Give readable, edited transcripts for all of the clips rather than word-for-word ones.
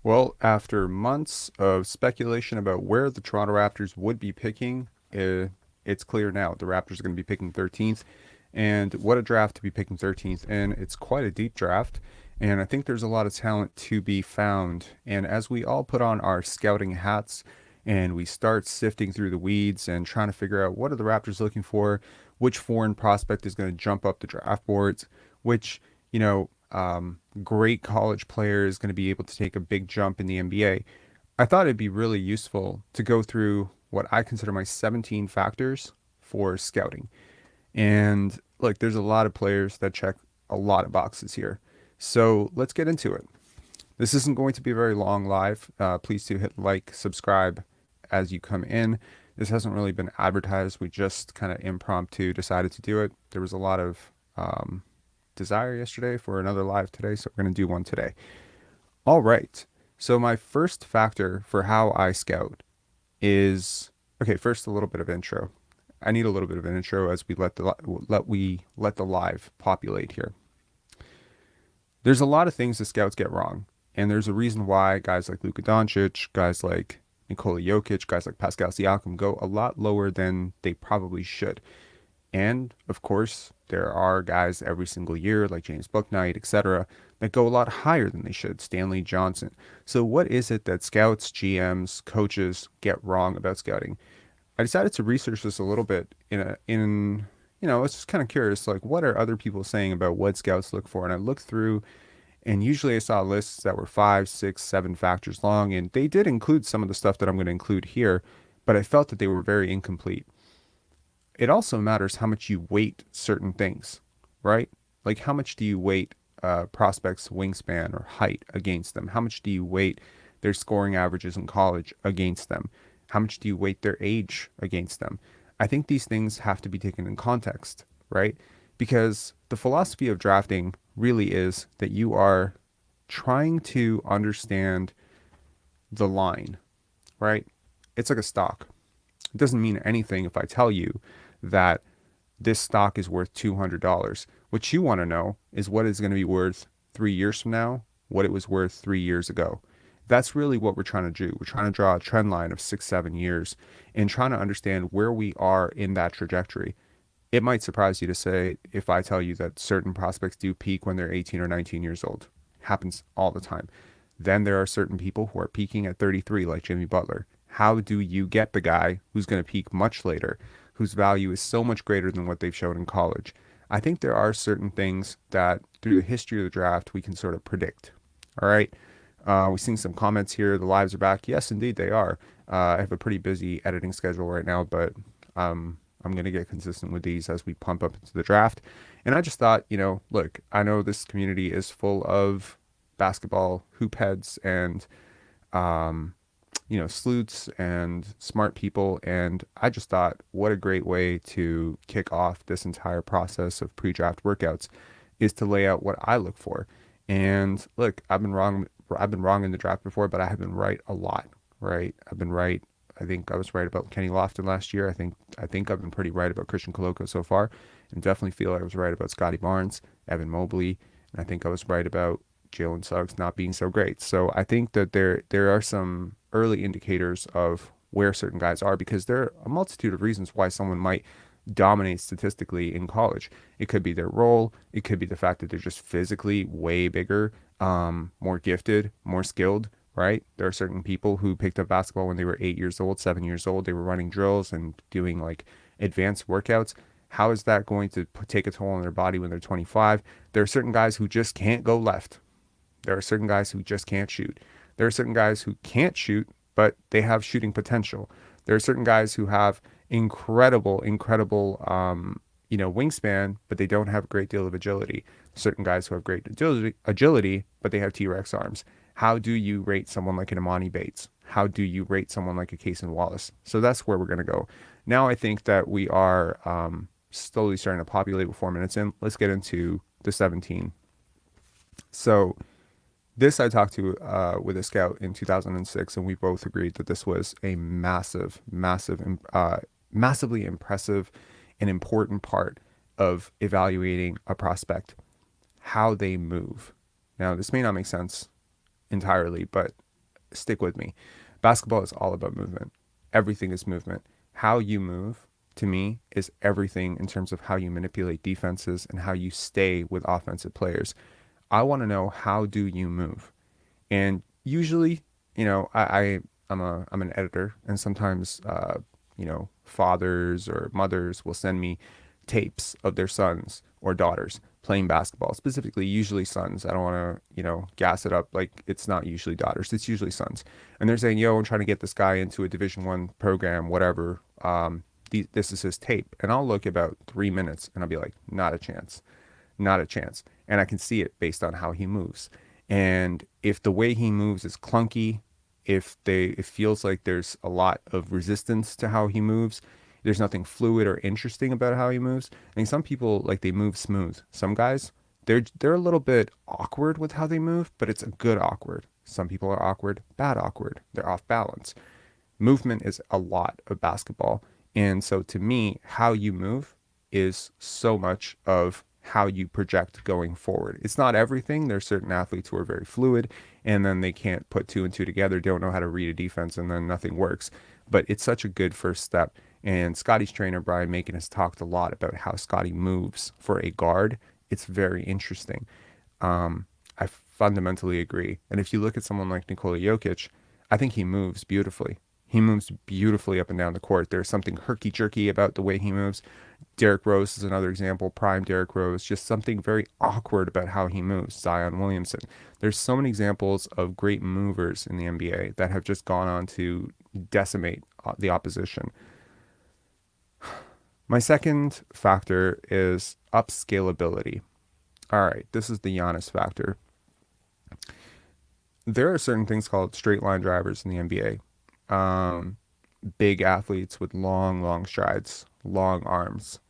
Well, after months of speculation about where the Toronto Raptors would be picking, it's clear now. The Raptors are going to be picking 13th. And what a draft to be picking 13th. And it's quite a deep draft. And I think there's a lot of talent to be found. And as we all put on our scouting hats and we start sifting through the weeds and trying to figure out what are the Raptors looking for, which foreign prospect is going to jump up the draft boards, which, great college player is going to be able to take a big jump in the NBA. I thought it'd be really useful to go through what I consider my 17 factors for scouting. And look, there's a lot of players that check a lot of boxes here. So let's get into it. This isn't going to be a very long live. Please do hit like, subscribe as you come in. This hasn't really been advertised. We just kind of impromptu decided to do it. There was a lot of desire yesterday for another live today, so we're going to do one today. All right. So my first factor for how I scout is okay. First, a little bit of intro. I need a little bit of an intro as we let the live populate here. There's a lot of things the scouts get wrong, and there's a reason why guys like Luka Doncic, guys like Nikola Jokic, guys like Pascal Siakam go a lot lower than they probably should. And of course, there are guys every single year like James Bouknight, etc., that go a lot higher than they should. Stanley Johnson. So what is it that scouts, GMs, coaches get wrong about scouting? I decided to research this a little bit I was just kind of curious, like what are other people saying about what scouts look for? And I looked through, and usually I saw lists that were 5, 6, 7 factors long, and they did include some of the stuff that I'm going to include here, but I felt that they were very incomplete. It also matters how much you weight certain things, right? Like how much do you weight prospects' wingspan or height against them? How much do you weight their scoring averages in college against them? How much do you weight their age against them? I think these things have to be taken in context, right? Because the philosophy of drafting really is that you are trying to understand the line, right? It's like a stock. It doesn't mean anything if I tell you that this stock is worth $200. What you want to know is what it's going to be worth 3 years from now, what it was worth 3 years ago. That's really what we're trying to do. We're trying to draw a trend line of 6, 7 years and trying to understand where we are in that trajectory. It might surprise you to say if I tell you that certain prospects do peak when they're 18 or 19 years old. Happens all the time. Then there are certain people who are peaking at 33, like Jimmy Butler. How do you get the guy who's going to peak much later, whose value is so much greater than what they've shown in college? I think there are certain things that through the history of the draft we can sort of predict. All right. We've seen some comments here. The lives are back. Yes, indeed, they are. I have a pretty busy editing schedule right now, but I'm going to get consistent with these as we pump up into the draft. And I just thought, look, I know this community is full of basketball hoop heads and, sleuths and smart people. And I just thought, what a great way to kick off this entire process of pre-draft workouts is to lay out what I look for. And look, I've been wrong in the draft before, but I have been right a lot, right? I've been right. I think I was right about Kenny Lofton last year. I think I've been pretty right about Christian Koloko so far, and definitely feel I was right about Scottie Barnes, Evan Mobley, and I think I was right about Jalen Suggs not being so great. So I think that there are some early indicators of where certain guys are, because there are a multitude of reasons why someone might dominate statistically in college. It could be their role. It could be the fact that they're just physically way bigger, more gifted, more skilled, right? There are certain people who picked up basketball when they were 8 years old, 7 years old. They were running drills and doing like advanced workouts. How is that going to take a toll on their body when they're 25? There are certain guys who just can't go left. There are certain guys who just can't shoot. There are certain guys who can't shoot, but they have shooting potential. There are certain guys who have incredible wingspan, but they don't have a great deal of agility. Certain guys who have great agility, but they have T-Rex arms. How do you rate someone like an Imani Bates? How do you rate someone like a Cason Wallace? So that's where we're going to go. Now I think that we are slowly starting to populate with 4 minutes in. Let's get into the 17. So this I talked to with a scout in 2006, and we both agreed that this was a massively impressive and important part of evaluating a prospect, how they move. Now, this may not make sense entirely, but stick with me. Basketball is all about movement. Everything is movement. How you move, to me, is everything in terms of how you manipulate defenses and how you stay with offensive players. I want to know, how do you move? And usually, I'm an editor, and sometimes fathers or mothers will send me tapes of their sons or daughters playing basketball, specifically usually sons. I don't want to, gas it up, like it's not usually daughters, it's usually sons. And they're saying, yo, I'm trying to get this guy into a Division 1 program, whatever. This is his tape. And I'll look about 3 minutes and I'll be like, not a chance, not a chance. And I can see it based on how he moves. And if the way he moves is clunky, if it feels like there's a lot of resistance to how he moves, there's nothing fluid or interesting about how he moves. I think some people, like, they move smooth. Some guys, they're a little bit awkward with how they move, but it's a good awkward. Some people are awkward, bad awkward. They're off balance. Movement is a lot of basketball. And so to me, how you move is so much of how you project going forward. It's not everything. There's certain athletes who are very fluid and then they can't put two and two together, don't know how to read a defense, and then nothing works. But it's such a good first step. And Scottie's trainer, Brian Macon, has talked a lot about how Scottie moves for a guard. It's very interesting. I fundamentally agree. And if you look at someone like Nikola Jokic, I think he moves beautifully. He moves beautifully up and down the court. There's something herky-jerky about the way he moves. Derrick Rose is another example, prime Derrick Rose, just something very awkward about how he moves. Zion Williamson. There's so many examples of great movers in the NBA that have just gone on to decimate the opposition. My second factor is upscalability. All right, this is the Giannis factor. There are certain things called straight line drivers in the NBA. Big athletes with long, long strides, long arms.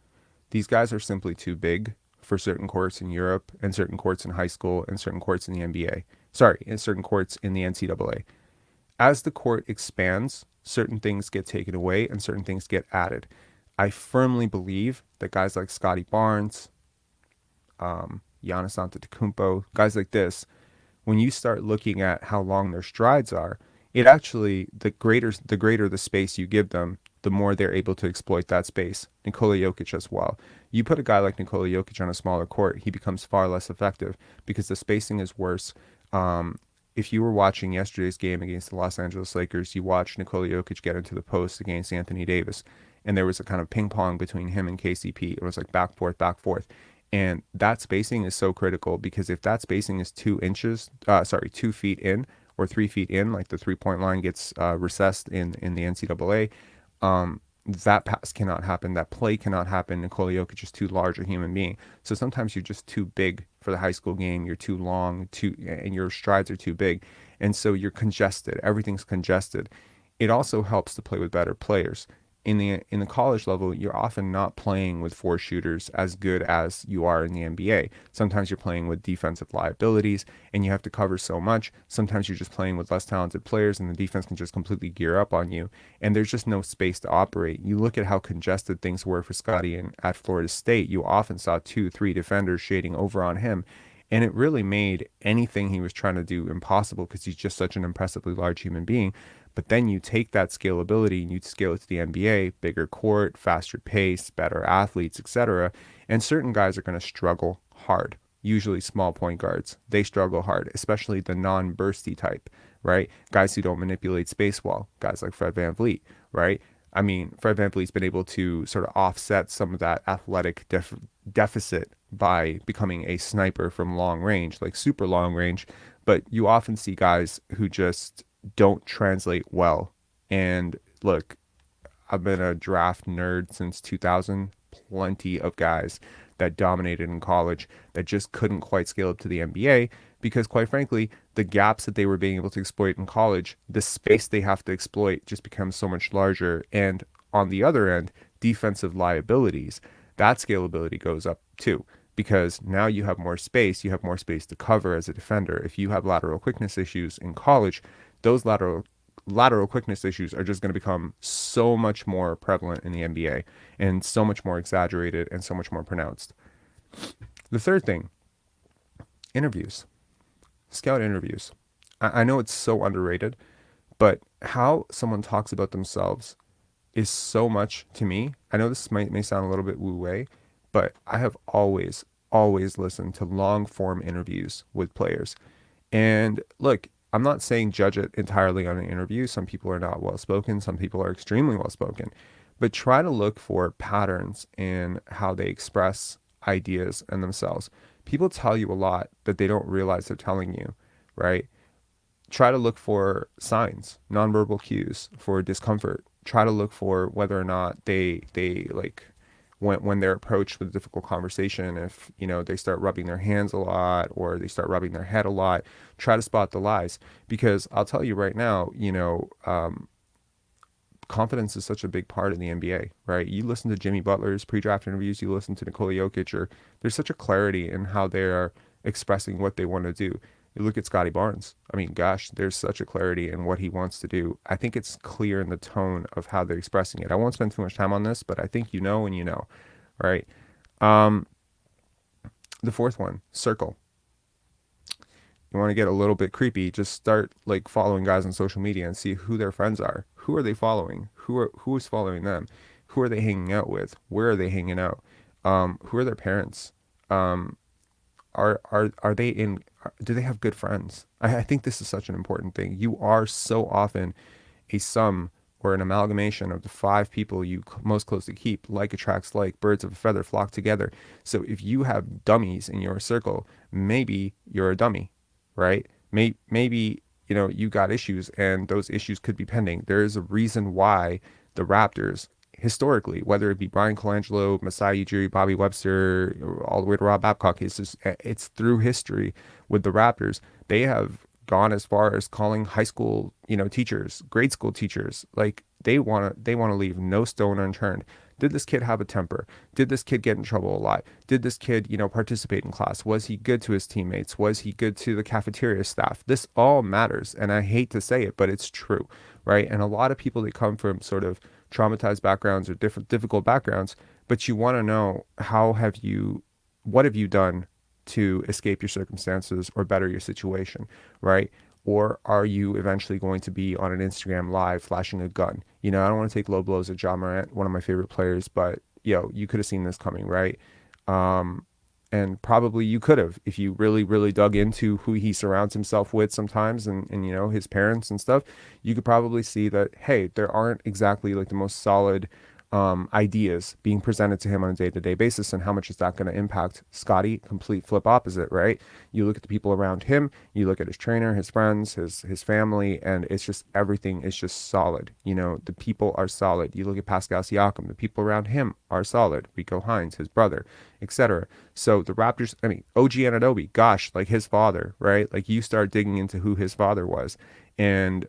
These guys are simply too big for certain courts in Europe and certain courts in high school and certain courts in the NBA. Sorry, and certain courts in the NCAA. As the court expands, certain things get taken away and certain things get added. I firmly believe that guys like Scottie Barnes, Giannis Antetokounmpo, guys like this, when you start looking at how long their strides are, it actually, the greater the space you give them, the more they're able to exploit that space. Nikola Jokic as well. You put a guy like Nikola Jokic on a smaller court, he becomes far less effective because the spacing is worse. If you were watching yesterday's game against the Los Angeles Lakers, you watched Nikola Jokic get into the post against Anthony Davis, and there was a kind of ping pong between him and KCP. It was like back, forth, back, forth. And that spacing is so critical because if that spacing is 2 feet in or 3 feet in, like the 3-point line gets recessed in the NCAA, that pass cannot happen. That play cannot happen. Nikola Jokic is too large a human being. So sometimes you're just too big for the high school game. You're too long, and your strides are too big. And so you're congested. Everything's congested. It also helps to play with better players. In the college level, you're often not playing with four shooters as good as you are in the NBA. Sometimes you're playing with defensive liabilities and you have to cover so much. Sometimes you're just playing with less talented players and the defense can just completely gear up on you. And there's just no space to operate. You look at how congested things were for Scottie at Florida State. You often saw 2-3 defenders shading over on him. And it really made anything he was trying to do impossible because he's just such an impressively large human being. But then you take that scalability and you scale it to the NBA, bigger court, faster pace, better athletes, etc. And certain guys are going to struggle hard. Usually small point guards, they struggle hard, especially the non-bursty type, right? Guys who don't manipulate space well, guys like Fred VanVleet, right? I mean, Fred VanVleet's been able to sort of offset some of that athletic deficit by becoming a sniper from long range, like super long range. But you often see guys who just don't translate well. And look, I've been a draft nerd since 2000. Plenty of guys that dominated in college that just couldn't quite scale up to the NBA because, quite frankly, the gaps that they were being able to exploit in college, the space they have to exploit just becomes so much larger. And on the other end, defensive liabilities, that scalability goes up too. Because now you have more space to cover as a defender. If you have lateral quickness issues in college, those lateral quickness issues are just going to become so much more prevalent in the NBA and so much more exaggerated and so much more pronounced. The third thing, interviews, scout interviews. I know it's so underrated, but how someone talks about themselves is so much to me. I know this may sound a little bit woo-way, but I have always listened to long form interviews with players. And look, I'm not saying judge it entirely on an interview. Some people are not well spoken, some people are extremely well spoken, but try to look for patterns in how they express ideas and themselves. People tell you a lot that they don't realize they're telling you, right? Try to look for signs, nonverbal cues for discomfort. Try to look for whether or not they like when they're approached with a difficult conversation, if they start rubbing their hands a lot or they start rubbing their head a lot. Try to spot the lies, because I'll tell you right now, confidence is such a big part of the NBA, right? You listen to Jimmy Butler's pre-draft interviews, you listen to Nikola Jokic, or there's such a clarity in how they are expressing what they want to do. You look at Scottie Barnes. I mean, gosh, there's such a clarity in what he wants to do. I think it's clear in the tone of how they're expressing it. I won't spend too much time on this, but I think and right? Um, the fourth one, circle. You want to get a little bit creepy, just start like following guys on social media and see who their friends are. Who are they following? Who is following them? Who are they hanging out with? Where are they hanging out? Who are their parents? Um, are they in? Do they have good friends? I think this is such an important thing. You are so often a sum or an amalgamation of the five people you most closely keep. Like attracts like, birds of a feather flock together. So if you have dummies in your circle, maybe you're a dummy, right? Maybe you got issues, and those issues could be pending. There is a reason why the Raptors historically, whether it be Brian Colangelo, Masai Ujiri, Bobby Webster, all the way to Rob Babcock, it's through history with the Raptors. They have gone as far as calling high school, teachers, grade school teachers, like they want to leave no stone unturned. Did this kid have a temper? Did this kid get in trouble a lot? Did this kid, participate in class? Was he good to his teammates? Was he good to the cafeteria staff? This all matters. And I hate to say it, but it's true, right? And a lot of people, they come from sort of traumatized backgrounds or difficult backgrounds, but you want to know what have you done to escape your circumstances or better your situation, right? Or are you eventually going to be on an Instagram live flashing a gun? I don't want to take low blows at Ja Morant, one of my favorite players, but you could have seen this coming, right? And probably you could have, if you really, really dug into who he surrounds himself with sometimes, and his parents and stuff. You could probably see that, hey, there aren't exactly like the most solid ideas being presented to him on a day-to-day basis. And how much is that going to impact Scottie? Complete flip opposite, right? You look at the people around him, you look at his trainer, his friends, his family, and it's just, everything is just solid. The people are solid. You look at Pascal Siakam, the people around him are solid. Rico Hines, his brother, etc. So the Raptors, I mean, OG Anunoby, gosh, like his father, right? Like you start digging into who his father was and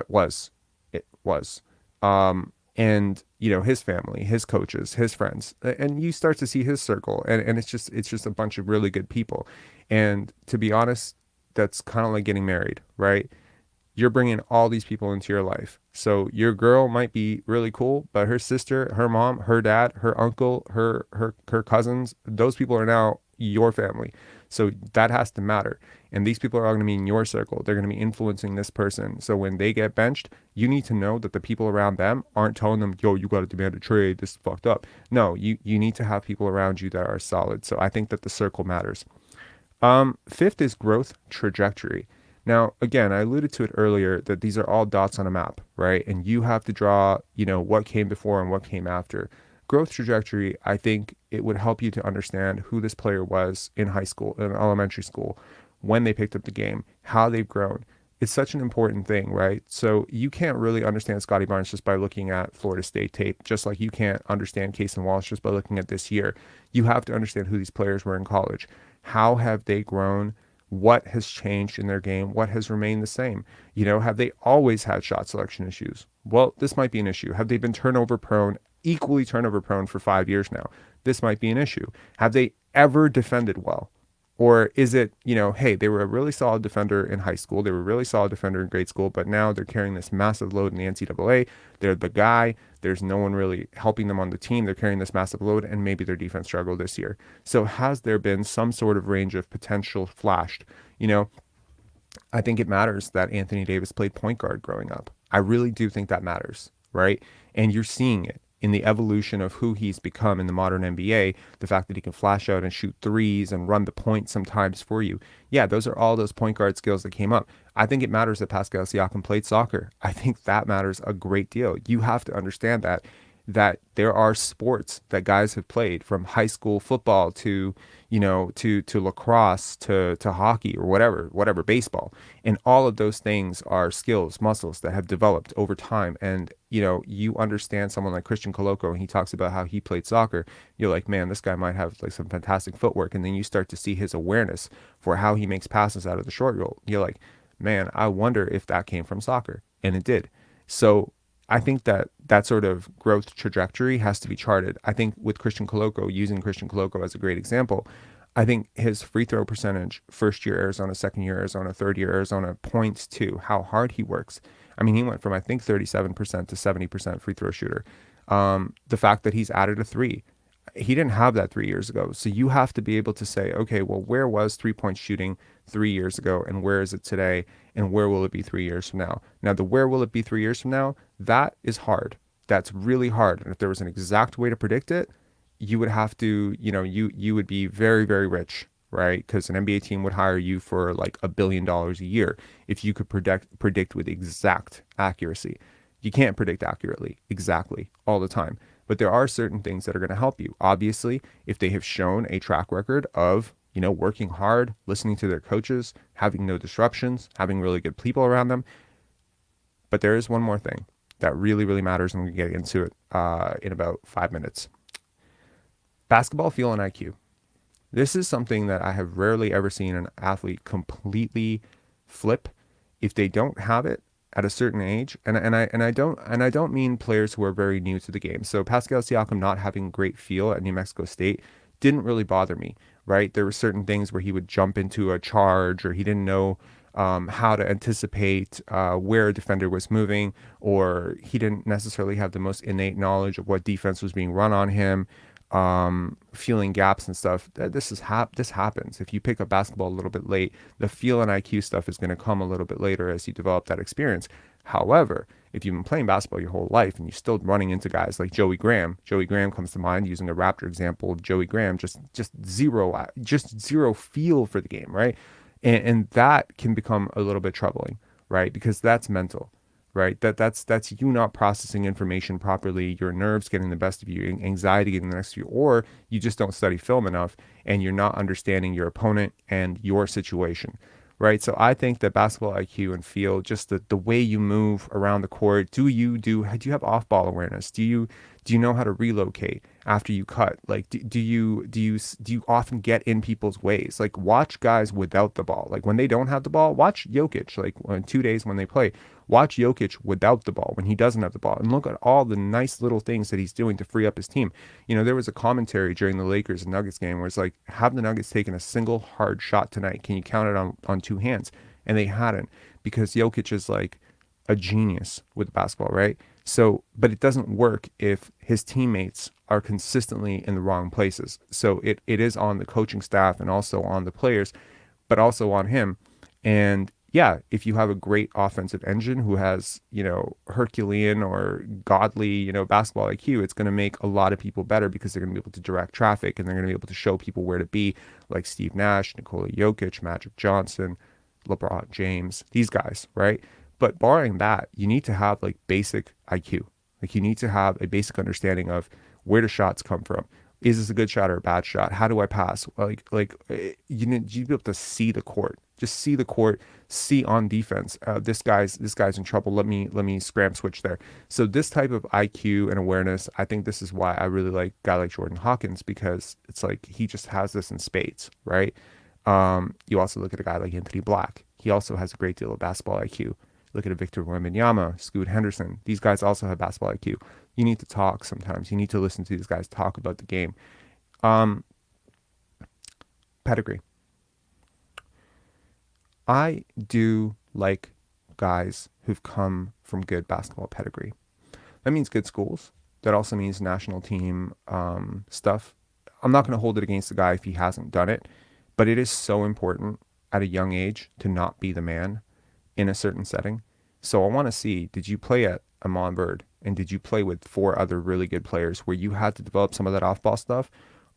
was. And his family, his coaches, his friends, and you start to see his circle, and it's just a bunch of really good people. And to be honest, that's kind of like getting married, right? You're bringing all these people into your life. So your girl might be really cool, but her sister, her mom, her dad, her uncle, her cousins, those people are now your family. So that has to matter. And these people are all going to be in your circle. They're going to be influencing this person. So when they get benched, you need to know that the people around them aren't telling them, yo, you got to demand a trade. This is fucked up. No, you need to have people around you that are solid. So I think that the circle matters. Fifth is growth trajectory. Now, again, I alluded to it earlier that these are all dots on a map, right? And you have to draw, what came before and what came after. Growth trajectory, I think it would help you to understand who this player was in high school, in elementary school, when they picked up the game, how they've grown. It's such an important thing, right? So you can't really understand Scottie Barnes just by looking at Florida State tape, just like you can't understand Cason Wallace just by looking at this year. You have to understand who these players were in college. How have they grown? What has changed in their game? What has remained the same? Have they always had shot selection issues? Well, this might be an issue. Have they been turnover prone, equally turnover prone for 5 years now? This might be an issue. Have they ever defended well? Or is it, hey, they were a really solid defender in high school. They were a really solid defender in grade school, but now they're carrying this massive load in the NCAA. They're the guy. There's no one really helping them on the team. They're carrying this massive load, and maybe their defense struggled this year. So has there been some sort of range of potential flashed? I think it matters that Anthony Davis played point guard growing up. I really do think that matters, right? And you're seeing it in the evolution of who he's become in the modern NBA. The fact that he can flash out and shoot threes and run the point sometimes for you. Yeah, those are all those point guard skills that came up. I think it matters that Pascal Siakam played soccer. I think that matters a great deal. You have to understand that there are sports that guys have played, from high school football to, to lacrosse to hockey or whatever, baseball. And all of those things are skills, muscles that have developed over time. And, you understand someone like Christian Coloco, and he talks about how he played soccer. You're like, man, this guy might have like some fantastic footwork. And then you start to see his awareness for how he makes passes out of the short roll. You're like, man, I wonder if that came from soccer. And it did. So I think that sort of growth trajectory has to be charted. I think with Christian Coloco, using Christian Coloco as a great example, I think his free throw percentage, first year Arizona, second year Arizona, third year Arizona, points to how hard he works. I mean, he went from, I think, 37% to 70% free throw shooter. The fact that he's added a three, he didn't have that 3 years ago. So you have to be able to say, okay, well, where was 3 point shooting 3 years ago, and where is it today, and where will it be 3 years from now? Now, the where will it be 3 years from now, that is hard. That's really hard. And if there was an exact way to predict it, you would have to, you would be very, very rich, right? Because an NBA team would hire you for like $1 billion a year if you could predict with exact accuracy. You can't predict accurately, exactly, all the time. But there are certain things that are going to help you. Obviously, if they have shown a track record of, working hard, listening to their coaches, having no disruptions, having really good people around them. But there is one more thing that really, really matters, and we're going to get into it in about 5 minutes. Basketball feel and IQ. This is something that I have rarely ever seen an athlete completely flip if they don't have it at a certain age. I don't mean players who are very new to the game. So Pascal Siakam not having great feel at New Mexico State didn't really bother me, right? There were certain things where he would jump into a charge, or he didn't know how to anticipate where a defender was moving, or he didn't necessarily have the most innate knowledge of what defense was being run on him, feeling gaps and stuff. This happens. If you pick up basketball a little bit late, the feel and IQ stuff is going to come a little bit later as you develop that experience. However, if you've been playing basketball your whole life and you're still running into guys like Joey Graham comes to mind, using a Raptor example. Joey Graham just zero feel for the game, right? And that can become a little bit troubling, right? Because that's mental, right? That's you not processing information properly, your nerves getting the best of you, anxiety getting the next of you, or you just don't study film enough and you're not understanding your opponent and your situation, right? So I think that basketball IQ and feel, just the way you move around the court, do you have off-ball awareness? Do you know how to relocate after you cut? Like, do you often get in people's ways? Like, watch guys without the ball. Like, when they don't have the ball, watch Jokic. Like, in 2 days when they play, watch Jokic without the ball, when he doesn't have the ball, and look at all the nice little things that he's doing to free up his team. There was a commentary during the Lakers and Nuggets game where it's like, have the Nuggets taken a single hard shot tonight? Can you count it on two hands? And they hadn't, because Jokic is like a genius with basketball, right? So, but it doesn't work if his teammates are consistently in the wrong places. So it is on the coaching staff and also on the players, but also on him. And yeah, if you have a great offensive engine who has, Herculean or godly, basketball IQ, it's going to make a lot of people better, because they're going to be able to direct traffic and they're going to be able to show people where to be, like Steve Nash, Nikola Jokic, Magic Johnson, LeBron James, these guys, right? But barring that, you need to have like basic IQ. Like, you need to have a basic understanding of where do shots come from. Is this a good shot or a bad shot? How do I pass? You need to be able to see the court. Just see the court. See on defense. This guy's in trouble. Let me scram switch there. So this type of IQ and awareness, I think this is why I really like a guy like Jordan Hawkins, because it's like he just has this in spades, right? You also look at a guy like Anthony Black. He also has a great deal of basketball IQ. Look at a Victor Wembanyama, Scoot Henderson. These guys also have basketball IQ. You need to talk sometimes. You need to listen to these guys talk about the game. Pedigree. I do like guys who've come from good basketball pedigree. That means good schools. That also means national team stuff. I'm not going to hold it against the guy if he hasn't done it, but it is so important at a young age to not be the man in a certain setting. So I want to see, did you play at Amon Bird and did you play with four other really good players where you had to develop some of that off ball stuff?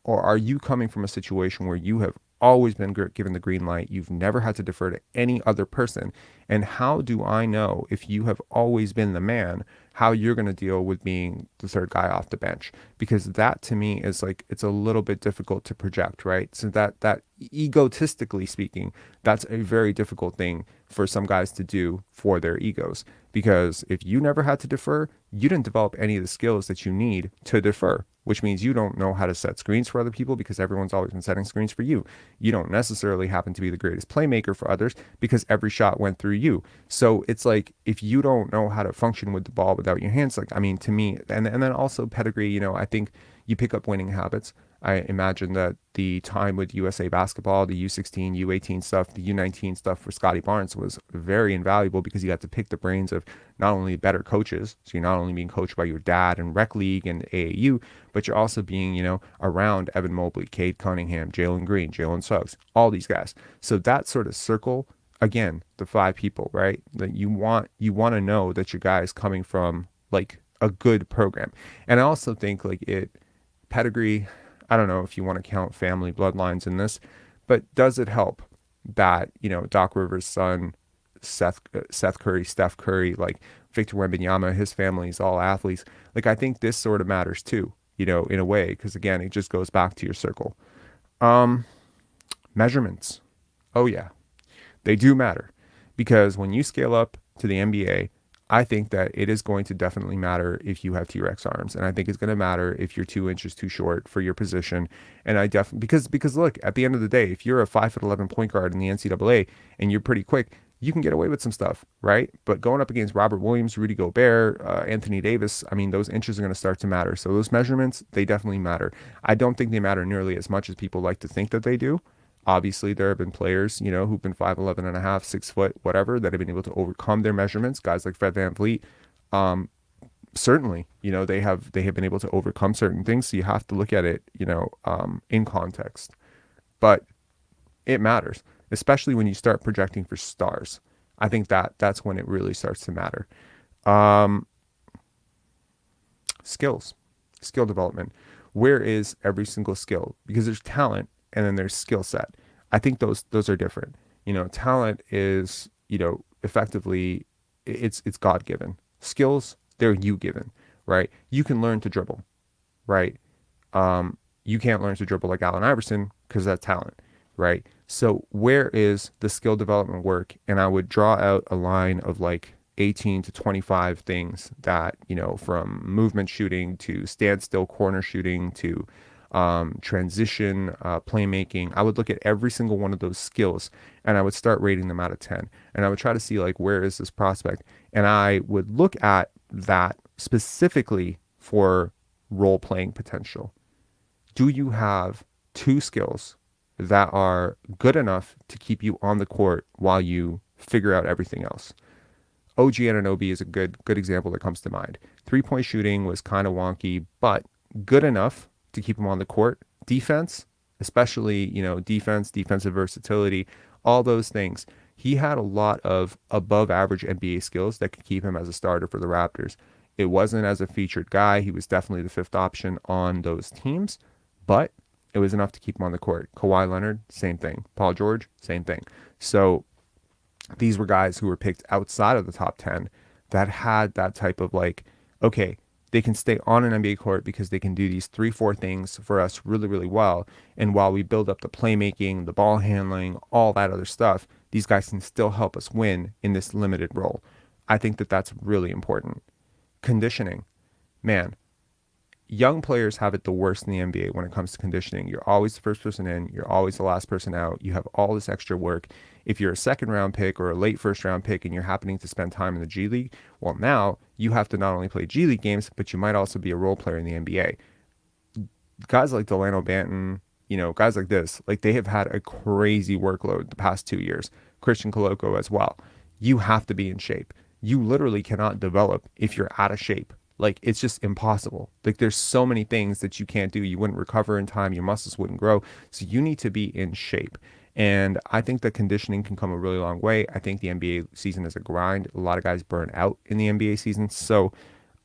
Or are you coming from a situation where you have always been given the green light? You've never had to defer to any other person. And how do I know if you have always been the man, how you're going to deal with being the third guy off the bench? Because that to me is like, it's a little bit difficult to project, right? So that egotistically speaking, that's a very difficult thing for some guys to do for their egos. Because if you never had to defer, you didn't develop any of the skills that you need to defer, which means you don't know how to set screens for other people because everyone's always been setting screens for you. You don't necessarily happen to be the greatest playmaker for others because every shot went through you. So it's like, if you don't know how to function with the ball without your hands, like, I mean, to me, and then also pedigree, you know, I think you pick up winning habits. I imagine that the time with USA basketball, the U16, U18 stuff, the U19 stuff for Scottie Barnes was very invaluable because you got to pick the brains of not only better coaches, so you're not only being coached by your dad in rec league and AAU, but you're also being, you know, around Evan Mobley, Cade Cunningham, Jalen Green, Jalen Suggs, all these guys. So that sort of circle, again, the five people, right? That you want to know that your guy is coming from like a good program. And I also think like pedigree, I don't know if you want to count family bloodlines in this, but does it help that, you know, Doc Rivers' son, Seth Curry, Steph Curry, like Victor Wembanyama, his family is all athletes. Like, I think this sort of matters too, you know, in a way, because again, it just goes back to your circle. Measurements. Oh yeah, they do matter because when you scale up to the NBA, I think that it is going to definitely matter if you have T-Rex arms. And I think it's going to matter if you're 2 inches too short for your position. And I definitely, because look, at the end of the day, if you're a 5'11" point guard in the NCAA and you're pretty quick, you can get away with some stuff, right? But going up against Robert Williams, Rudy Gobert, Anthony Davis, I mean, those inches are going to start to matter. So those measurements, they definitely matter. I don't think they matter nearly as much as people like to think that they do. Obviously, there have been players, you know, who've been 5'11" and a half, 6 foot, whatever, that have been able to overcome their measurements. Guys like Fred VanVleet, certainly, you know, they have been able to overcome certain things. So you have to look at it, you know, in context. But it matters, especially when you start projecting for stars. I think that's when it really starts to matter. Skills, skill development. Where is every single skill? Because there's talent and then there's skill set. I think those are different. You know, talent is, you know, effectively it's God given. Skills, they're you given, right? You can learn to dribble, right? You can't learn to dribble like Allen Iverson because that's talent, right? So where is the skill development work? And I would draw out a line of like 18 to 25 things that, you know, from movement shooting to standstill corner shooting to transition, playmaking. I would look at every single one of those skills and I would start rating them out of 10. And I would try to see like, where is this prospect? And I would look at that specifically for role playing potential. Do you have two skills that are good enough to keep you on the court while you figure out everything else? OG Anunoby is a good example that comes to mind. 3-point shooting was kind of wonky, but good enough to keep him on the court. Defense, especially, you know, defensive versatility, all those things. He had a lot of above average NBA skills that could keep him as a starter for the Raptors. It wasn't as a featured guy. He was definitely the fifth option on those teams, but it was enough to keep him on the court. Kawhi Leonard, same thing. Paul George, same thing. So these were guys who were picked outside of the top 10 that had that type of like, okay, they can stay on an NBA court because they can do these 3-4 things for us really, really well. And while we build up the playmaking, the ball handling, all that other stuff, these guys can still help us win in this limited role. I think that that's really important. Conditioning, man, young players have it the worst in the NBA when it comes to conditioning. You're always the first person in, you're always the last person out. You have all this extra work. If you're a second round pick or a late first round pick and you're happening to spend time in the G League, well, now you have to not only play G League games, but you might also be a role player in the NBA. Guys like Delano Banton, you know, guys like this, like they have had a crazy workload the past 2 years. Christian Koloko as well. You have to be in shape. You literally cannot develop if you're out of shape. Like, it's just impossible. Like, there's so many things that you can't do. You wouldn't recover in time. Your muscles wouldn't grow. So you need to be in shape. And I think that conditioning can come a really long way. I think the NBA season is a grind. A lot of guys burn out in the NBA season. So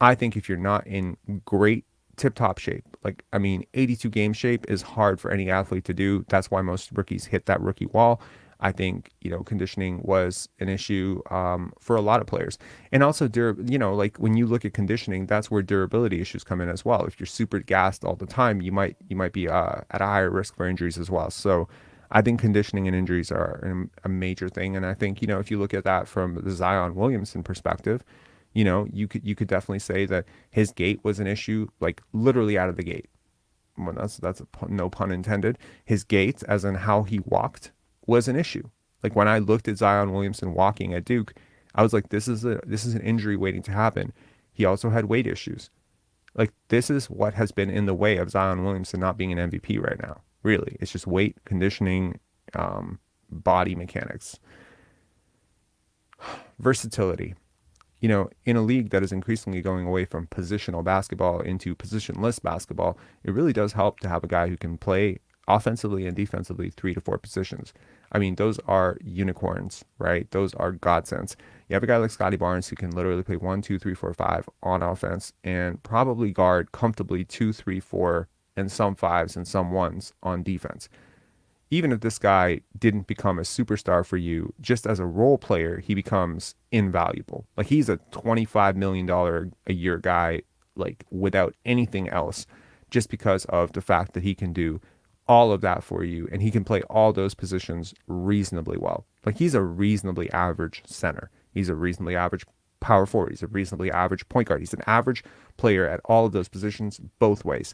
I think if you're not in great tip top shape, like, I mean, 82 game shape is hard for any athlete to do. That's why most rookies hit that rookie wall. I think, conditioning was an issue for a lot of players. And also, like when you look at conditioning, that's where durability issues come in as well. If you're super gassed all the time, you might be at a higher risk for injuries as well. So I think conditioning and injuries are a major thing. And I think, if you look at that from the Zion Williamson perspective, you could definitely say that his gait was an issue, like literally out of the gate. Well, that's a pun, no pun intended. His gait, as in how he walked, was an issue. Like when I looked at Zion Williamson walking at Duke, I was like, this is an injury waiting to happen. He also had weight issues. Like this is what has been in the way of Zion Williamson not being an MVP right now. Really, it's just weight, conditioning, body mechanics, versatility. In a league that is increasingly going away from positional basketball into positionless basketball, it really does help to have a guy who can play offensively and defensively 3 to 4 positions. I mean, those are unicorns, right? Those are godsends. You have a guy like Scottie Barnes who can literally play 1, 2, 3, 4, 5 on offense and probably guard comfortably 2, 3, 4 and some fives and some ones on defense. Even if this guy didn't become a superstar for you, just as a role player, he becomes invaluable. Like he's a $25 million a year guy, like without anything else, just because of the fact that he can do all of that for you and he can play all those positions reasonably well. Like he's a reasonably average center. He's a reasonably average power forward. He's a reasonably average point guard. He's an average player at all of those positions both ways.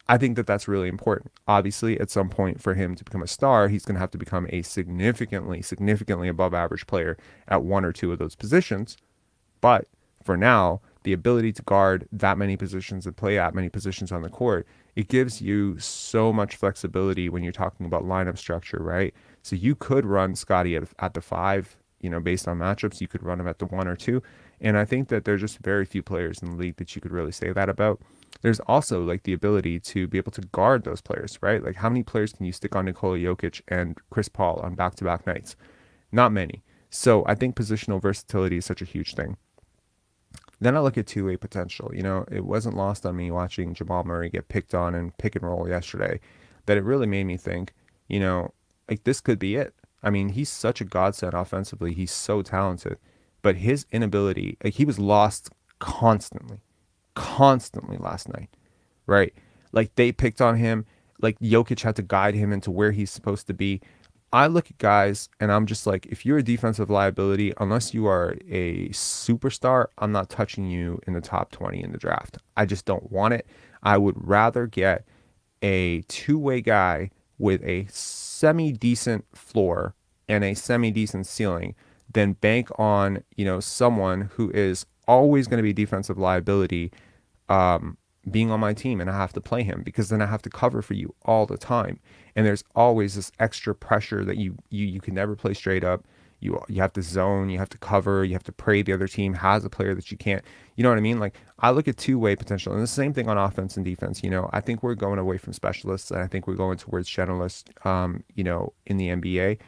I think that that's really important. Obviously, at some point for him to become a star, he's going to have to become a significantly above average player at 1 or 2 of those positions. But for now, the ability to guard that many positions and play that many positions on the court, it gives you so much flexibility when you're talking about lineup structure, right? So you could run Scottie at the 5, based on matchups. You could run him at the 1 or 2. And I think that there's just very few players in the league that you could really say that about. There's also like the ability to be able to guard those players, right? Like how many players can you stick on Nikola Jokic and Chris Paul on back-to-back nights? Not many. So I think positional versatility is such a huge thing. Then I look at two-way potential. It wasn't lost on me watching Jamal Murray get picked on and pick and roll yesterday that it really made me think, like this could be it. I mean, he's such a godsend offensively. He's so talented, but his inability, like he was lost constantly last night, right? Like they picked on him. Like Jokic had to guide him into where he's supposed to be. I look at guys and I'm just like, if you're a defensive liability, unless you are a superstar, I'm not touching you in the top 20 in the draft. I just don't want it. I would rather get a two-way guy with a semi-decent floor and a semi-decent ceiling than bank on, someone who is always going to be defensive liability being on my team, and I have to play him because then I have to cover for you all the time. And there's always this extra pressure that you can never play straight up. You have to zone, you have to cover, you have to pray the other team has a player that you can't. You know what I mean? Like I look at two-way potential, and the same thing on offense and defense. I think we're going away from specialists, and I think we're going towards generalists. In the NBA.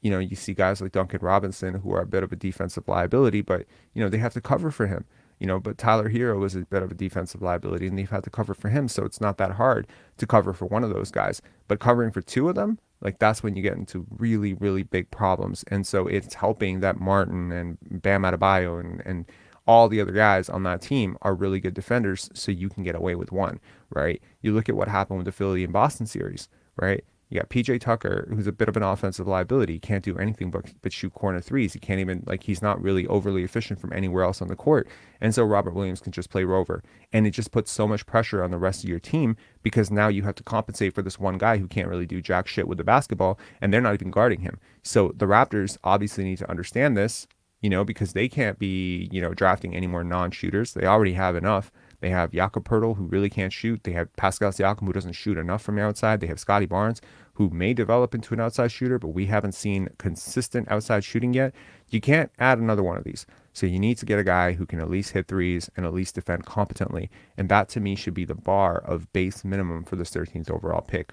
You see guys like Duncan Robinson who are a bit of a defensive liability, but they have to cover for him. But Tyler Hero is a bit of a defensive liability, and they've had to cover for him, so it's not that hard to cover for one of those guys. But covering for two of them, like that's when you get into really, really big problems. And so it's helping that Martin and Bam Adebayo and all the other guys on that team are really good defenders, so you can get away with one, right? You look at what happened with the Philly and Boston series, right? You got PJ Tucker, who's a bit of an offensive liability. He can't do anything but shoot corner threes. He can't even, he's not really overly efficient from anywhere else on the court. And so Robert Williams can just play rover. And it just puts so much pressure on the rest of your team because now you have to compensate for this one guy who can't really do jack shit with the basketball, and they're not even guarding him. So the Raptors obviously need to understand this, because they can't be, drafting any more non-shooters. They already have enough. They have Jakob Poeltl, who really can't shoot. They have Pascal Siakam, who doesn't shoot enough from the outside. They have Scottie Barnes, who may develop into an outside shooter, but we haven't seen consistent outside shooting yet. You can't add another one of these. So you need to get a guy who can at least hit threes and at least defend competently. And that, to me, should be the bar of base minimum for this 13th overall pick.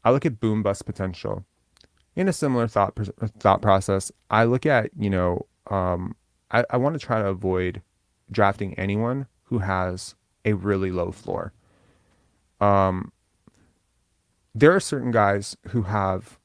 I look at boom bust potential. In a similar thought process, I look at, I want to try to avoid drafting anyone who has a really low floor. Um, there are certain guys who have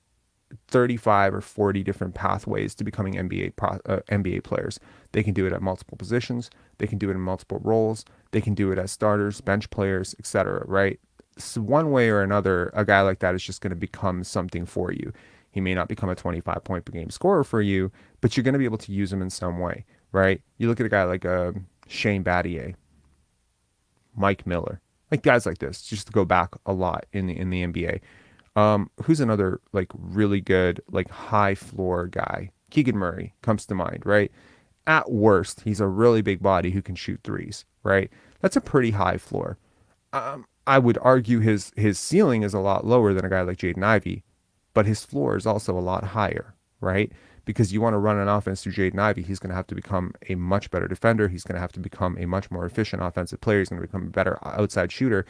35 or 40 different pathways to becoming NBA players. They can do it at multiple positions. They can do it in multiple roles. They can do it as starters, bench players, etc. Right? So one way or another, a guy like that is just going to become something for you. He may not become a 25 point per game scorer for you, but you're going to be able to use him in some way, right? You look at a guy like Shane Battier, Mike Miller, like guys like this, just to go back a lot in the NBA. Who's another like really good, like high floor guy? Keegan Murray comes to mind, right? At worst, he's a really big body who can shoot threes, right? That's a pretty high floor. I would argue his ceiling is a lot lower than a guy like Jaden Ivey, but his floor is also a lot higher, right? Because you want to run an offense through Jaden Ivey, he's going to have to become a much better defender. He's going to have to become a much more efficient offensive player. He's going to become a better outside shooter.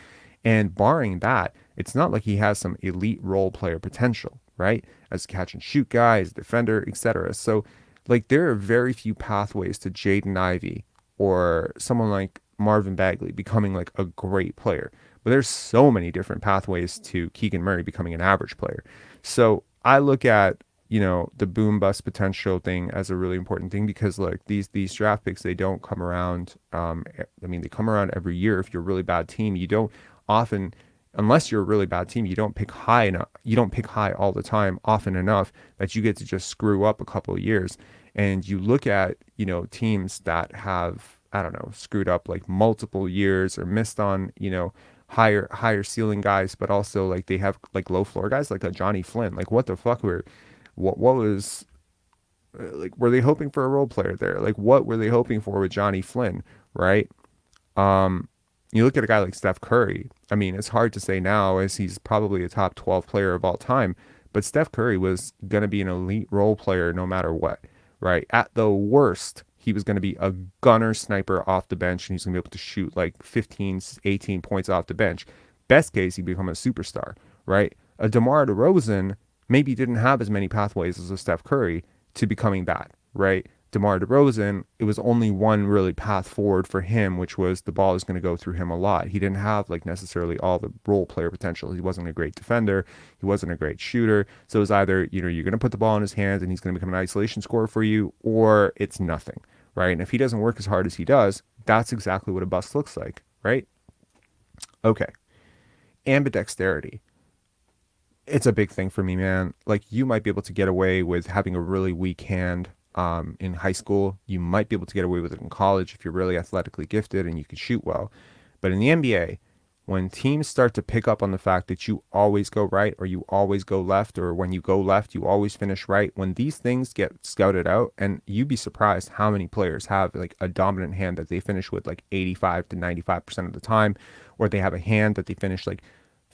And barring that, it's not like he has some elite role player potential, right? As a catch and shoot guy, as a defender, etc. So, like, there are very few pathways to Jaden Ivey or someone like Marvin Bagley becoming like a great player. But there's so many different pathways to Keegan Murray becoming an average player. So I look at, the boom bust potential thing as a really important thing because like these draft picks, they don't come around. They come around every year. If you're a really bad team, you don't often, unless you're a really bad team, you don't pick high enough. You don't pick high all the time, often enough that you get to just screw up a couple of years. And you look at, teams that have, I don't know, screwed up like multiple years or missed on, higher ceiling guys, but also like they have like low floor guys like a Johnny Flynn. Like what the fuck what was like were they hoping for a role player there? Like what were they hoping for with Johnny Flynn, right? You look at a guy like Steph Curry. I mean, it's hard to say now as he's probably a top 12 player of all time, but Steph Curry was going to be an elite role player no matter what, right? At the worst, he was going to be a gunner sniper off the bench and he's going to be able to shoot like 15, 18 points off the bench. Best case, he'd become a superstar, right? A DeMar DeRozan maybe didn't have as many pathways as a Steph Curry to becoming that, right? DeMar DeRozan, it was only one really path forward for him, which was the ball is going to go through him a lot. He didn't have like necessarily all the role player potential. He wasn't a great defender. He wasn't a great shooter. So it was either, you're going to put the ball in his hands and he's going to become an isolation scorer for you, or it's nothing, right? And if he doesn't work as hard as he does, that's exactly what a bust looks like, right? Okay. Ambidexterity. It's a big thing for me, man. Like you might be able to get away with having a really weak hand in high school. You might be able to get away with it in college if you're really athletically gifted and you can shoot well. But in the NBA, when teams start to pick up on the fact that you always go right or you always go left, or when you go left, you always finish right, when these things get scouted out, and you'd be surprised how many players have like a dominant hand that they finish with like 85 to 95% of the time, or they have a hand that they finish like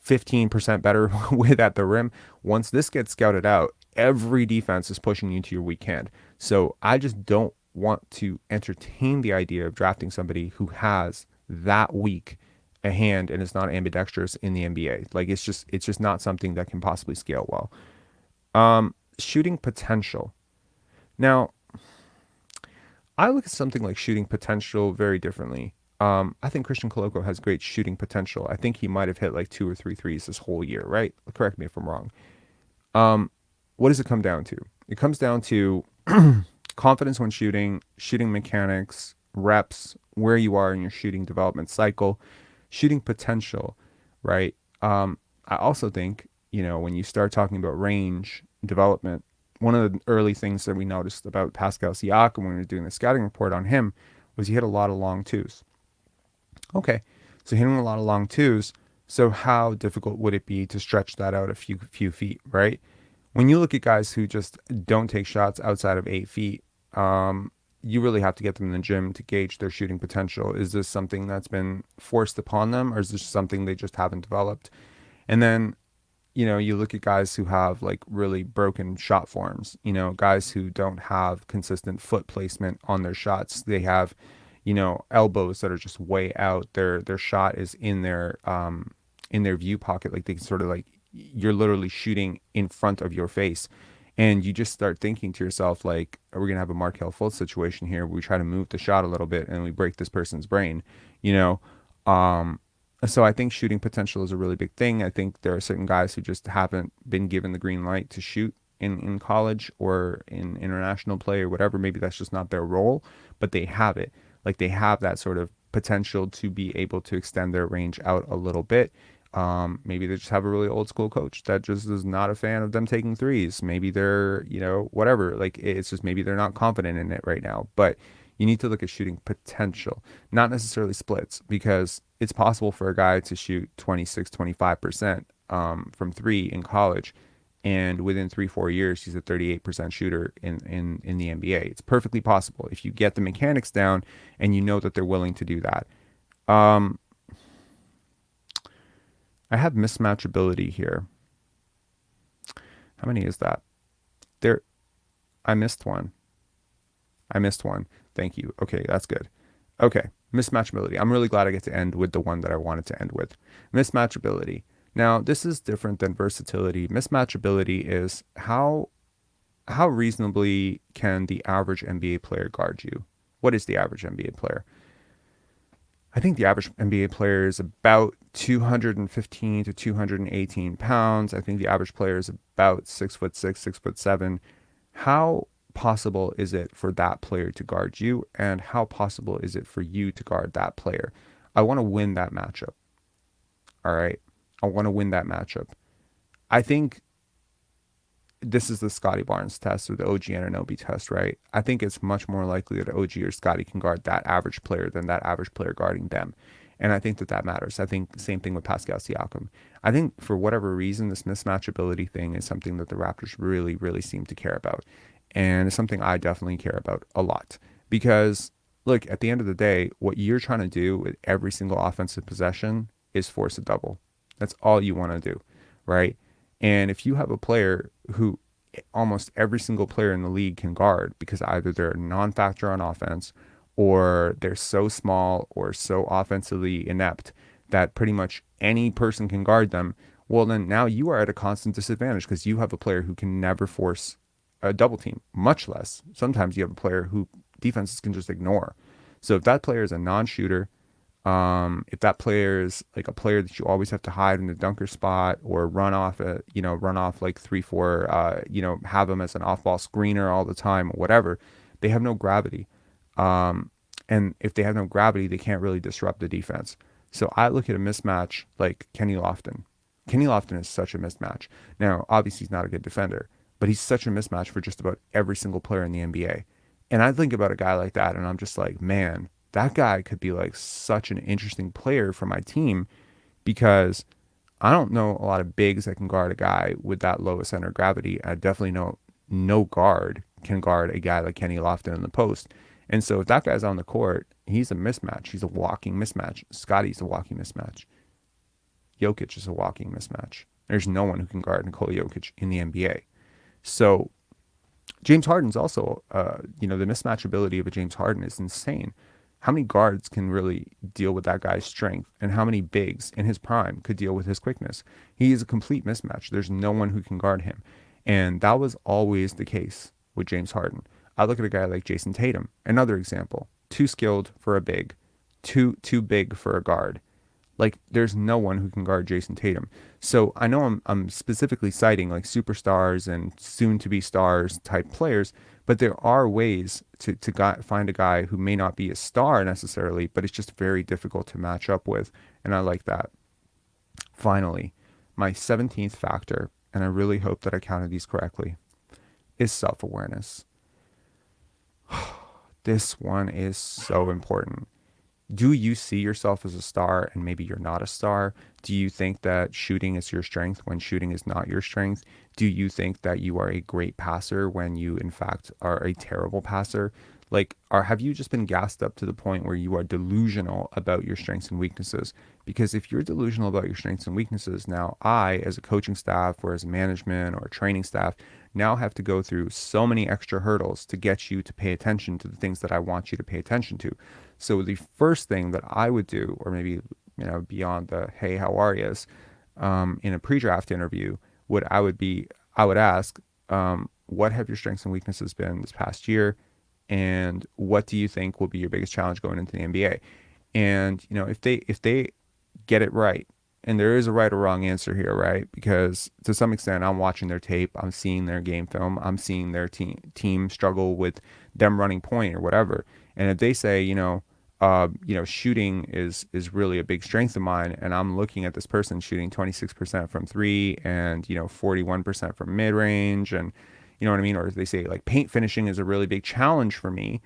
15% better with at the rim. Once this gets scouted out, every defense is pushing you to your weak hand. So I just don't want to entertain the idea of drafting somebody who has that weak a hand and is not ambidextrous in the NBA. Like it's just not something that can possibly scale well. Shooting potential. Now, I look at something like shooting potential very differently. I think Christian Koloko has great shooting potential. I think he might have hit like 2 or 3 threes this whole year, right? Correct me if I'm wrong. What does it come down to? It comes down to confidence when shooting, shooting mechanics, reps, where you are in your shooting development cycle, shooting potential, right? I also think, when you start talking about range development, one of the early things that we noticed about Pascal Siakam when we were doing the scouting report on him was he hit a lot of long twos. Okay, so hitting a lot of long twos. So how difficult would it be to stretch that out a few feet, right? When you look at guys who just don't take shots outside of 8 feet, you really have to get them in the gym to gauge their shooting potential. Is this something that's been forced upon them, or is this something they just haven't developed? And then, you look at guys who have like really broken shot forms, guys who don't have consistent foot placement on their shots. They have, elbows that are just way out. Their shot is in their view pocket. Like they can sort of like you're literally shooting in front of your face. And you just start thinking to yourself, like, are we going to have a Markel Fultz situation here where we try to move the shot a little bit and we break this person's brain, you know? Um, so I think shooting potential is a really big thing. I think there are certain guys who just haven't been given the green light to shoot in college or in international play or whatever. Maybe that's just not their role, but they have it. Like they have that sort of potential to be able to extend their range out a little bit. Maybe they just have a really old school coach that just is not a fan of them taking threes. Maybe they're, whatever. Like it's just maybe they're not confident in it right now. But you need to look at shooting potential, not necessarily splits, because it's possible for a guy to shoot 26, 25% from three in college. And within 3-4 years, he's a 38% shooter in the NBA. It's perfectly possible if you get the mechanics down and you know that they're willing to do that. Um, I have mismatchability here. How many is that? There, I missed one. I missed one. Thank you. Okay, that's good. Okay, mismatchability. I'm really glad I get to end with the one that I wanted to end with. Mismatchability. Now, this is different than versatility. Mismatchability is how reasonably can the average NBA player guard you? What is the average NBA player? I think the average NBA player is about 215 to 218 pounds. I think the average player is about 6'6", 6'7". How possible is it for that player to guard you, and how possible is it for you to guard that player? I want to win that matchup. All right. I want to win that matchup. I think this is the Scottie Barnes test or the OG Anunoby test, right? I think it's much more likely that OG or Scottie can guard that average player than that average player guarding them. And I think that that matters. I think same thing with Pascal Siakam. I think for whatever reason, this mismatchability thing is something that the Raptors really, really seem to care about. And it's something I definitely care about a lot. Because, look, at the end of the day, what you're trying to do with every single offensive possession is force a double. That's all you want to do, right? And if you have a player who almost every single player in the league can guard because either they're a non-factor on offense or they're so small or so offensively inept that pretty much any person can guard them, well, then now you are at a constant disadvantage because you have a player who can never force a double team, much less. Sometimes you have a player who defenses can just ignore. So if that player is a non-shooter, if that player is like a player that you always have to hide in the dunker spot or run off, run off like 3-4, have them as an off-ball screener all the time or whatever, they have no gravity. And if they have no gravity, they can't really disrupt the defense. So I look at a mismatch like Kenny Lofton. Kenny Lofton is such a mismatch. Now, obviously, he's not a good defender, but he's such a mismatch for just about every single player in the NBA. And I think about a guy like that, and I'm just like, man, that guy could be like such an interesting player for my team because I don't know a lot of bigs that can guard a guy with that low center of gravity. I definitely know no guard can guard a guy like Kenny Lofton in the post. And so if that guy's on the court, he's a mismatch. He's a walking mismatch. Scottie's a walking mismatch. Jokic is a walking mismatch. There's no one who can guard Nikola Jokic in the NBA. So James Harden's also, the mismatchability of a James Harden is insane. How many guards can really deal with that guy's strength, and how many bigs in his prime could deal with his quickness? He is a complete mismatch. There's no one who can guard him. And that was always the case with James Harden. I look at a guy like Jason Tatum, another example. Too skilled for a big, too big for a guard. Like there's no one who can guard Jason Tatum. So I know I'm specifically citing like superstars and soon to be stars type players, but there are ways to find a guy who may not be a star necessarily, but it's just very difficult to match up with. And I like that. Finally, my 17th factor, and I really hope that I counted these correctly, is self-awareness. This one is so important. Do you see yourself as a star and maybe you're not a star? Do you think that shooting is your strength when shooting is not your strength? Do you think that you are a great passer when you in fact are a terrible passer? Like, have you just been gassed up to the point where you are delusional about your strengths and weaknesses? Because if you're delusional about your strengths and weaknesses, now I, as a coaching staff or as a management or a training staff, now have to go through so many extra hurdles to get you to pay attention to the things that I want you to pay attention to. So the first thing that I would do, or maybe, beyond the, hey, how are yous, in a pre-draft interview, I would ask, what have your strengths and weaknesses been this past year, and what do you think will be your biggest challenge going into the NBA? And if they get it right, and there is a right or wrong answer here, right? Because to some extent, I'm watching their tape, I'm seeing their game film, I'm seeing their team struggle with them running point or whatever. And if they say, shooting is really a big strength of mine, and I'm looking at this person shooting 26% from three, and 41% from mid range, and you know what I mean? Or they say like paint finishing is a really big challenge for me,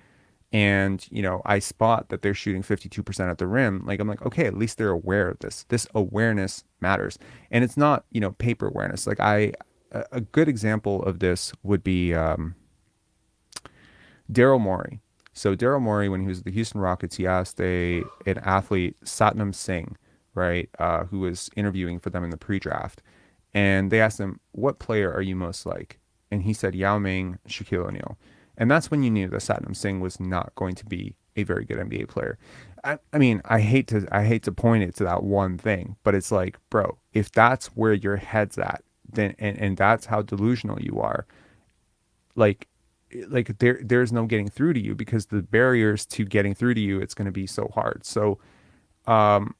and I spot that they're shooting 52% at the rim, like I'm like, okay, at least they're aware of this awareness matters. And it's not paper awareness. Like a good example of this would be Daryl Morey. So Daryl Morey, when he was at the Houston Rockets, he asked an athlete, Satnam Singh, right, who was interviewing for them in the pre-draft, and they asked him, what player are you most like? And he said Yao Ming, Shaquille O'Neal. And that's when you knew that Satnam Singh was not going to be a very good NBA player. I mean, I hate to point it to that one thing, but it's like, bro, if that's where your head's at, then and that's how delusional you are, like there's no getting through to you, because the barriers to getting through to you, it's going to be so hard. So um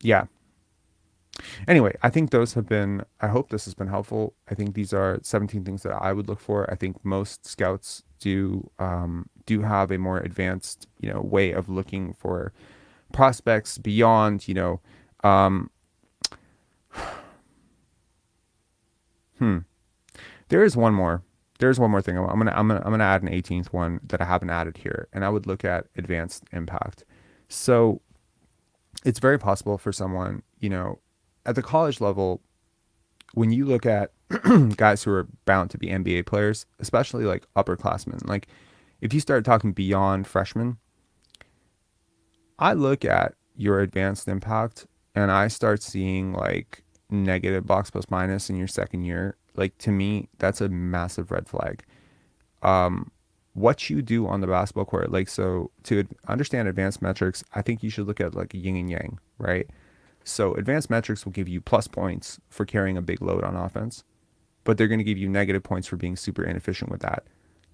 yeah, anyway, I think I hope this has been helpful. I think these are 17 things that I would look for. I think most scouts do have a more advanced way of looking for prospects beyond um hmm there is one more. There's one more thing. I'm gonna add an 18th one that I haven't added here, and I would look at advanced impact. So it's very possible for someone, at the college level, when you look at guys who are bound to be NBA players, especially like upperclassmen, like if you start talking beyond freshmen, I look at your advanced impact and I start seeing like negative box plus minus in your second year. Like to me, that's a massive red flag. um, what you do on the basketball court. Like, so to understand advanced metrics, I think you should look at like a yin and yang, right? So advanced metrics will give you plus points for carrying a big load on offense, but they're going to give you negative points for being super inefficient with that.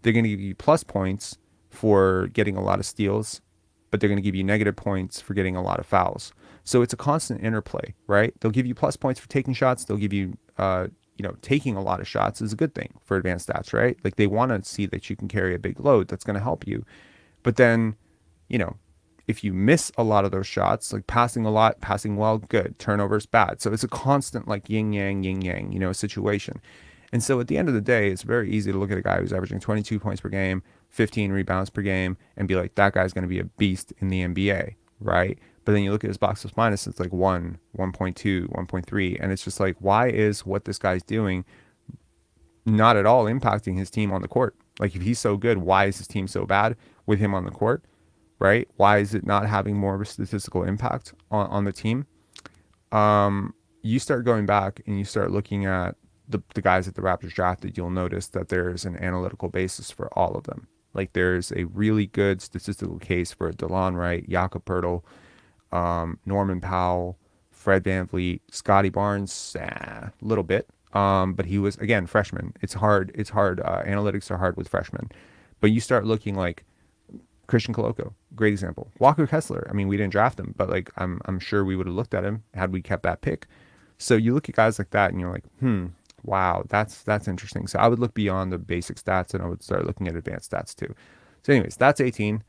They're going to give you plus points for getting a lot of steals, but they're going to give you negative points for getting a lot of fouls. So it's a constant interplay, right? They'll give you plus points for taking shots. They'll give you, taking a lot of shots is a good thing for advanced stats, right? Like they want to see that you can carry a big load. That's going to help you. But then, you know, if you miss a lot of those shots, like passing a lot, passing well, good. Turnovers, bad. So it's a constant like yin yang, situation. And so at the end of the day, it's very easy to look at a guy who's averaging 22 points per game, 15 rebounds per game, and be like, that guy's going to be a beast in the NBA, right? But then you look at his box plus minus, it's like 1, 1.2, 1.3. And it's just like, why is what this guy's doing not at all impacting his team on the court? Like, if he's so good, why is his team so bad with him on the court, right? Why is it not having more of a statistical impact on the team? You start going back and you start looking at the guys that the Raptors drafted, you'll notice that there's an analytical basis for all of them. Like there's a really good statistical case for DeLon Wright, Jakob Poeltl, Norman Powell, Fred VanVleet, Scottie Barnes, a little bit. But he was, again, freshman. It's hard. Analytics are hard with freshmen. But you start looking like Christian Koloko, great example. Walker Kessler. I mean, we didn't draft him, but like I'm sure we would have looked at him had we kept that pick. So you look at guys like that and you're like, wow, that's interesting. So I would look beyond the basic stats and I would start looking at advanced stats too. So anyways, that's 18.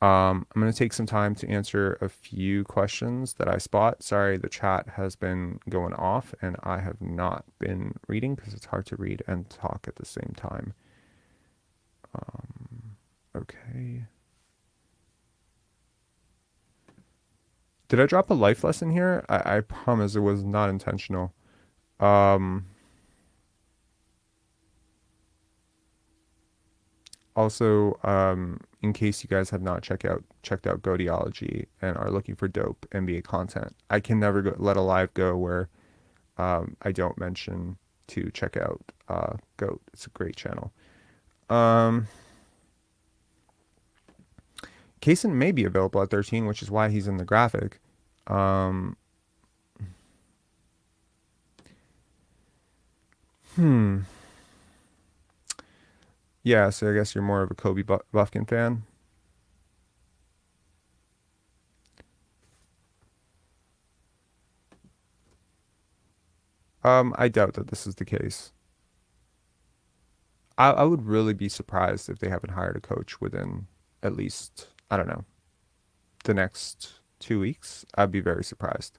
I'm going to take some time to answer a few questions that I spot. Sorry, the chat has been going off and I have not been reading because it's hard to read and talk at the same time. Okay. Did I drop a life lesson here? I promise it was not intentional. Also, in case you guys have not checked out Goateology and are looking for dope NBA content, I can never let a live go where I don't mention to check out Goat. It's a great channel. Cason may be available at 13, which is why he's in the graphic. Hmm. Yeah, so I guess you're more of a Kobe Buffkin fan. I doubt that this is the case. I would really be surprised if they haven't hired a coach within at least, I don't know, the next 2 weeks. I'd be very surprised.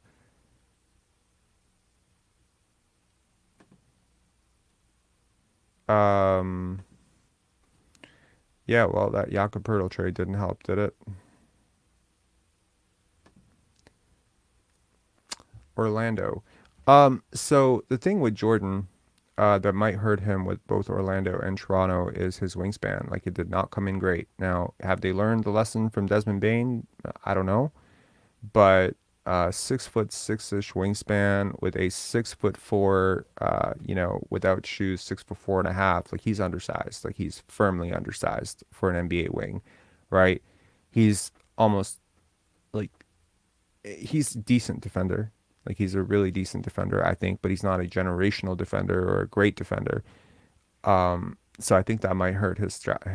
Um, yeah, well, that Jakob Poeltl trade didn't help, did it? Orlando. So the thing with Jordan, that might hurt him with both Orlando and Toronto is his wingspan. Like it did not come in great. Now, have they learned the lesson from Desmond Bain? I don't know, but 6 foot six-ish wingspan with a 6'4", without shoes, 6'4" and a half. Like he's undersized. Like he's firmly undersized for an NBA wing, right? He's almost like he's a decent defender. Like he's a really decent defender, I think, but he's not a generational defender or a great defender. So I think that might hurt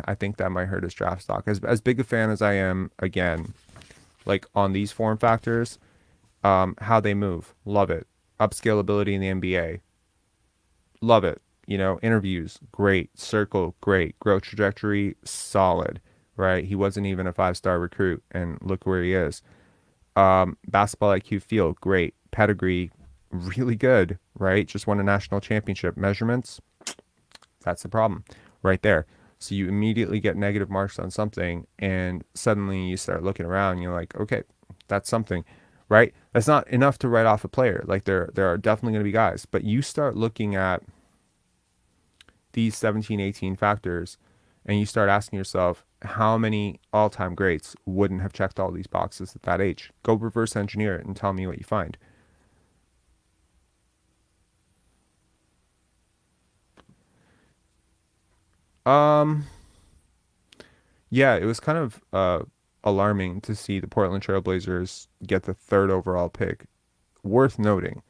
I think that might hurt his draft stock. As big a fan as I am, again, like on these form factors, how they move, love it. Upscalability in the NBA, love it. Interviews, great. Circle, great. Growth trajectory, solid. Right? He wasn't even a 5-star recruit, and look where he is. Basketball IQ field, great. Pedigree, really good, right? Just won a national championship. Measurements, that's the problem right there. So you immediately get negative marks on something, and suddenly you start looking around, and you're like, okay, that's something, right? That's not enough to write off a player. Like there are definitely going to be guys, but you start looking at these 17, 18 factors, and you start asking yourself, how many all-time greats wouldn't have checked all these boxes at that age? Go reverse engineer it and tell me what you find. Um, yeah, it was kind of alarming to see the Portland Trail Blazers get the third overall pick. Worth noting,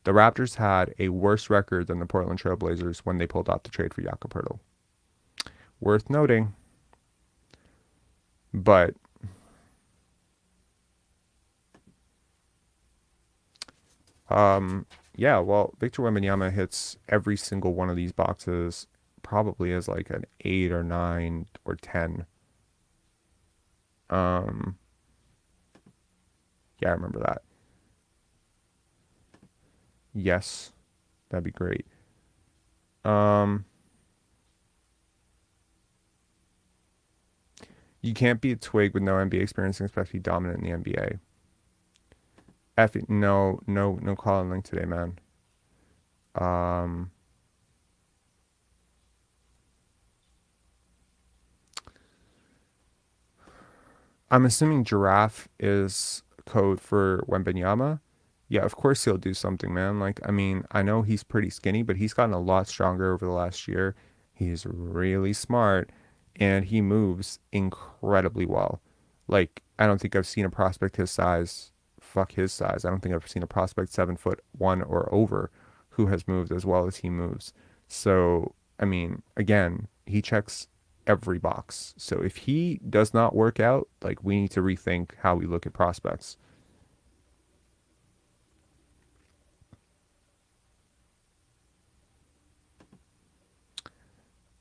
the Raptors had a worse record than the Portland Trail Blazers when they pulled off the trade for Jakob Poeltl. Worth noting, but yeah, well, Victor Wembanyama hits every single one of these boxes probably as like an 8 or 9 or 10. Um, yeah, I remember that. Yes, that'd be great. Um, you can't be a twig with no NBA experience and expect to be dominant in the NBA. No, no, no calling link today, man. Um, I'm assuming giraffe is code for Wembenyama. Yeah, of course he'll do something, man. Like, I mean, I know he's pretty skinny, but he's gotten a lot stronger over the last year. He's really smart and he moves incredibly well. Like, I don't think I've seen a prospect his size, fuck his size. I don't think I've seen a prospect 7'1" or over who has moved as well as he moves. So, I mean, again, he checks every box. So if he does not work out, like we need to rethink how we look at prospects.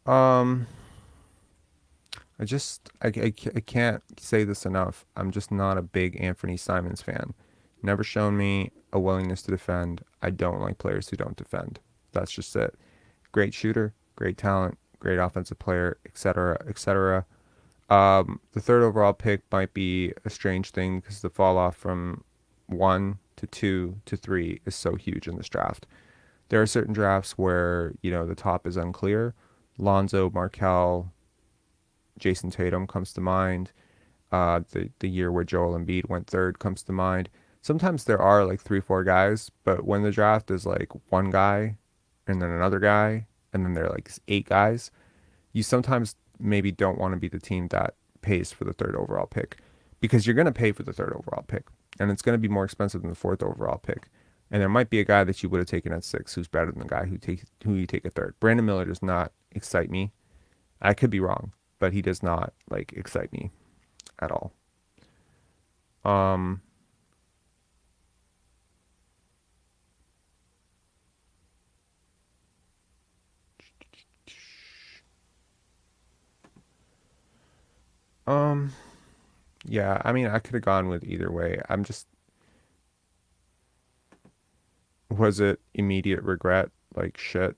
Um, I can't say this enough. I'm just not a big Anthony Simons fan. Never shown me a willingness to defend. I don't like players who don't defend. That's just it. Great shooter, great talent, great offensive player, etc., etc. The third overall pick might be a strange thing because the fall off from 1 to 2 to 3 is so huge in this draft. There are certain drafts where, the top is unclear. Lonzo, Markel, Jason Tatum comes to mind. The year where Joel Embiid went third comes to mind. Sometimes there are like 3, 4 guys, but when the draft is like one guy and then another guy and then there are like 8 guys, you sometimes maybe don't want to be the team that pays for the third overall pick because you're going to pay for the third overall pick and it's going to be more expensive than the fourth overall pick. And there might be a guy that you would have taken at 6 who's better than the guy who you take at third. Brandon Miller does not excite me. I could be wrong, but he does not like excite me at all. Um, um, yeah, I mean, I could have gone with either way. Was it immediate regret? Like shit.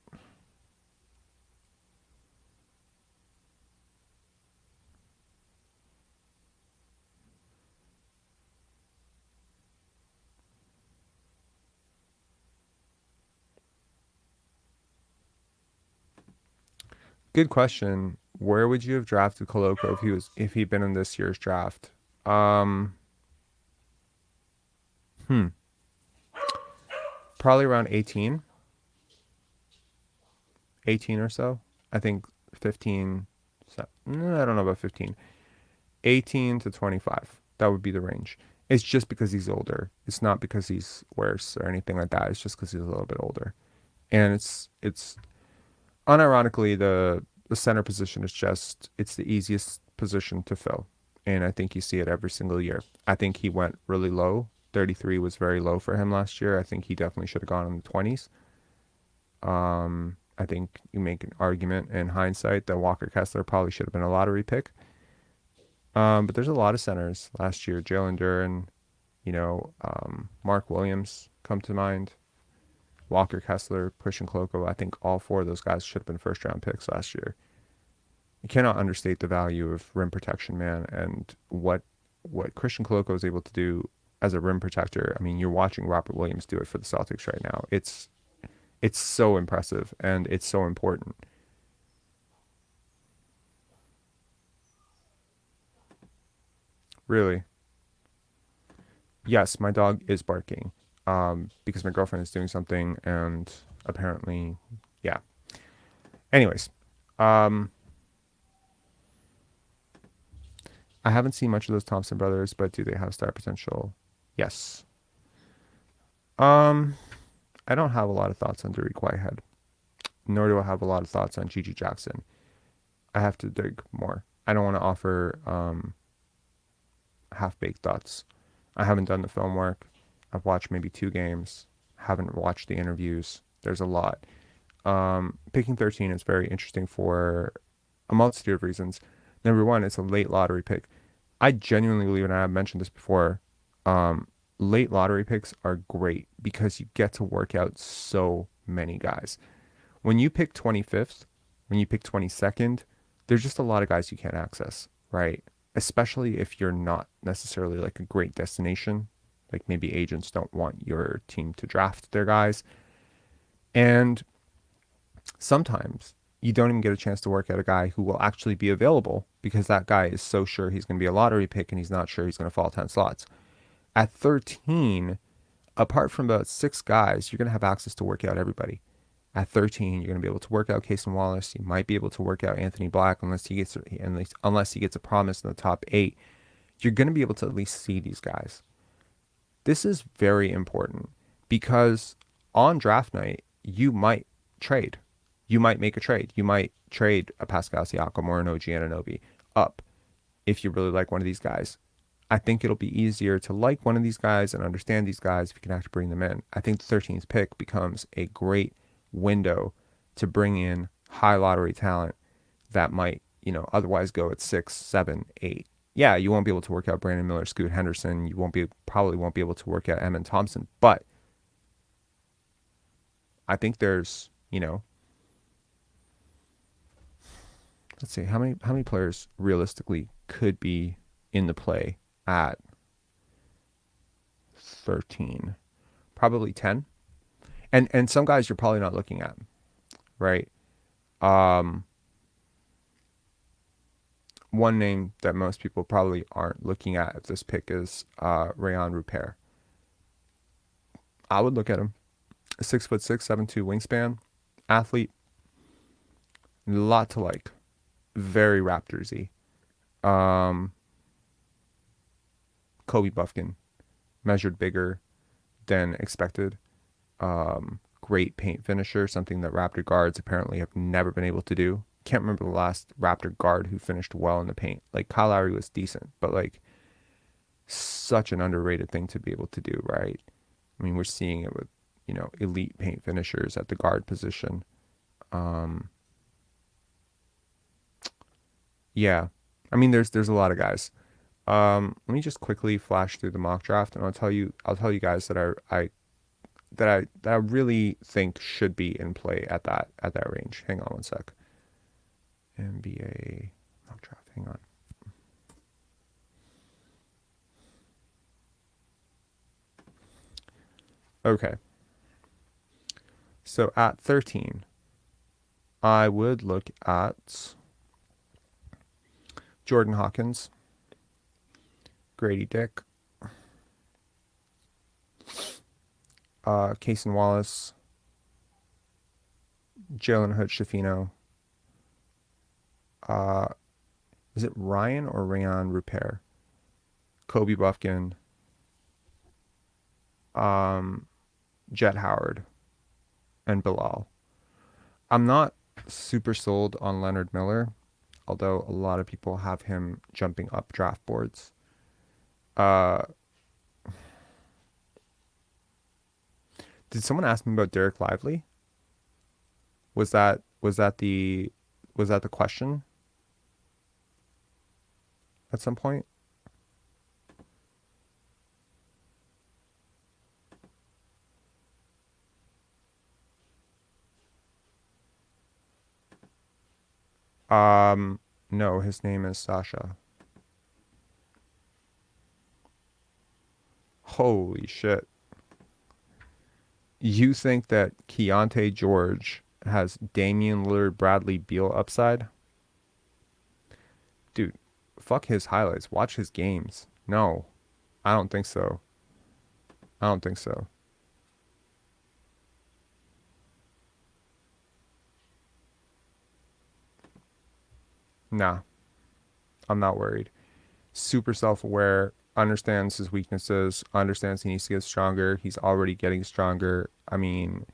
Good question. Where would you have drafted Koloko if he'd been in this year's draft? Um, hmm, Probably around 18, 18 or so. I think 15. I don't know about 15. 18 to 25. That would be the range. It's just because he's older. It's not because he's worse or anything like that. It's just because he's a little bit older. And it's unironically the center position is just it's the easiest position to fill. And I think you see it every single year. I think he went really low. 33 was very low for him last year. I think he definitely should have gone in the 20s. I think you make an argument in hindsight that Walker Kessler probably should have been a lottery pick. But there's a lot of centers last year. Jalen Duren, Mark Williams come to mind. Walker Kessler, Christian Koloko. I think all four of those guys should have been first round picks last year. You cannot understate the value of rim protection, man, and what Christian Koloko is able to do as a rim protector. I mean, you're watching Robert Williams do it for the Celtics right now. It's so impressive and it's so important. Really. Yes, my dog is barking. Because my girlfriend is doing something and apparently, yeah. Anyways, um, I haven't seen much of those Thompson brothers, but do they have star potential? Yes. Um, I don't have a lot of thoughts on Derek Whitehead, nor do I have a lot of thoughts on Gigi Jackson. I have to dig more. I don't want to offer half-baked thoughts. I haven't done the film work. I've watched maybe 2 games. Haven't watched the interviews. There's a lot. Picking 13 is very interesting for a multitude of reasons. Number one, it's a late lottery pick. I genuinely believe, and I've mentioned this before, um, late lottery picks are great because you get to work out so many guys. When you pick 25th, when you pick 22nd, there's just a lot of guys you can't access, right? Especially if you're not necessarily like a great destination. Like maybe agents don't want your team to draft their guys. And sometimes you don't even get a chance to work out a guy who will actually be available because that guy is so sure he's going to be a lottery pick and he's not sure he's going to fall 10 slots. At 13, apart from about 6 guys, you're going to have access to work out everybody. At 13, you're going to be able to work out Cason Wallace. You might be able to work out Anthony Black unless he gets a promise in the top 8. You're going to be able to at least see these guys. This is very important because on draft night, you might trade. You might make a trade. You might trade a Pascal Siakam or an OG Anunoby up if you really like one of these guys. I think it'll be easier to like one of these guys and understand these guys if you can actually bring them in. I think the 13th pick becomes a great window to bring in high lottery talent that might, otherwise go at 6, 7, 8. Yeah, you won't be able to work out Brandon Miller, Scoot Henderson. You probably won't be able to work out Emin Thompson, but I think there's, let's see, how many players realistically could be in the play at 13? Probably 10. And some guys you're probably not looking at, right? Um, One name that most people probably aren't looking at if this pick is Rayon Rupert. I would look at him. 6'6", 7'2" wingspan, athlete, a lot to like. Very Raptorsy. Um, Kobe Buffkin, measured bigger than expected. Great paint finisher, something that Raptor guards apparently have never been able to do. Can't remember the last Raptor guard who finished well in the paint. Like Kyle Lowry was decent, but like such an underrated thing to be able to do, right? I mean, we're seeing it with, elite paint finishers at the guard position. Um, yeah, I mean, there's a lot of guys. Let me just quickly flash through the mock draft, and I'll tell you guys that I really think should be in play at that range. Hang on one sec. NBA mock draft. Hang on. Okay. So at 13, I would look at Jordan Hawkins, Grady Dick, Cason Wallace, Jalen Hood Schifino. Is it Ryan or Rayon Rupert? Kobe Buffkin, Jet Howard, and Bilal. I'm not super sold on Leonard Miller, although a lot of people have him jumping up draft boards. Uh, did someone ask me about Derek Lively? Was that the question at some point? Um, no, his name is Sasha. Holy shit. You think that Keyonte George has Damian Lillard Bradley Beal upside? Dude, fuck his highlights. Watch his games. No, I don't think so. I don't think so. Nah, I'm not worried. Super self-aware, understands his weaknesses, understands he needs to get stronger. He's already getting stronger. I mean,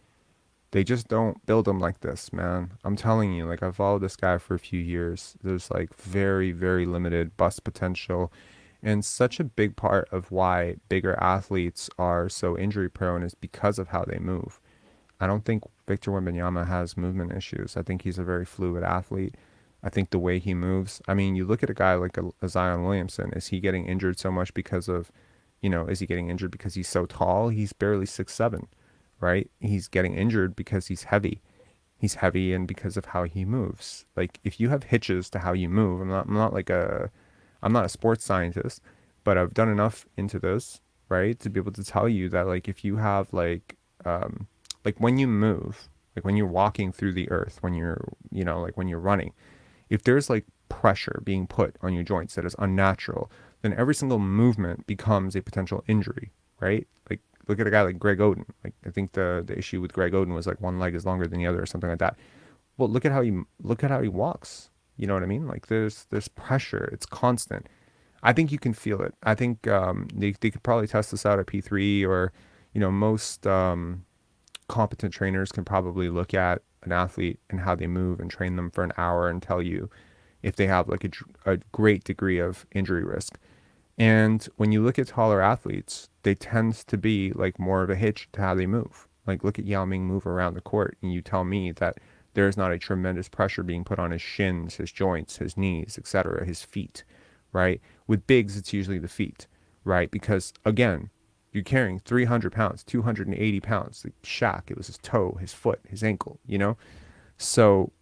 they just don't build him like this, man. I'm telling you, like I've followed this guy for a few years. There's like very, very limited bust potential. And such a big part of why bigger athletes are so injury prone is because of how they move. I don't think Victor Wembanyama has movement issues. I think he's a very fluid athlete. I think the way he moves. I mean, you look at a guy like a Zion Williamson. Is he getting injured so much because of, is he getting injured because he's so tall? He's barely 6'7", right? He's getting injured because he's heavy. He's heavy and because of how he moves. Like if you have hitches to how you move, I'm not a sports scientist, but I've done enough into this, right, to be able to tell you that like if you have like when you move, like when you're walking through the earth, when you're, like when you're running, if there's like pressure being put on your joints that is unnatural, then every single movement becomes a potential injury, right? Like look at a guy like Greg Oden. Like I think the issue with Greg Oden was like one leg is longer than the other or something like that. Well, look at how he walks. You know what I mean? Like there's pressure. It's constant. I think you can feel it. I think they could probably test this out at P3 or, most competent trainers can probably look at an athlete and how they move and train them for an hour and tell you if they have like a great degree of injury risk. And when you look at taller athletes, they tend to be like more of a hitch to how they move. Like look at Yao Ming move around the court and you tell me that there's not a tremendous pressure being put on his shins, his joints, his knees, etc., his feet, right? With bigs, it's usually the feet, right? Because again, you're carrying 300 pounds, 280 pounds. Like Shaq, it was his toe, his foot, his ankle. So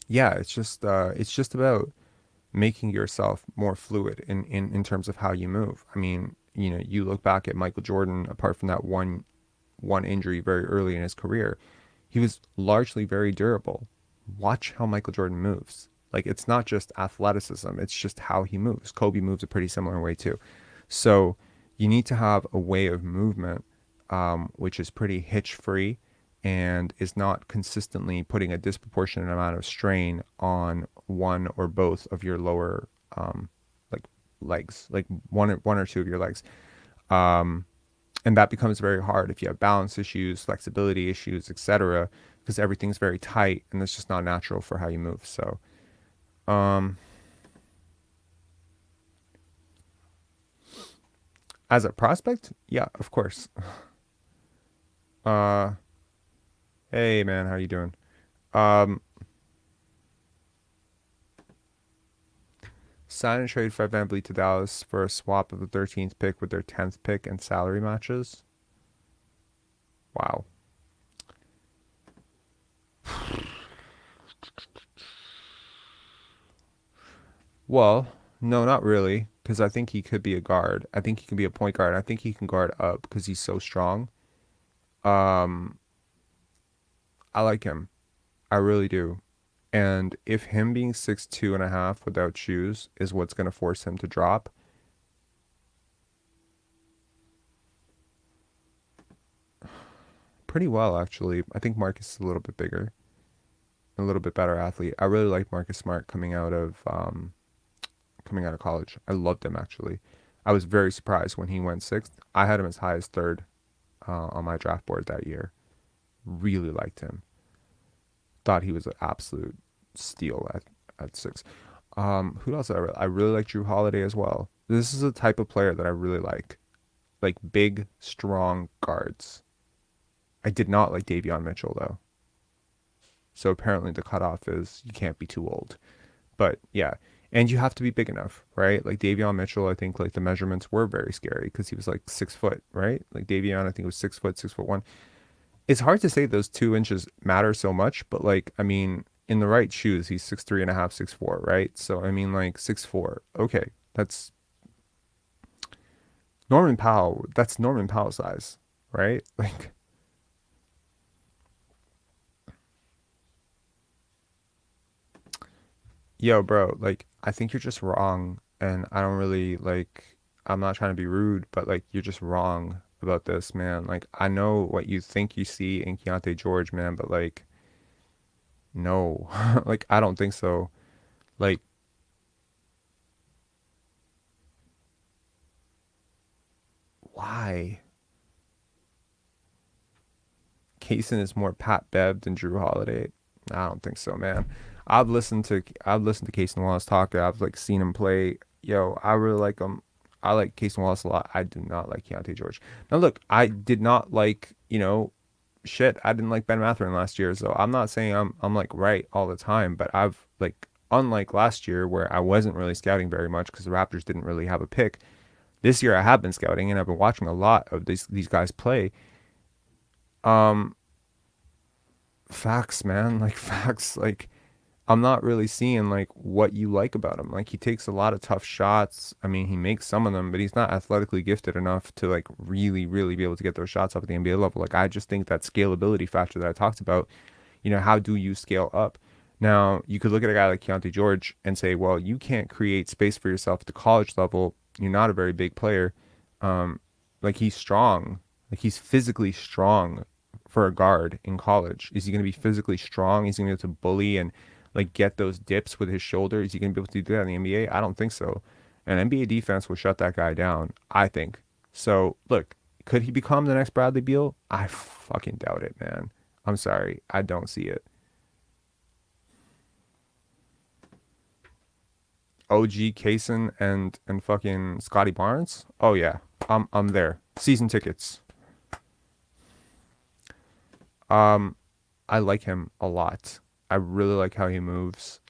yeah, it's just about making yourself more fluid in terms of how you move. I mean, you look back at Michael Jordan, apart from that one injury very early in his career, he was largely very durable. Watch how Michael Jordan moves. Like it's not just athleticism, it's just how he moves. Kobe moves a pretty similar way too. So you need to have a way of movement which is pretty hitch free and is not consistently putting a disproportionate amount of strain on one or both of your lower like legs, like one or two of your legs. Um, And that becomes very hard if you have balance issues, flexibility issues, etc., because everything's very tight and it's just not natural for how you move. So, um, as a prospect, yeah, of course. Uh, hey man, how you doing? Um, Sign and trade Fred VanVleet to Dallas for a swap of the 13th pick with their 10th pick and salary matches. Wow. Well, no, not really, because I think he could be a guard. I think he can be a point guard. I think he can guard up because he's so strong. Um, I like him. I really do. And if him being 6'2.5" without shoes is what's going to force him to drop, pretty well, actually. I think Marcus is a little bit bigger, a little bit better athlete. I really like Marcus Smart coming out of college. I loved him, actually. I was very surprised when he went sixth. I had him as high as third on my draft board that year. Really liked him. Thought he was an absolute steal at six. Who else? I really like Drew Holiday as well. This is a type of player that I really like big, strong guards. I did not like Davion Mitchell though. So apparently the cutoff is you can't be too old. But yeah, and you have to be big enough, right? Like Davion Mitchell, I think like the measurements were very scary because he was like 6 foot, right? Like Davion, I think was 6 foot, 6'1". It's hard to say those 2 inches matter so much, but like I mean, in the right shoes, he's 6'3.5", 6'4", right? So I mean, like 6'4". Okay, that's Norman Powell. That's Norman Powell size, right? Like, yo, bro, like I think you're just wrong, and I don't really like. I'm not trying to be rude, but like you're just wrong about this, man. Like I know what you think you see in Keyonte George, man, but like no, like I don't think so. Like why? Cason is more Pat Bev than Drew Holiday. I don't think so, man. I've listened to Cason Wallace talk. I've like seen him play. Yo, I really like him. I like Cason Wallace a lot. I do not like Keontae George. Now look, I did not like, shit. I didn't like Ben Mathurin last year, so I'm not saying I'm like right all the time, but I've like unlike last year where I wasn't really scouting very much because the Raptors didn't really have a pick. This year I have been scouting and I've been watching a lot of these guys play. Um, Facts, man. Like facts. Like I'm not really seeing like what you like about him. Like he takes a lot of tough shots. I mean, he makes some of them, but he's not athletically gifted enough to like really, really be able to get those shots up at the NBA level. Like I just think that scalability factor that I talked about, how do you scale up? Now, you could look at a guy like Keontae George and say, well, you can't create space for yourself at the college level. You're not a very big player. Like he's strong. Like he's physically strong for a guard in college. Is he going to be physically strong? Is he going to be able to bully and like get those dips with his shoulder? Is he going to be able to do that in the NBA? I don't think so. And NBA defense will shut that guy down, I think. So look, could he become the next Bradley Beal? I fucking doubt it, man. I'm sorry, I don't see it. OG Cason and fucking Scottie Barnes. Oh yeah, I'm there. Season tickets. Um, I like him a lot. I really like how he moves.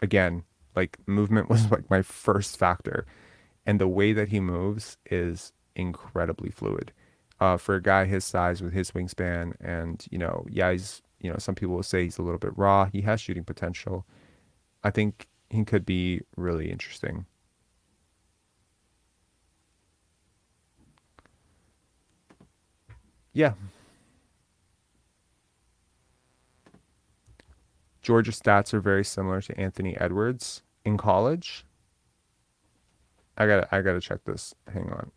Again, like movement was like my first factor, and the way that he moves is incredibly fluid. For a guy his size with his wingspan, and yeah, he's some people will say he's a little bit raw. He has shooting potential. I think he could be really interesting. Yeah, Georgia's stats are very similar to Anthony Edwards in college. I gotta check this. Hang on,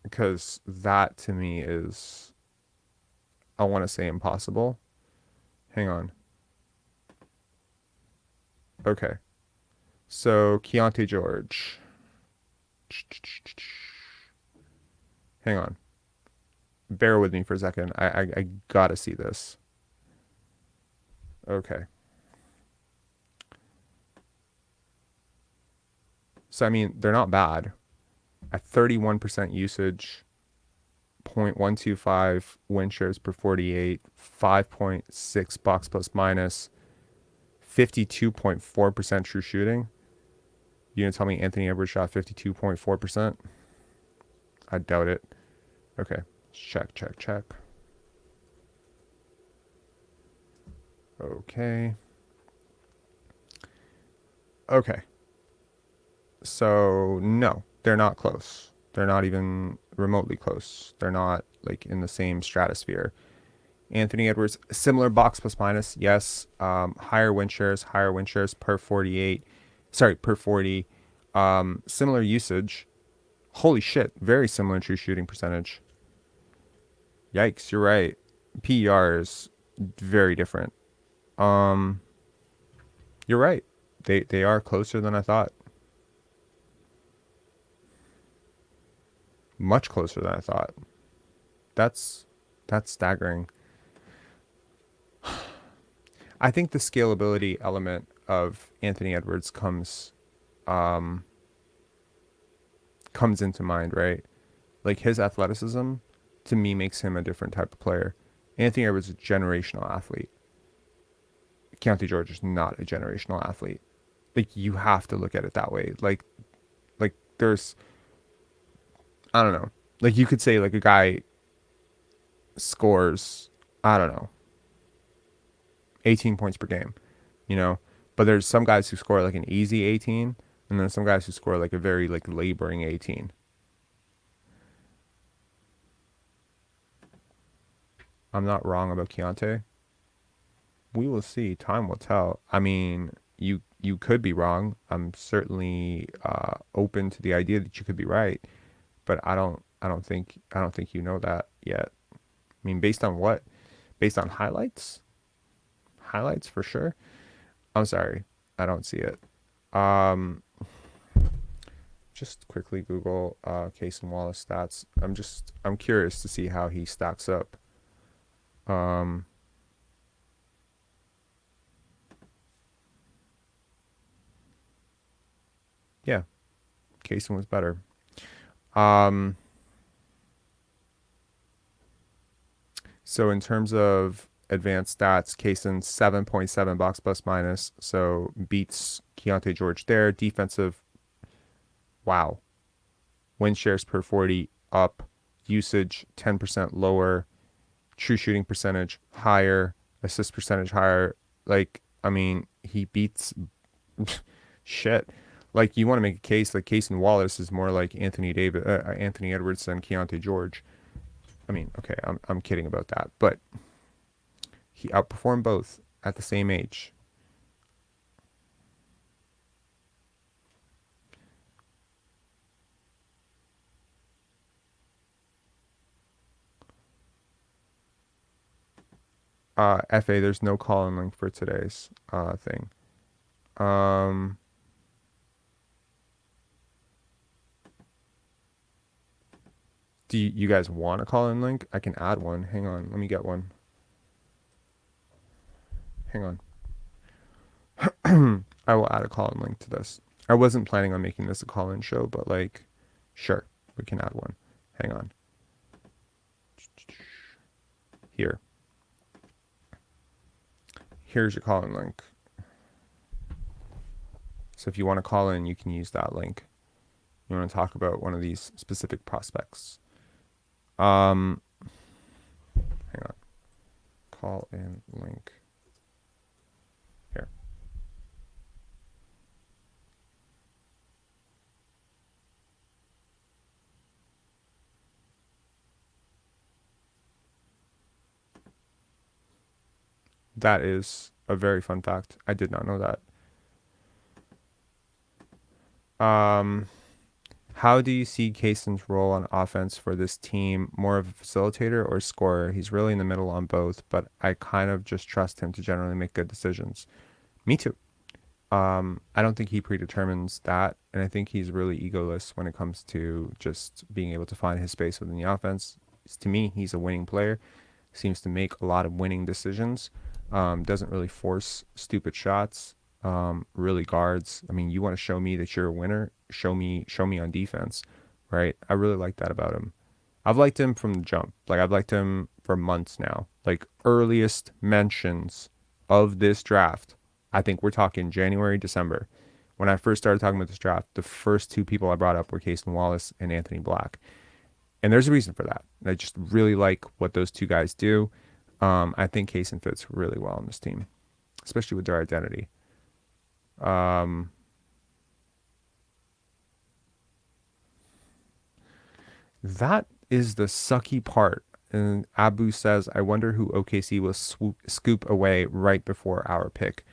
because that to me is I want to say impossible. Hang on. Okay, so Keontae George. Hang on. Bear with me for a second. I gotta see this. Okay. So, I mean, they're not bad. At 31% usage, 0.125 win shares per 48, 5.6 box plus minus, 52.4% true shooting. You gonna tell me Anthony Edwards shot 52.4%? I doubt it. Okay. Check. Okay. Okay. So, no, they're not close. They're not even remotely close. They're not like in the same stratosphere. Anthony Edwards, similar box plus minus, yes. Higher win shares per 48. Sorry, per 40. Similar usage. Holy shit, very similar true shooting percentage. Yikes, you're right. PER is very different. Um, you're right. They are closer than I thought. Much closer than I thought. That's staggering. I think the scalability element of Anthony Edwards comes into mind, right? Like his athleticism to me makes him a different type of player. Anthony Edwards is a generational athlete. Keyonte George is not a generational athlete. Like you have to look at it that way. Like there's I don't know. Like you could say like a guy scores, I don't know, 18 points per game, you know? But there's some guys who score like an easy 18 and then some guys who score like a very like laboring 18. I'm not wrong about Keyonte. We will see. Time will tell. I mean, you could be wrong. I'm certainly open to the idea that you could be right, but I don't think you know that yet. I mean, based on what? Based on highlights? Highlights for sure. I'm sorry, I don't see it. Um, just quickly Google Cason Wallace stats. I'm curious to see how he stacks up. Um, yeah, Cason was better. Um, so in terms of advanced stats, Cason 7.7 box plus minus, so beats Keyonte George there. Defensive, wow. Win shares per 40 up, usage 10% lower, true shooting percentage higher, assist percentage higher. Like, I mean, he beats shit. Like, you want to make a case like Cason Wallace is more like Anthony Edwards than Keyonte George. I mean, okay, I'm kidding about that, but he outperformed both at the same age. FA, there's no call-in link for today's thing. Um, do you guys want a call-in link? I can add one. Hang on, let me get one. Hang on. I will add a call-in link to this. I wasn't planning on making this a call-in show, but like, sure, we can add one. Hang on. Here. Here's your call-in link. So if you want to call in, you can use that link. You want to talk about one of these specific prospects. Hang on. Call in link. Here. That is a very fun fact. I did not know that. How do you see Cason's role on offense for this team? More of a facilitator or scorer? He's really in the middle on both, but I kind of just trust him to generally make good decisions. Me too. I don't think he predetermines that, and I think he's really egoless when it comes to just being able to find his space within the offense. To me, he's a winning player. Seems to make a lot of winning decisions. Doesn't really force stupid shots. Really guards. I mean, you want to show me that you're a winner? Show me on defense, right? I really like that about him. I've liked him from the jump. Like I've liked him for months now. Like earliest mentions of this draft. I think we're talking January, December. When I first started talking about this draft, the first two people I brought up were Cason Wallace and Anthony Black. And there's a reason for that. I just really like what those two guys do. I think Cason fits really well on this team, especially with their identity. Um, that is the sucky part. And Abu says, I wonder who OKC will scoop away right before our pick.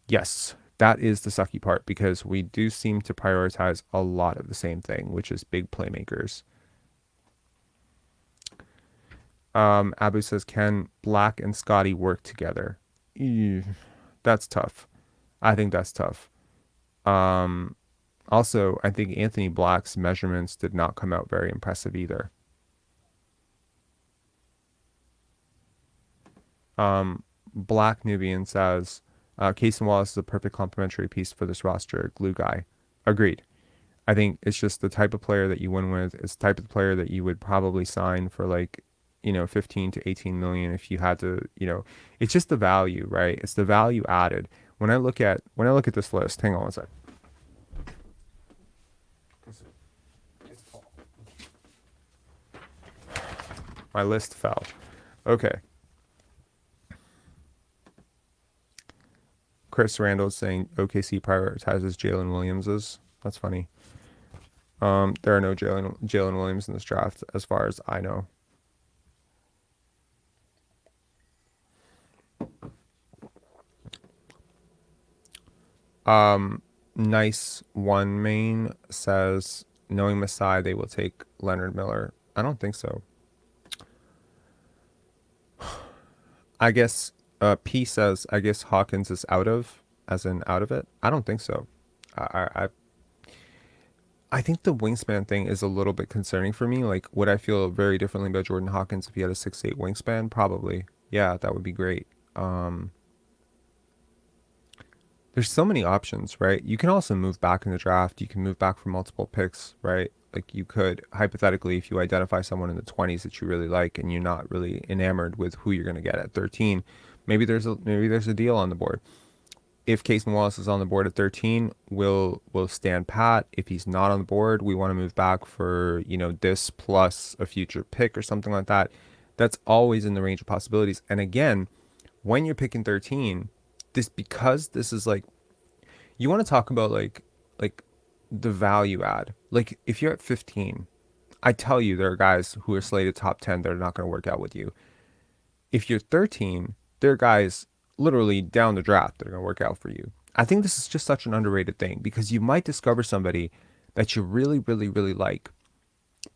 Yes, that is the sucky part because we do seem to prioritize a lot of the same thing, which is big playmakers. Abu says, can Black and Scottie work together? Ew, that's tough. I think that's tough. Also, I think Anthony Black's measurements did not come out very impressive either. Black Nubian says, Cason Wallace is a perfect complementary piece for this roster. Glue guy. Agreed. I think it's just the type of player that you win with. It's the type of player that you would probably sign for like, 15 to 18 million if you had to, it's just the value, right? It's the value added. When I look at this list, hang on one sec. My list fell. Okay. Chris Randall saying OKC prioritizes Jalen Williams's. That's funny. There are no Jalen Williams in this draft, as far as I know. Nice one main says, knowing Masai, they will take Leonard Miller. I don't think so. I guess P says, I guess Hawkins is as in out of it. I don't think so. I think the wingspan thing is a little bit concerning for me. Like, would I feel very differently about Jordan Hawkins if he had a 6'8" wingspan? Probably. Yeah, that would be great. Um, there's so many options, right? You can also move back in the draft. You can move back for multiple picks, right? Like you could hypothetically, if you identify someone in the 20s that you really like and you're not really enamored with who you're going to get at 13, maybe there's a deal on the board. If Cason Wallace is on the board at 13, we'll stand pat. If he's not on the board, we want to move back for, this plus a future pick or something like that. That's always in the range of possibilities. And again, when you're picking 13, because this is like, you want to talk about like the value add. Like if you're at 15, I tell you there are guys who are slated top 10 that are not going to work out with you. If you're 13, there are guys literally down the draft that are going to work out for you. I think this is just such an underrated thing because you might discover somebody that you really, really, really like,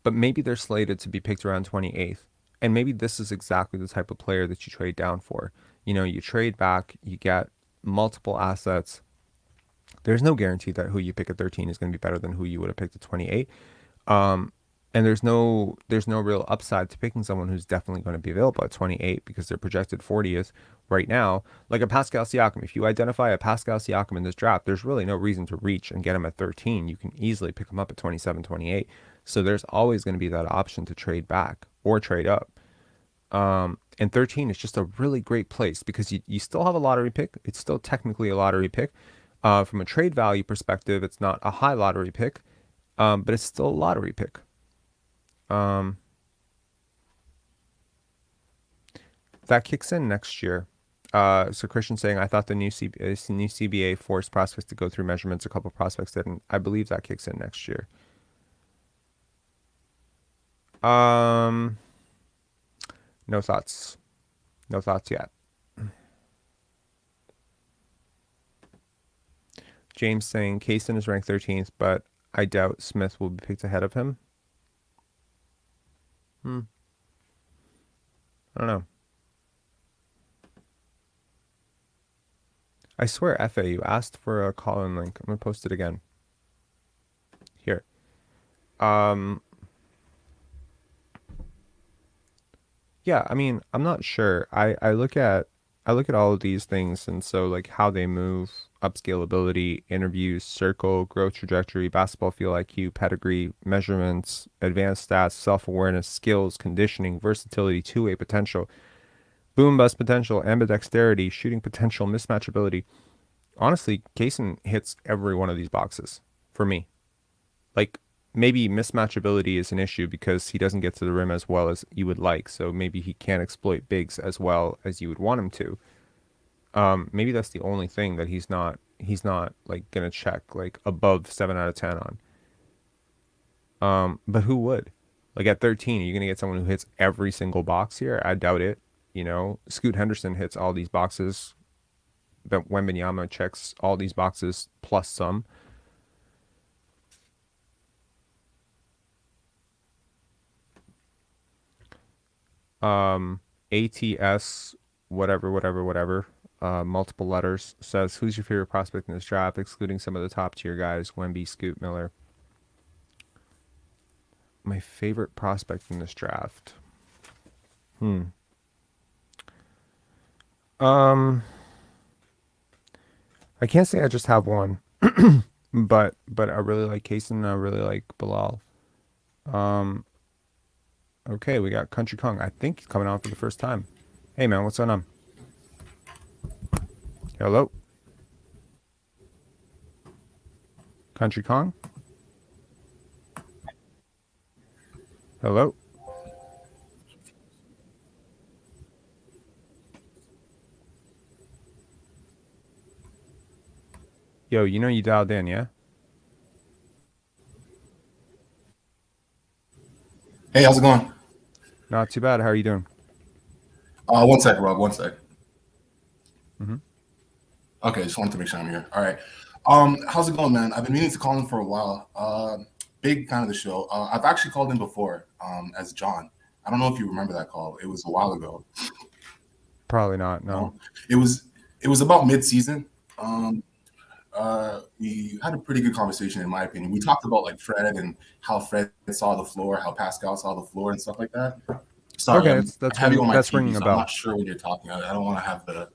but maybe they're slated to be picked around 28th. And maybe this is exactly the type of player that you trade down for. You trade back, you get multiple assets. There's no guarantee that who you pick at 13 is going to be better than who you would have picked at 28. Um, and there's no real upside to picking someone who's definitely going to be available at 28 because they're projected 40th right now. Like a Pascal Siakam, if you identify a Pascal Siakam in this draft, there's really no reason to reach and get him at 13. You can easily pick him up at 27, 28. So there's always going to be that option to trade back or trade up. And 13 is just a really great place because you still have a lottery pick. It's still technically a lottery pick. From a trade value perspective, it's not a high lottery pick, but it's still a lottery pick. That kicks in next year. So Christian saying, I thought the new CBA forced prospects to go through measurements. A couple of prospects didn't. I believe that kicks in next year. No thoughts. No thoughts yet. James saying Cason is ranked 13th, but I doubt Smith will be picked ahead of him. I don't know. I swear, FA, you asked for a call-in link. I'm gonna post it again. Here. Um, yeah, I mean, I'm not sure. I look at all of these things, and so like how they move, upscalability, interviews, circle, growth trajectory, basketball feel IQ, pedigree, measurements, advanced stats, self-awareness, skills, conditioning, versatility, two-way potential, boom bust potential, ambidexterity, shooting potential, mismatchability. Honestly, Cason hits every one of these boxes for me. Like maybe mismatchability is an issue because he doesn't get to the rim as well as you would like. So maybe he can't exploit bigs as well as you would want him to. Maybe that's the only thing that he's not like gonna check like above 7 out of 10 on. But who would? Like at 13, are you gonna get someone who hits every single box here? I doubt it. You know, Scoot Henderson hits all these boxes. But Wembanyama checks all these boxes plus some. ATS, whatever, multiple letters, says, who's your favorite prospect in this draft, excluding some of the top tier guys, Wemby, Scoot, Miller. My favorite prospect in this draft. Um, I can't say I just have one, but I really like Cason and I really like Bilal. Um, okay, we got Country Kong. I think he's coming on for the first time. Hey man, what's going on? Hello, Country Kong. Hello. Yo, you know you dialed in, yeah? Hey, how's it going? Not too bad. How are you doing? One sec, Rob. One sec. Mm-hmm. Okay, just wanted to make sure I'm here. All right. How's it going, man? I've been meaning to call in for a while. Big fan of the show. I've actually called in before, as John. I don't know if you remember that call. It was a while ago. Probably not. No. No, it was it was about mid-season. Um, we had a pretty good conversation, in my opinion. We talked about like Fred and how Fred saw the floor, how Pascal saw the floor, and stuff like that. Sorry, Okay, I'm that's having on my that's TV, ringing a so I'm bell. not sure when you're talking. I don't want to have the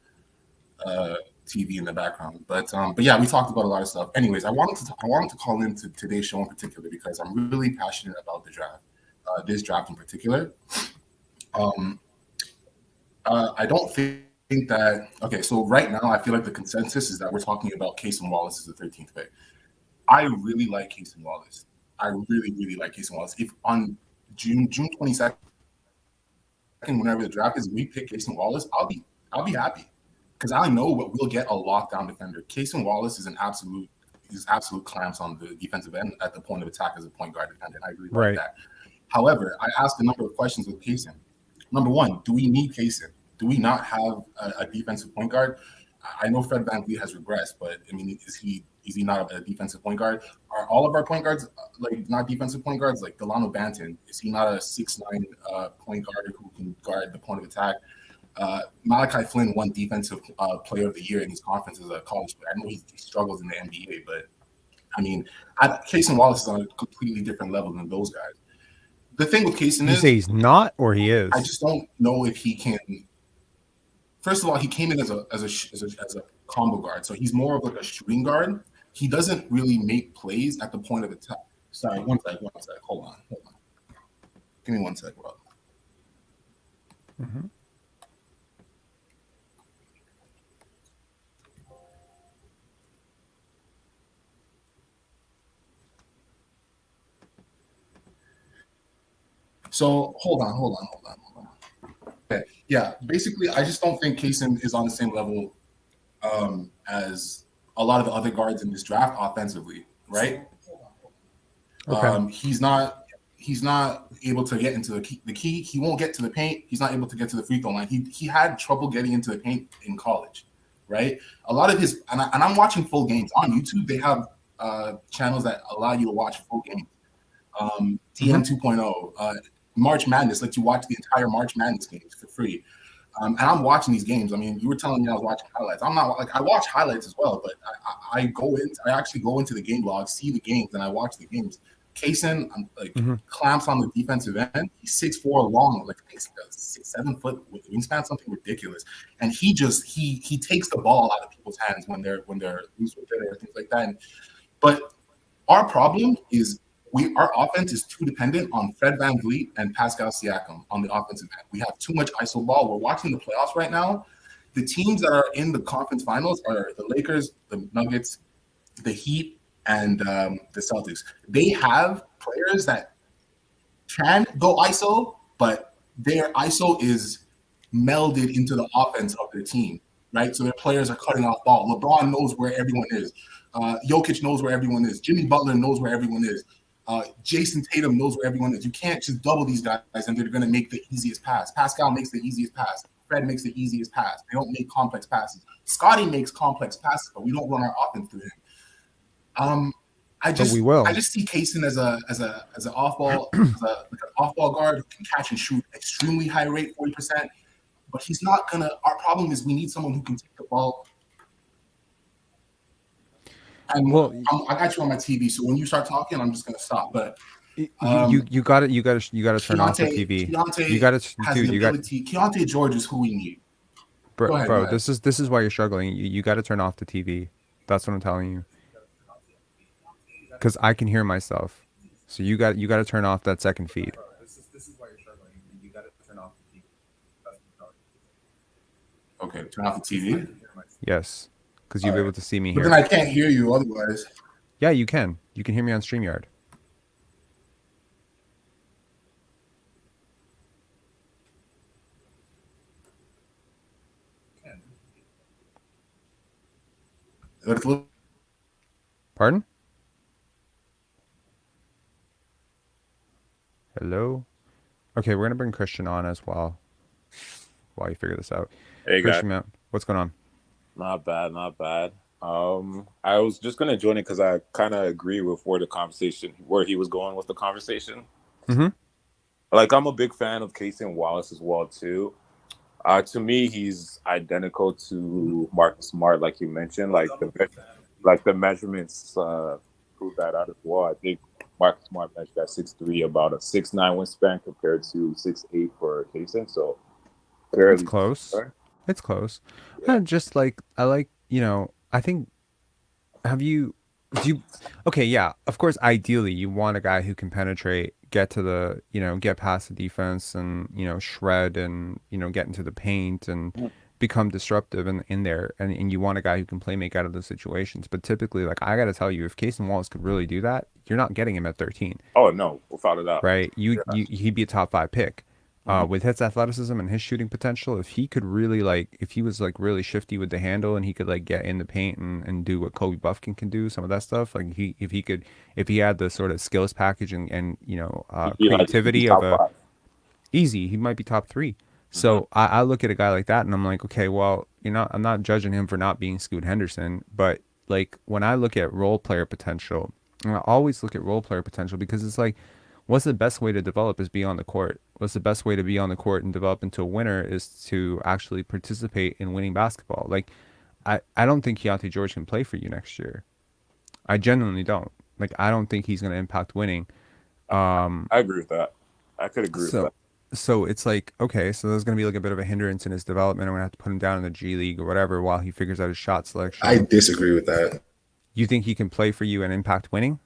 uh, TV in the background. But yeah, we talked about a lot of stuff. Anyways, I wanted to call into today's show in particular because I'm really passionate about the draft. This draft in particular. Um, I don't think that okay. So right now, I feel like the consensus is that we're talking about Cason Wallace as the 13th pick. I really like Cason Wallace. I really like Cason Wallace. If on June 22nd, whenever the draft is, we pick Cason Wallace, I'll be happy because I know what we'll get a lockdown defender. Cason Wallace is an absolute he's absolute clamps on the defensive end at the point of attack as a point guard defender, and I really like Right. that. However, I asked a number of questions with Cason. Number one, do we need Cason? Do we not have a defensive point guard? I know Fred VanVleet has regressed, but I mean, is he not a defensive point guard? Are all of our point guards like not defensive point guards? Like Delano Banton, is he not a 6'9" point guard who can guard the point of attack? Malachi Flynn won Defensive Player of the Year in his conference as a college player. I know he struggles in the NBA, but I mean, Cason Wallace is on a completely different level than those guys. The thing with Cason You say is, he's not or he I is? just don't know if he can. First of all, he came in as a combo guard, so he's more of like a shooting guard. He doesn't really make plays at the point of attack. Sorry, one sec. Hold on. Give me one sec, bro. Mm-hmm. So hold on. Okay, yeah. Basically, I just don't think Kaysen is on the same level as a lot of the other guards in this draft offensively, right? Okay. He's not able to get into the key. He won't get to the paint. He's not able to get to the free throw line. He had trouble getting into the paint in college, right? A lot of his and I'm watching full games on YouTube. They have channels that allow you to watch full games. Mm-hmm. TM 2.0, March Madness lets you watch the entire March Madness games for free. And I'm watching these games. I mean, you were telling me I was watching highlights. I'm not like I watch highlights as well, but I actually go into the game log, see the games, and I watch the games. Cason, like Hmm. clamps on the defensive end. He's 6'4" long, like 6, 7 foot with wingspan, something ridiculous. And he takes the ball out of people's hands when they're loose with it or things like that. But our problem is our offense is too dependent on Fred VanVleet and Pascal Siakam on the offensive end. We have too much ISO ball. We're watching the playoffs right now. The teams that are in the conference finals are the Lakers, the Nuggets, the Heat, and the Celtics. They have players that can go ISO, but their ISO is melded into the offense of their team, right? So their players are cutting off ball. LeBron knows where everyone is. Jokic knows where everyone is. Jimmy Butler knows where everyone is. Jason Tatum knows where everyone is. You can't just double these guys and they're going to make the easiest pass. Pascal makes the easiest pass. Fred makes the easiest pass. They don't make complex passes. Scottie makes complex passes, but we don't run our offense through him. I But we just I will. just see Cason as an off ball like an off ball guard who can catch and shoot extremely high rate, 40%. But he's not gonna. Our problem is we need someone who can take the ball. Well, I got you on my TV, so when you start talking, I'm just gonna stop. But you got to turn off the TV. You Keontae got to, has dude. the You got, ability. Keontae George is who we need. Go ahead. Go bro. ahead. This is why you're struggling. You got to turn off the TV. That's what I'm telling you. Because I can hear myself. So you got to turn off that second feed. Okay, turn off the TV. Yes, because All you'll be right. able to see me But then here. I can't hear you otherwise. Yeah, you can. You can hear me on StreamYard. But it's a little. Pardon? Hello. Okay, we're gonna bring Christian on as well while you figure this out. Hey guys, Christian, man, what's going on? not bad, not bad. I was just gonna join it because I kind of agree with where he was going with the conversation. Mm-hmm. Like, I'm a big fan of Casey and Wallace as well too. To me, he's identical to Marcus Smart, like you mentioned. Like the measurements prove that out as well. I think Marcus Smart measured at 6'3", about a 6'9" wingspan compared to 6'8" for Casey. So It's fairly close. similar. It's close. Yeah. Just like I like, I think have you do you okay, yeah, of course ideally you want a guy who can penetrate, get to the, get past the defense and, shred and, get into the paint and become disruptive in there and you want a guy who can play make out of those situations. But typically, like I gotta tell you, if Cason Wallace could really do that, you're not getting him at 13. Oh no, without a doubt. Right? Yeah. He'd be a top 5 pick. Mhm. With his athleticism and his shooting potential, if he could really if he was like really shifty with the handle and he could like get in the paint and do what Kobe Buffkin can do, some of that stuff, like if he had the sort of skills package and He'd be creativity of top a five. easy, he might be top 3. Mhm. So I look at a guy like that and I'm like, okay, well, I'm not judging him for not being Scoot Henderson, but like when I look at role player potential, and I always look at role player potential because it's like, what's the best way to develop is be on the court. What's the best way to be on the court and develop into a winner is to actually participate in winning basketball. Like, I don't think Keyonte George can play for you next year. I genuinely don't. Like, I don't think he's going to impact winning. I agree with that. I could agree with So, that. so it's like, okay, so there's going to be like a bit of a hindrance in his development. I'm going to have to put him down in the G League or whatever while he figures out his shot I selection. disagree with that. You think he can play for you and impact winning?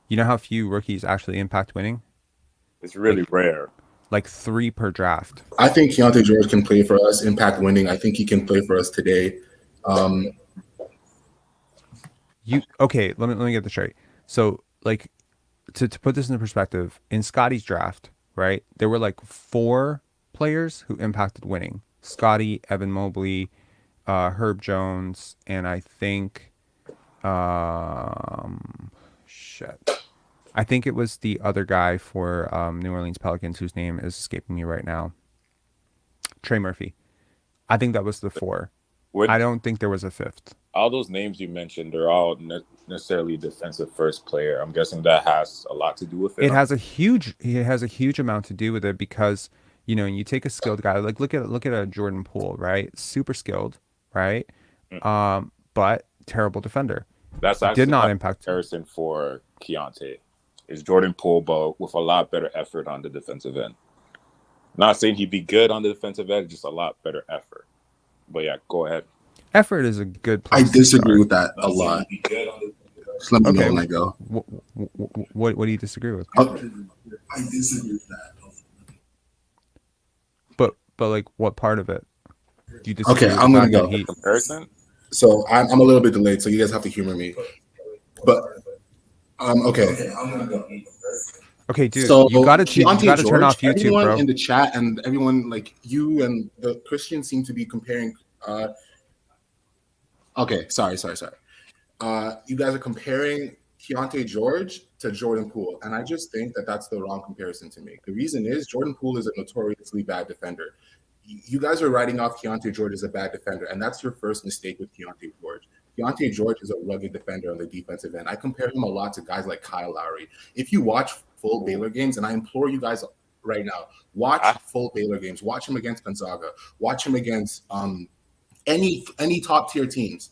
You know how few rookies actually impact winning? It's really Like, rare. like 3 per draft. I think Keontae George can play for us, impact winning. I think he can play for us today. Um, Okay, let me get this straight. So like to put this into perspective, in Scotty's draft, right, there were like 4 players who impacted winning. Scotty, Evan Mobley, Herb Jones, and I think shit. I think it was the other guy for New Orleans Pelicans whose name is escaping me right now. Trey Murphy. I think that was the 4. With I don't think there was a 5th. all those names you mentioned, they're all necessarily defensive first player. I'm guessing that has a lot to do with it. It has a huge amount to do with it because You know, and you take a skilled guy, like look at a Jordan Poole, right? Super skilled, right? But terrible defender. That's Did actually not my impact. comparison for Keyonte. Is Jordan Poole, but with a lot better effort on the defensive end. Not saying he'd be good on the defensive end, just a lot better effort. But yeah, go ahead. Effort is a good I place to disagree start. with that a lot. Just let me know Okay, when I go. what do you disagree with? I disagree with that. But like, what part of it? Do you disagree Okay, with I'm the gonna fact that go. The he? comparison? So I'm a little bit delayed, so you guys have to humor me. But okay. Okay, dude, So you Keyonte gotta turn George, off YouTube, everyone bro. in the chat and everyone like you and the Christians seem to be comparing. Okay, sorry. You guys are comparing Keyonte George to Jordan Poole, and I just think that that's the wrong comparison to make. The reason is Jordan Poole is a notoriously bad defender. You guys are writing off Keyonte George as a bad defender, and that's your first mistake with Keyonte George. Keyonte George is a rugged defender on the defensive end. I compare him a lot to guys like Kyle Lowry. If you watch full Baylor games, and I implore you guys right now, watch full Baylor games. Watch him against Gonzaga. Watch him against any top tier teams,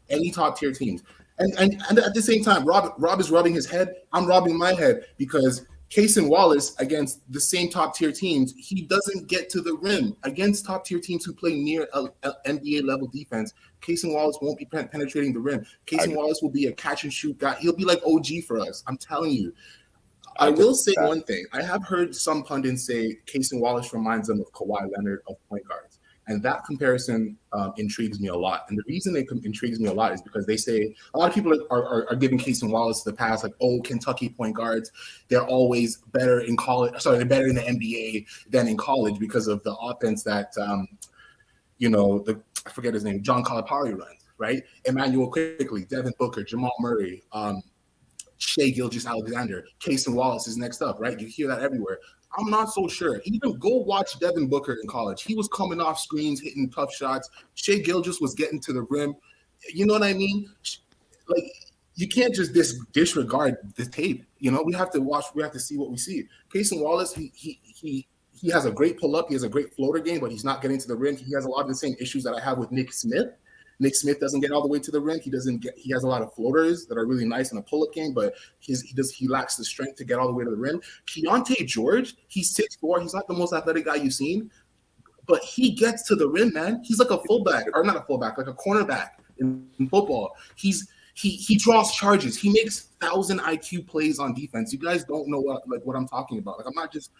And at the same time, Rob is rubbing his head. I'm rubbing my head because Cason Wallace against the same top tier teams, he doesn't get to the rim against top tier teams who play near a NBA level defense. Cason Wallace won't be penetrating the rim. Cason Wallace will be a catch and shoot guy. He'll be like OG for us. I'm telling you. I will say one thing. I have heard some pundits say Cason Wallace reminds them of Kawhi Leonard of point guards. And that comparison intrigues me a lot. And the reason it intrigues me a lot is because they say a lot of people are giving Cason Wallace the pass, like, oh, Kentucky point guards, they're always better in college. Sorry, they're better in the NBA than in college because of the offense that, I forget his name, John Calipari runs, right? Emmanuel Quickly, Devin Booker, Jamal Murray, Shea Gilgeous-Alexander, Cason Wallace is next up, right? You hear that everywhere. I'm not so sure. Even go watch Devin Booker in college. He was coming off screens, hitting tough shots. Shea Gilgeous was getting to the rim. You know what I mean? Like, you can't just disregard the tape. We have to watch. We have to see what we see. Cason Wallace, he has a great pull up. He has a great floater game, but he's not getting to the rim. He has a lot of the same issues that I have with Nick Smith. Nick Smith doesn't get all the way to the rim. He has a lot of floaters that are really nice in a pull-up game, but he lacks the strength to get all the way to the rim. Keyonte George, he's 6'4". He's not the most athletic guy you've seen, but he gets to the rim, man. He's like a fullback, or not a fullback, like a cornerback in football. He draws charges. He makes 1,000 IQ plays on defense. You guys don't know what I'm talking about. Like, I'm not just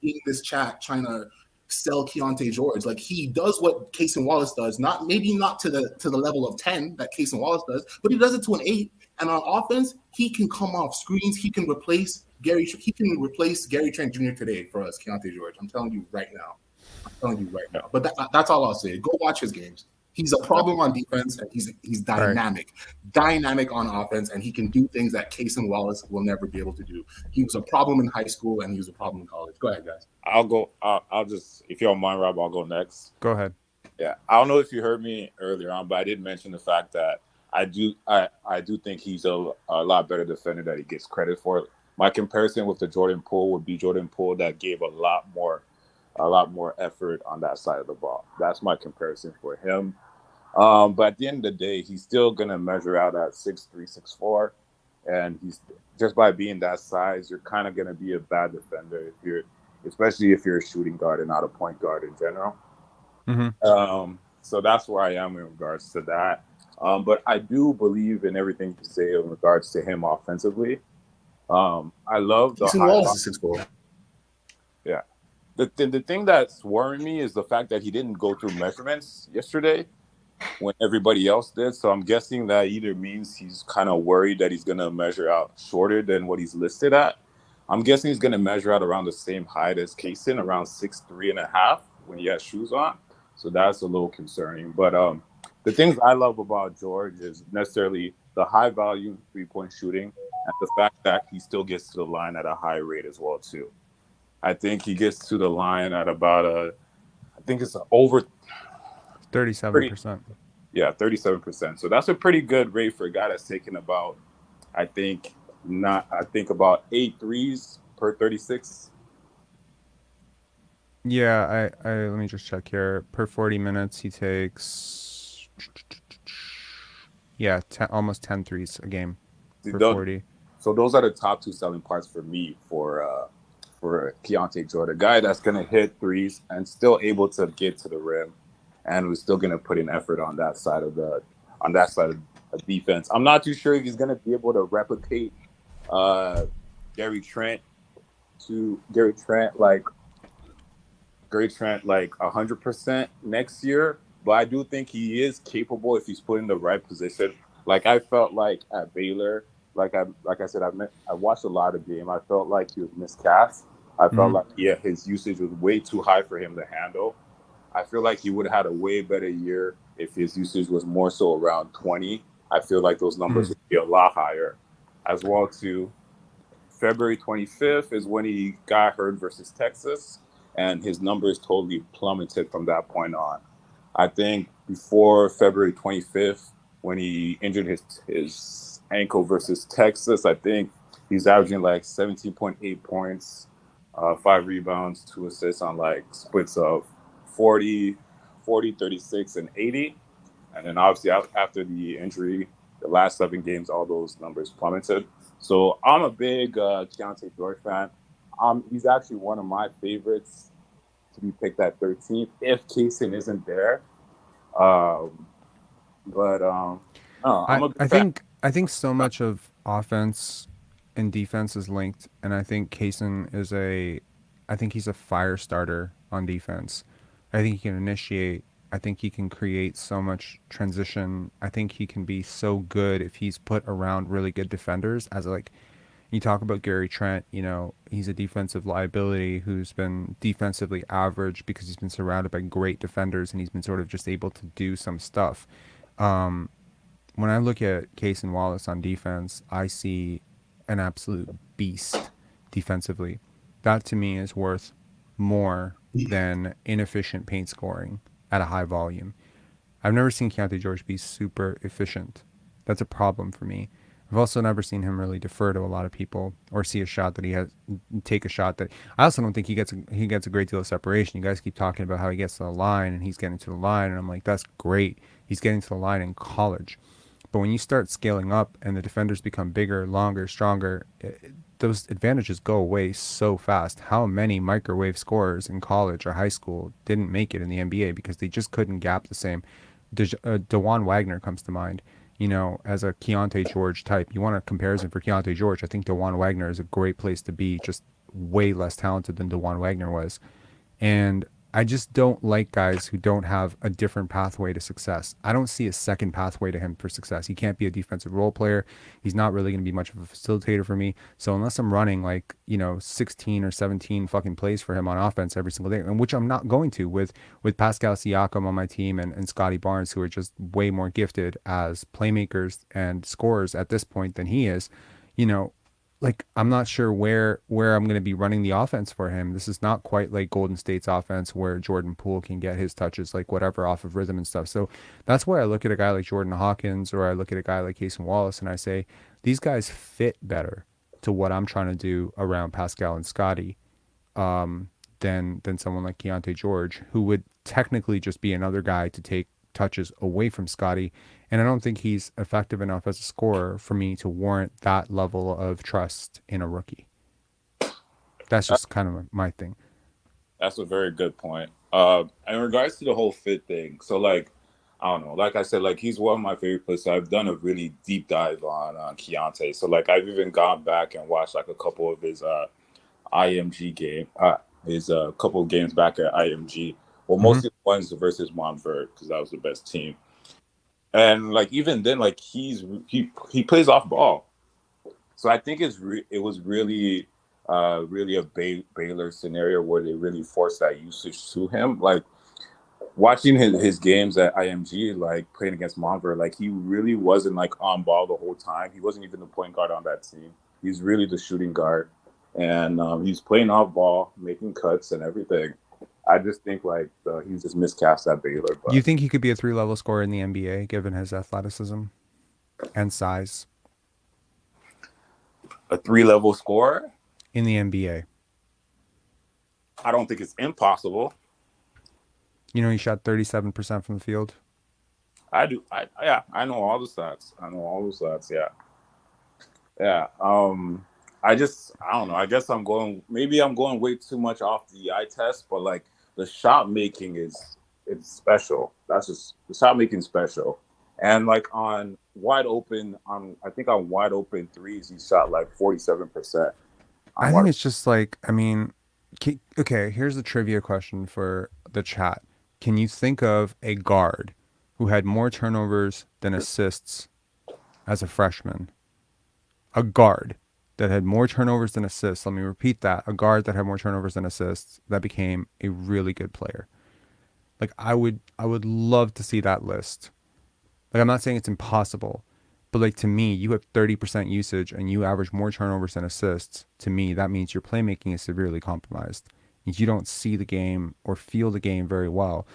in this chat trying to sell Keyonte George. Like, he does what Cason Wallace does, maybe not to the level of 10 that Cason Wallace does, but he does it to an 8. And on offense, he can come off screens. He can replace Gary Trent Jr. today for us, Keyonte George. I'm telling you right now. But that's all I'll say. Go watch his games. He's a problem on defense, and he's dynamic. Dynamic on offense, and he can do things that Cason Wallace will never be able to do. He was a problem in high school, and he was a problem in college. Go ahead, guys. I'll go. I'll just, if you don't mind, Rob, I'll go next. Go ahead. Yeah, I don't know if you heard me earlier on, but I did mention the fact that I do think he's a lot better defender that he gets credit for. My comparison with the Jordan Poole would be Jordan Poole that gave a lot more effort on that side of the ball. That's my comparison for him. But at the end of the day, he's still gonna measure out at 6'3", 6'4", and he's just by being that size, you're kind of gonna be a bad defender especially if you're a shooting guard and not a point guard in general. Mm-hmm. So that's where I am in regards to that. But I do believe in everything you say in regards to him offensively. I love the Cason Wallace is 6'4". Yeah. The thing that's worrying me is the fact that he didn't go through measurements yesterday when everybody else did. So I'm guessing that either means he's kind of worried that he's going to measure out shorter than what he's listed at. I'm guessing he's going to measure out around the same height as Cason, around 6'3.5" when he has shoes on. So that's a little concerning. But the things I love about George is necessarily the high volume 3-point shooting and the fact that he still gets to the line at a high rate as well, too. I think he gets to the line at about I think it's over 37%. Yeah, 37%. So that's a pretty good rate for a guy that's taking about, I think about 8 threes per 36. Yeah, I let me just check here. Per 40 minutes, he takes yeah, almost 10 threes a game See, per 40. so those are the top two selling parts for me for Keyonte George, a guy that's gonna hit threes and still able to get to the rim, and who's still gonna put in effort on that side of the defense. I'm not too sure if he's gonna be able to replicate uh, Gary Trent to Gary Trent like 100% next year, but I do think he is capable if he's put in the right position. Like I felt like at Baylor, like I said, I watched a lot of game. I felt like he was miscast. I felt Mhm. like his usage was way too high for him to handle. I feel like he would have had a way better year if his usage was more so around 20. I feel like those numbers Mhm. would be a lot higher. As well too, February 25th is when he got hurt versus Texas, and his numbers totally plummeted from that point on. I think before February 25th, when he injured his ankle versus Texas, I think he's averaging like 17.8 points, 5 rebounds, 2 assists on like splits of 40, 40, 36, and 80. And then obviously after the injury, the last 7 games, all those numbers plummeted. So I'm a big Keyonte George fan. He's actually one of my favorites to be picked at 13th if Cason isn't there. Um, but no, I'm a big fan. I think so much of offense and defense is linked, and I think Kaysen is I think he's a fire starter on defense. I think he can initiate. I think he can create so much transition. I think he can be so good if he's put around really good defenders. As like you talk about Gary Trent, you know, he's a defensive liability who's been defensively average because he's been surrounded by great defenders and he's been sort of just able to do some stuff. Um, when I look at Case and Wallace on defense, I see an absolute beast defensively. That to me is worth more than inefficient paint scoring at a high volume. I've never seen Keyonte George be super efficient. That's a problem for me. I've also never seen him really defer to a lot of people or see a shot that he has take a shot that I also don't think he gets a great deal of separation. You guys keep talking about how he gets to the line and he's getting to the line and I'm like that's great. He's getting to the line in college. But when you start scaling up and the defenders become bigger, longer, stronger, those advantages go away so fast. How many microwave scorers in college or high school didn't make it in the NBA because they just couldn't gap the same? DeJuan Wagner comes to mind, you know, as a Keyonte George type. You want a comparison for Keyonte George? I think DeJuan Wagner is a great place to be, just way less talented than DeJuan Wagner was. And I just don't like guys who don't have a different pathway to success. I don't see a second pathway to him for success. He can't be a defensive role player. He's not really going to be much of a facilitator for me. So unless I'm running like, you know, 16 or 17 fucking plays for him on offense every single day, and which I'm not going to with Pascal Siakam on my team and Scottie Barnes, who are just way more gifted as playmakers and scorers at this point than he is, you know, like I'm not sure where I'm going to be running the offense for him. This is not quite like Golden State's offense where Jordan Poole can get his touches like whatever off of rhythm and stuff. So that's why I look at a guy like Jordan Hawkins or I look at a guy like Cason Wallace and I say these guys fit better to what I'm trying to do around Pascal and Scotty um, than someone like Keyonte George, who would technically just be another guy to take touches away from Scotty. And I don't think he's effective enough as a scorer for me to warrant that level of trust in a rookie. That's just kind of my thing. That's a very good point. In regards to the whole fit thing, so like, I don't know, like I said, like he's one of my favorite players. So I've done a really deep dive on Keontae. So like I've even gone back and watched like a couple of his IMG game, his couple of games back at IMG. Well, Mm-hmm. mostly the ones versus Montverde because that was the best team. And like even then, like he plays off ball. So I think it was really a Baylor scenario where they really forced that usage to him. Like watching his games at IMG, like playing against Montverde, like he really wasn't like on ball the whole time. He wasn't even the point guard on that team. He's really the shooting guard, and he's playing off ball, making cuts and everything. I just think like he's just miscast at Baylor, Do you but think he could be a 3 level scorer in the NBA given his athleticism and size a 3 level scorer. in the NBA? I don't think it's impossible. You know, he shot 37% from the field. I do. Yeah, I know all the stats. Yeah. Yeah. I don't know. I guess maybe I'm going way too much off the eye test, but like the shot making it's special. That's just the shot making special. And like I think on wide open threes, he shot like 47% on I wide think open. it's just like, I mean, okay, here's the trivia question for the chat. Can you think of a guard who had more turnovers than assists as a freshman? A guard that had more turnovers than assists. Let me repeat that. A guard that had more turnovers than assists that became a really good player. Like I would love to see that list. Like I'm not saying it's impossible, but like to me, you have 30% usage and you average more turnovers than assists. To me, that means your playmaking is severely compromised. You don't see the game or feel the game very well.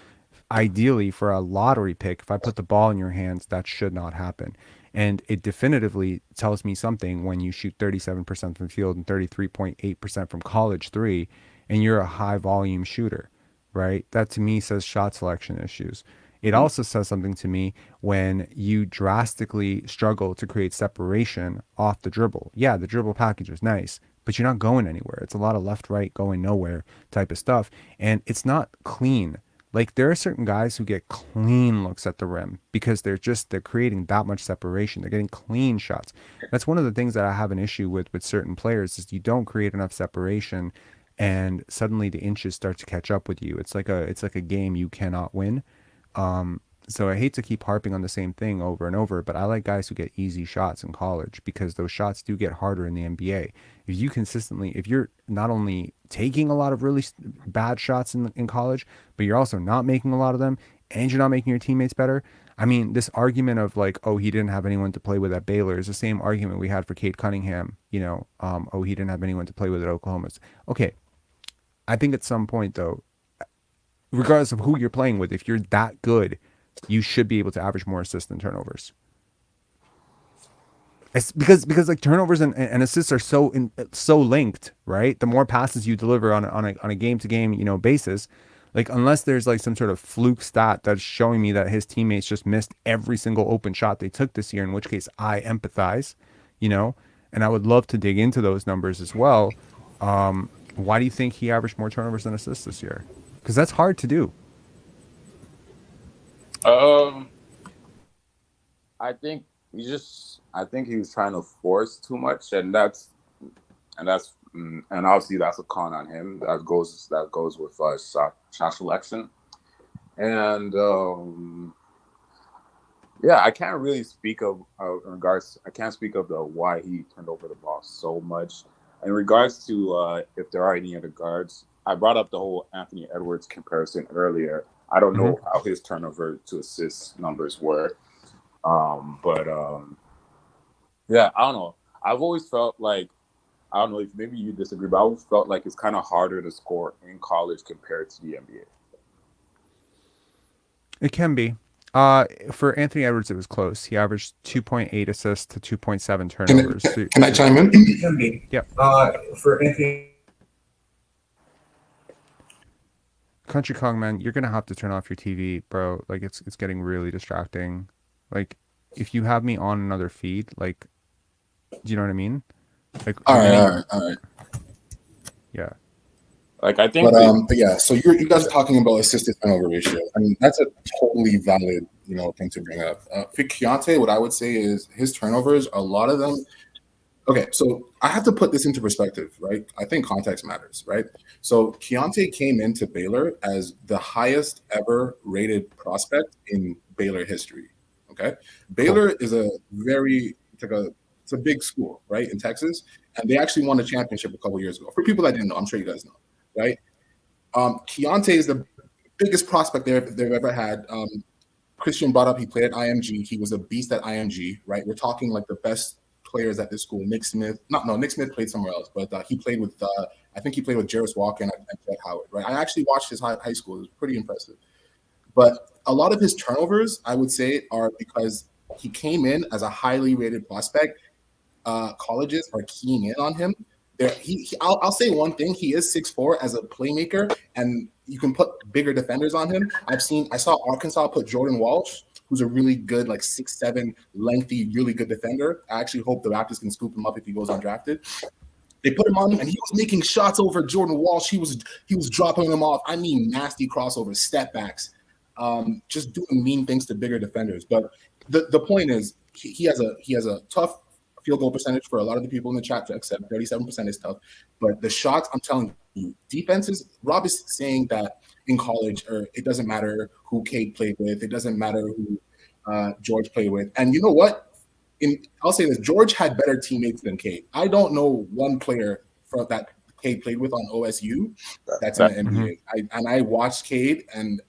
Ideally, for a lottery pick, if I put the ball in your hands, that should not happen. And it definitively tells me something when you shoot 37% from the field and 33.8% from college three, and you're a high volume shooter, right? That to me says shot selection issues. It also says something to me when you drastically struggle to create separation off the dribble. Yeah, the dribble package is nice, but you're not going anywhere. It's a lot of left, right, going nowhere type of stuff. And it's not clean. Like there are certain guys who get clean looks at the rim because they're creating that much separation. They're getting clean shots. That's one of the things that I have an issue with certain players is you don't create enough separation and suddenly the inches start to catch up with you. It's like a game you cannot win. So I hate to keep harping on the same thing over and over, but I like guys who get easy shots in college because those shots do get harder in the NBA. If you're not only taking a lot of really bad shots in college, but you're also not making a lot of them and you're not making your teammates better. I mean, this argument of like, oh, he didn't have anyone to play with at Baylor is the same argument we had for Cade Cunningham, oh, he didn't have anyone to play with at Oklahoma. Okay. I think at some point though, regardless of who you're playing with, if you're that good, you should be able to average more assists than turnovers. It's because like turnovers and assists are so linked, right? The more passes you deliver on a game to game basis, like unless there's like some sort of fluke stat that's showing me that his teammates just missed every single open shot they took this year, in which case I empathize, and I would love to dig into those numbers as well. Why do you think he averaged more turnovers than assists this year? Because that's hard to do. Um, I think he was trying to force too much, and obviously that's a con on him. That goes with shot selection, and yeah, I can't really speak of in regards. I can't speak of the why he turned over the ball so much. In regards to if there are any other guards, I brought up the whole Anthony Edwards comparison earlier. I don't know how his turnover to assist numbers were, but yeah, I don't know. I've always felt like I don't know if maybe you disagree, but I always felt like it's kind of harder to score in college compared to the NBA. It can be. For Anthony Edwards, it was close. He averaged 2.8 assists to 2.7 turnovers. Can I chime in? It can be. Yep. For Anthony. Country Kong, man, you're gonna have to turn off your TV, bro. Like it's getting really distracting. Like if you have me on another feed, like, do you know what I mean? Like, All right. Yeah. Like I think, but yeah. So you guys are talking about assisted turnover ratio. I mean, that's a totally valid thing to bring up. For Keyonte, what I would say is his turnovers, a lot of them. Okay, so I have to put this into perspective, right? I think context matters, right? So Keyonte came into Baylor as the highest ever rated prospect in Baylor history. Okay, Baylor is it's a big school, right, in Texas, and they actually won a championship a couple years ago. For people that didn't know, I'm sure you guys know, right? Keyonte is the biggest prospect they've ever had. Christian brought up he played at IMG. He was a beast at IMG, right? We're talking like the best players at this school. Nick Smith played somewhere else, but he played with I think he played with Jarris Walker and Jet Howard, right? I actually watched his high school. It was pretty impressive. But a lot of his turnovers, I would say, are because he came in as a highly rated prospect. Colleges are keying in on him, I'll say one thing. He is 6'4" as a playmaker, and you can put bigger defenders on him. I saw Arkansas put Jordan Walsh, who's a really good, like 6'7", lengthy, really good defender. I actually hope the Raptors can scoop him up if he goes undrafted. They put him on him, and he was making shots over Jordan Walsh. He was dropping them off. I mean, nasty crossovers, step backs, just doing mean things to bigger defenders. But the point is, he has a tough field goal percentage for a lot of the people in the chat to accept. 37% is tough, but the shots, I'm telling you, defenses. Rob is saying that in college, or it doesn't matter who Cade played with, it doesn't matter who George played with, and you know what? I'll say this: George had better teammates than Cade. I don't know one player that Cade played with on OSU that's in the NBA. I watched Cade, and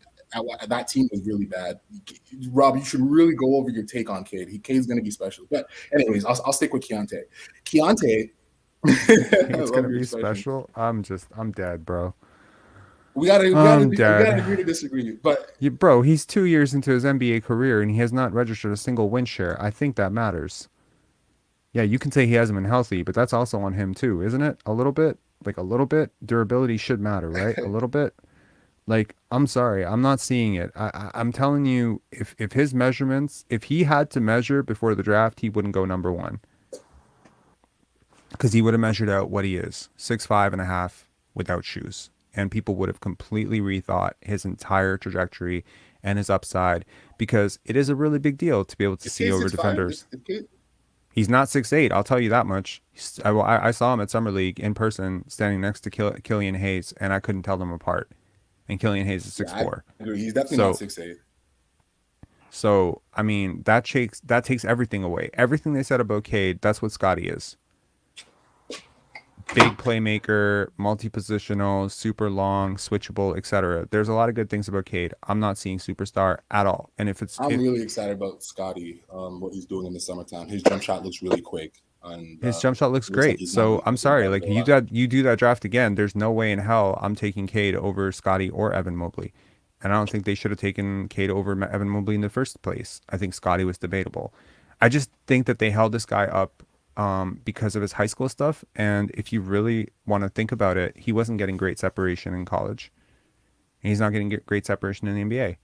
that team was really bad. Rob, you should really go over your take on Cade. Cade's going to be special. But anyways, I'll stick with Keyonte. Keyonte, it's going to be special. I'm dead, bro. We gotta agree to disagree. But bro, he's 2 years into his NBA career and he has not registered a single win share. I think that matters. Yeah, you can say he hasn't been healthy, but that's also on him too, isn't it? A little bit, like a little bit. Durability should matter, right? A little bit. Like, I'm sorry, I'm not seeing it. I'm telling you, if his measurements, if he had to measure before the draft, he wouldn't go number one, because he would have measured out what he is, 6'5.5" without shoes. And people would have completely rethought his entire trajectory and his upside, because it is a really big deal to be able to see over defenders. He's not 6'8", I'll tell you that much. I saw him at Summer League in person, standing next to Killian Hayes, and I couldn't tell them apart. And Killian Hayes is 6'4". Yeah, he's definitely not 6'8". So, I mean, that takes everything away. Everything they said about Cade, that's what Scottie is. Big playmaker, multi-positional, super long, switchable, etc. There's a lot of good things about Cade. I'm not seeing superstar at all. And I'm really excited about Scottie, what he's doing in the summertime. His jump shot looks really quick. And his jump shot looks great. Like, so I'm sorry, like you do that draft again, there's no way in hell I'm taking Cade over Scottie or Evan Mobley. And I don't think they should have taken Cade over Evan Mobley in the first place. I think Scottie was debatable. I just think that they held this guy up because of his high school stuff. And if you really want to think about it, he wasn't getting great separation in college. And he's not getting great separation in the NBA.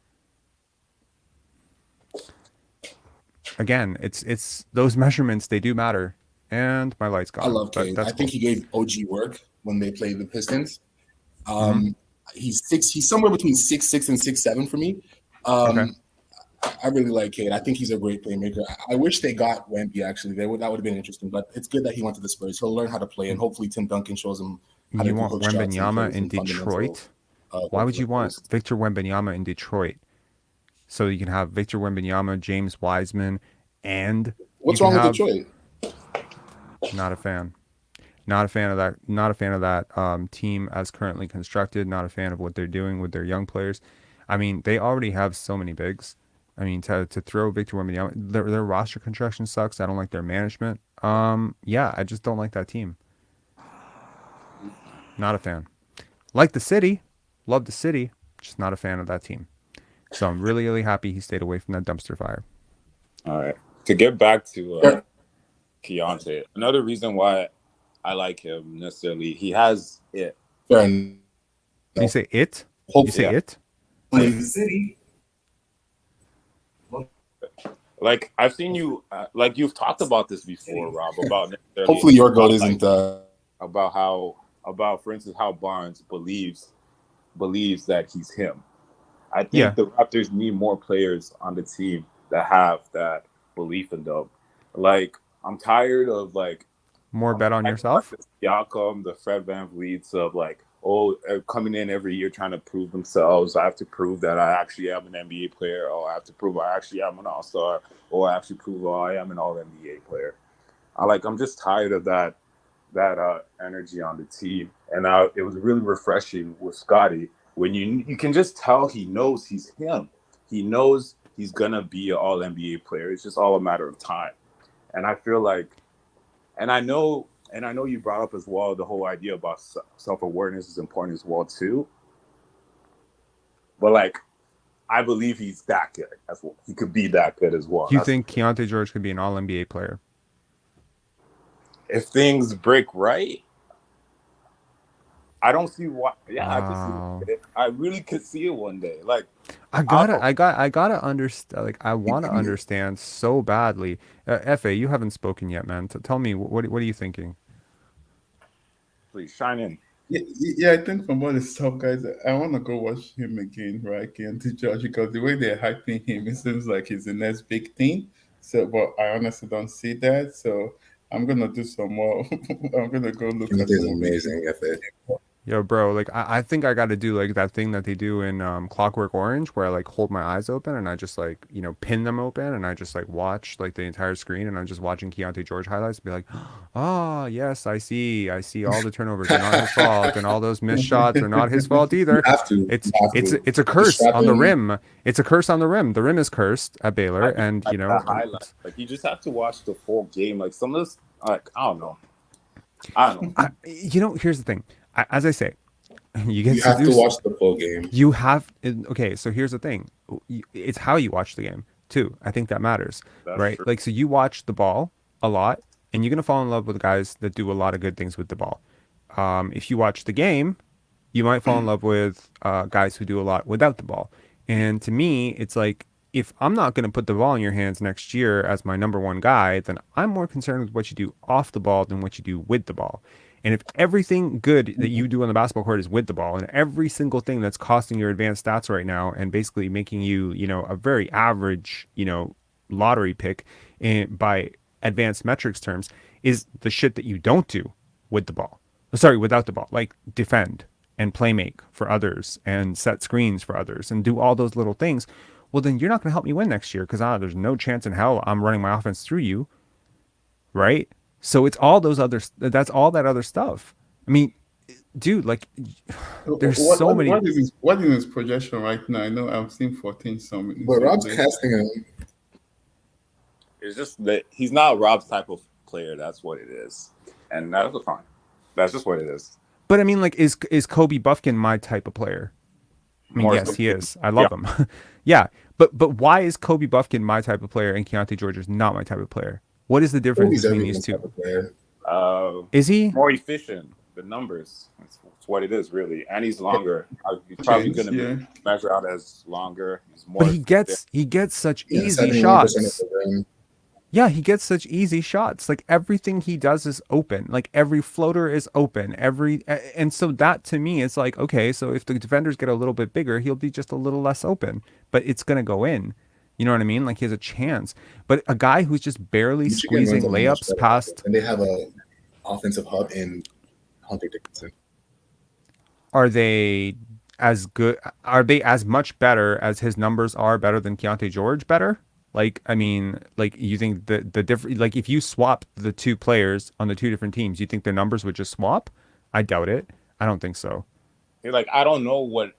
Again, it's those measurements, they do matter. And my light's gone. I love Cade. I think he gave OG work when they played the Pistons. He's somewhere between 6'6" and 6'7" for me. Okay. I really like Cade. I think he's a great playmaker. I wish they got Wemby, actually. That would have been interesting. But it's good that he went to the Spurs. He'll learn how to play, and hopefully Tim Duncan shows him how to want Wembanyama in Detroit? Why would you want Victor Wembanyama in Detroit? So you can have Victor Wembanyama, James Wiseman, and what's wrong with Detroit? Not a fan. Not a fan of that. Not a fan of that team as currently constructed. Not a fan of what they're doing with their young players. I mean, they already have so many bigs. I mean, to throw Victor Wembanyama, their roster construction sucks. I don't like their management. Yeah, I just don't like that team. Not a fan. Like the city, love the city, just not a fan of that team. So I'm really, really happy he stayed away from that dumpster fire. All right. To get back to Keyonte, another reason why I like him necessarily, he has it. Did you say it? You say it? The city. Like, I've seen you, like you've talked about this before, Rob, about hopefully your goal isn't about, for instance, how Barnes believes that he's him. I think the Raptors need more players on the team that have that belief in them. Like, I'm tired of like more bet on yourself. Siakam, the Fred VanVleets of like, coming in every year trying to prove themselves. I have to prove that I actually am an NBA player, or I have to prove I actually am an all-star, or I actually prove I am an all-NBA player. I'm just tired of that energy on the team. And it was really refreshing with Scottie when you can just tell he knows he's him. He knows he's gonna be an all-NBA player. It's just all a matter of time. And I feel like, and I know you brought up as well the whole idea about self-awareness is important as well too. But like, I believe he's that good as well. He could be that good as well. You think Keyonte George could be an all-NBA player? If things break right, I don't see why. Yeah, I could see Wow. it. I really could see it one day. Like, I I gotta, don't I got, I gotta understand. Like, I want to understand so badly. Fa, you haven't spoken yet, man. Tell me, what are you thinking? please shine in. Yeah, I think from all the stuff, guys, I want to go watch him again, right? Keyonte George, because the way they're hyping him, it seems like he's the next big thing. So, but I honestly don't see that. So, I'm gonna do some more. I'm gonna go look Keyonte at is some of the games. amazing. Yo, bro, like I think I got to do like that thing that they do in Clockwork Orange, where I like hold my eyes open and I just like pin them open and I just like watch like the entire screen and I'm just watching Keontae George highlights and be like, oh yes, I see all the turnovers are not his fault and all those missed shots are not his fault You either. have to. You It's have it's to. it's a The curse on the strapping. rim. It's a curse on the rim. The rim is cursed at Baylor, I just and like the highlight. Like, you just have to watch the full game. Like, some of this, like, I don't know. here's the thing. As I say, you get You have to seduced. watch the full game. You have okay. So here's the thing. It's how you watch the game too. I think that matters, That's right? true. Like, so you watch the ball a lot, and you're gonna fall in love with guys that do a lot of good things with the ball. If you watch the game, you might fall in love with guys who do a lot without the ball. And to me, it's like if I'm not going to put the ball in your hands next year as my number one guy, then I'm more concerned with what you do off the ball than what you do with the ball. And if everything good that you do on the basketball court is with the ball, and every single thing that's costing your advanced stats right now and basically making you, a very average, lottery pick by advanced metrics terms is the shit that you don't do with the ball. Sorry, without the ball, like defend and play make for others and set screens for others and do all those little things. Well, then you're not going to help me win next year because there's no chance in hell I'm running my offense through you, right? So it's all those other. That's all that other stuff. I mean, dude, like, there's What, so what, many. what is his projection right now? I know I'm seeing 14 some in But some Rob's places. casting him. It's just that he's not Rob's type of player. That's what it is, and that's fine. That's just what it is. But I mean, like, is Kobe Buffkin my type of player? I mean, More yes, so. he is. I love him. Yeah, but why is Kobe Buffkin my type of player and Keontae George is not my type of player? What is the difference Kobe's between these everyone's two? type of player. Is he? More efficient. The numbers. That's what it is, really. And he's longer. He's probably going to Yeah. measure out as longer. He's more. But he gets such Yeah, easy 71% of shots. the rim. Yeah, he gets such easy shots. Like, everything he does is open. Like, every floater is open. And so that to me is like, okay, so if the defenders get a little bit bigger, he'll be just a little less open, but it's gonna go in. You know what I mean? Like, he has a chance. But a guy who's just barely Michigan squeezing runs a much layups better past. offense, and they have a offensive hub in Hunter Dickinson. Are they as good? Are they as much better as his numbers are better than Keontae George better? Like, I mean, like, you think the different, like, if you swap the two players on the two different teams, you think their numbers would just swap? I doubt it. I don't think so. Like, I don't know what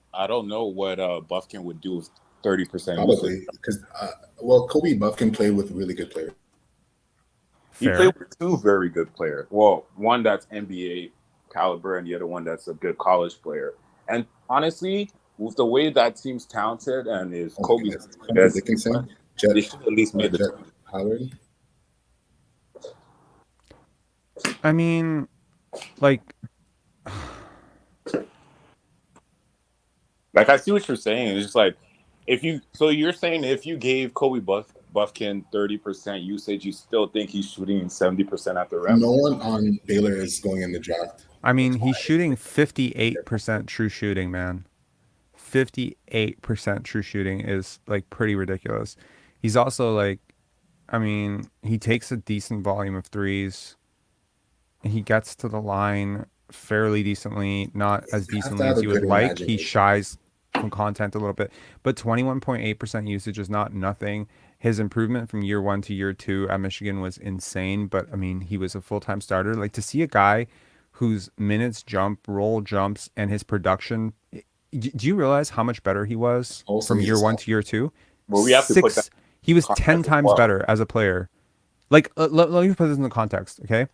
Buffkin would do with 30%. Probably because Kobe Buffkin played with really good players. He Fair. played with two very good players. Well, one that's NBA caliber and the other one that's a good college player. And honestly, with the way that team's talented and is Kobe's Hunter best, Dickinson, they should at least made the Jet Howard. I mean, like, I see what you're saying. It's just like you're saying if you gave Kobe Buffkin 30% usage, you still think he's shooting 70% at the rim? No one on Baylor is going in the draft. I mean, he's shooting 58% true shooting, man. 58% true shooting is like pretty ridiculous. He's also like, I mean, he takes a decent volume of threes. He gets to the line fairly decently, not as You have to decently have as a you would good like. He imagination. shies from content a little bit, but 21.8% usage is not nothing. His improvement from year one to year two at Michigan was insane, but I mean, he was a full-time starter. Like, to see a guy whose minutes jump, roll jumps, and his production, do you realize how much better he was Also, from he's year a one sophomore. to year two? Well, we have to put that He was context 10 as times well. better as a player. Like, let me put this in the context, okay?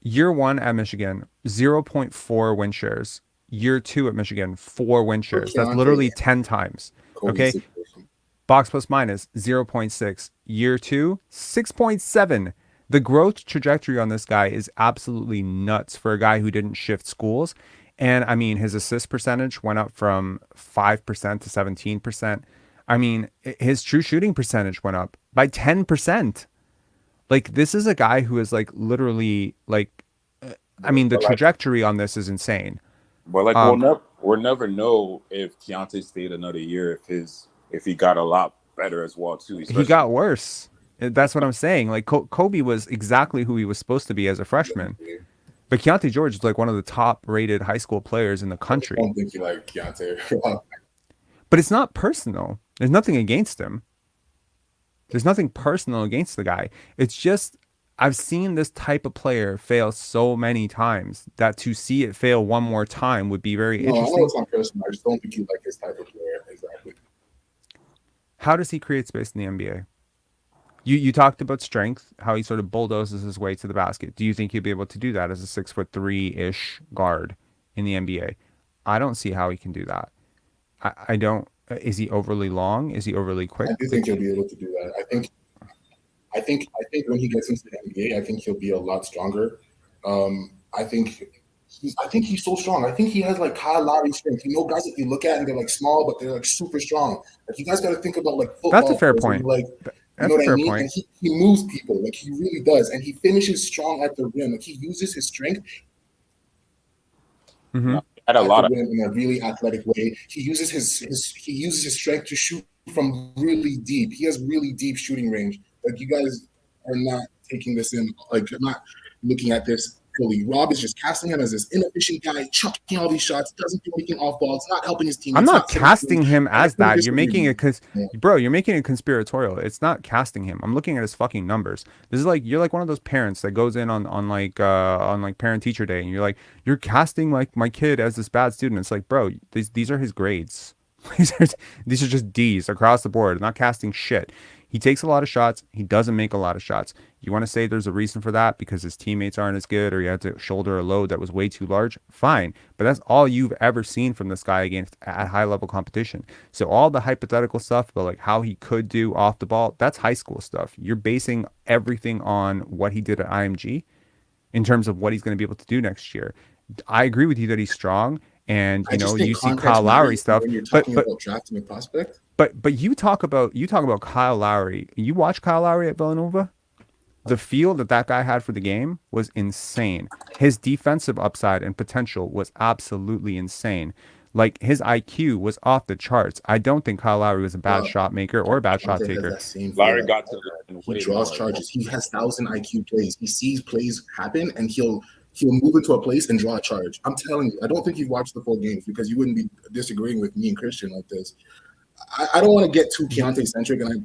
Year one at Michigan, 0.4 win shares. Year two at Michigan, 4 win shares. That's Keyonte, literally 10 times. Kobe's Okay? situation. Box plus minus, 0.6. Year two, 6.7. The growth trajectory on this guy is absolutely nuts for a guy who didn't shift schools. And I mean, his assist percentage went up from 5% to 17%. I mean, his true shooting percentage went up by 10%. Like, this is a guy who is like literally like, I mean, the But like, trajectory on this is insane. we'll Um, never know if Keyonte stayed another year if he got a lot better as well too. he Especially got worse. That's what I'm saying. Like, Kobe was exactly who he was supposed to be as a freshman. But Keontae George is like one of the top rated high school players in the I just country. don't think you like Keyonte. But it's not personal. There's nothing against him. There's nothing personal against the guy. It's just I've seen this type of player fail so many times that to see it fail one more time would be very No, I know interesting. it's not personal. I just don't think you like his type of player. Exactly. How does he create space in the NBA? You talked about strength, how he sort of bulldozes his way to the basket. Do you think he'll be able to do that as a 6'3" guard in the NBA? I don't see how he can do that. I don't. Is he overly long? Is he overly quick? I do think he'll be able to do that. I think when he gets into the NBA, I think he'll be a lot stronger. I think he's so strong. I think he has like Kyle Lowry strength. You know, guys that you look at and they're like small, but they're like super strong. Like you guys got to think about like football. That's a fair players, point. like, you know what I mean? And he moves people. Like he really does. And he finishes strong at the rim. Like he uses his strength Mm-hmm. had a lot of in a really athletic way. He uses his strength to shoot from really deep. He has really deep shooting range. Like you guys are not taking this in. Like you're not looking at this fully. Rob is just casting him as this inefficient guy, chucking all these shots, doesn't do anything off ball. It's not helping his team. I'm not casting him as that. You're making it bro, you're making it conspiratorial. It's not casting him. I'm looking at his fucking numbers. This is like you're like one of those parents that goes in on like parent teacher day and you're like, you're casting like my kid as this bad student. It's like, bro, these are his grades. These are just D's across the board. I'm not casting shit. He takes a lot of shots. He doesn't make a lot of shots. You want to say there's a reason for that because his teammates aren't as good or he had to shoulder a load that was way too large? Fine. But that's all you've ever seen from this guy against at high level competition. So all the hypothetical stuff about like how he could do off the ball, that's high school stuff. You're basing everything on what he did at IMG in terms of what he's going to be able to do next year. I agree with you that he's strong. And you know, you see Kyle Lowry stuff, when you're talking about drafting a prospect. But you talk about Kyle Lowry. You watch Kyle Lowry at Villanova. The feel that guy had for the game was insane. His defensive upside and potential was absolutely insane. Like his IQ was off the charts. I don't think Kyle Lowry was a bad shot maker or a bad shot taker. Lowry got to he draws charges. He has 1,000 IQ plays. He sees plays happen and he'll move into a place and draw a charge. I'm telling you, I don't think you've watched the full games because you wouldn't be disagreeing with me and Christian like this. I don't want to get too Keyonte centric, and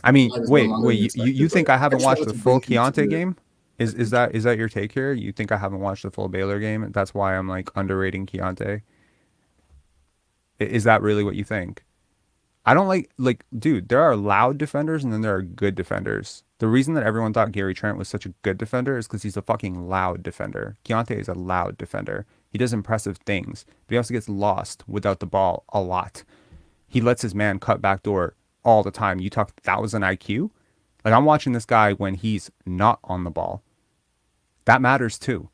I mean, wait. You think I haven't watched the full Keyonte game? Is that your take here? You think I haven't watched the full Baylor game? That's why I'm like underrating Keyonte. Is that really what you think? I don't like, dude, there are loud defenders and then there are good defenders. The reason that everyone thought Gary Trent was such a good defender is because he's a fucking loud defender. Keyonte is a loud defender. He does impressive things, but he also gets lost without the ball a lot. He lets his man cut back door all the time. You talk 1,000 IQ? Like, I'm watching this guy when he's not on the ball. That matters too.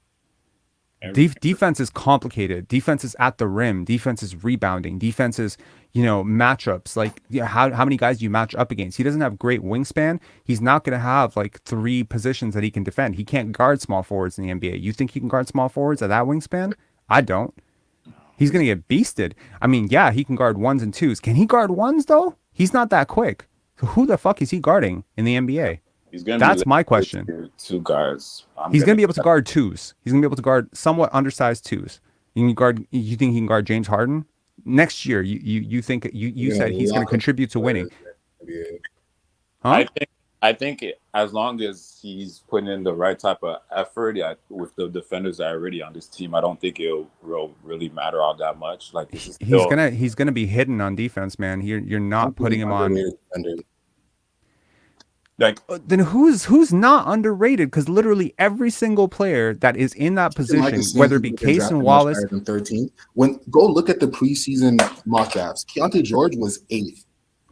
Defense is complicated. Defense is at the rim. Defense is rebounding. Defense is, matchups. Like, how many guys do you match up against? He doesn't have great wingspan. He's not going to have like 3 positions that he can defend. He can't guard small forwards in the NBA. You think he can guard small forwards at that wingspan? I don't. He's going to get beasted. I mean, yeah, he can guard 1s and 2s. Can he guard 1s though? He's not that quick. So who the fuck is he guarding in the NBA? That's my question. 2 guards. He's going to be able to guard 2s. He's going to be able to guard somewhat undersized 2s. You think he can guard James Harden? Next year, you think you said he's going to contribute to winning. Huh? I think as long as he's putting in the right type of effort with the defenders that are already on this team, I don't think it'll really matter all that much. Like he's gonna be hidden on defense, man. You're not putting him on. Like then who's not underrated? Because literally every single player that is in that position, whether it be Cason, Wallace, 13th. Go look at the preseason mock drafts. Keyonte George was 8th.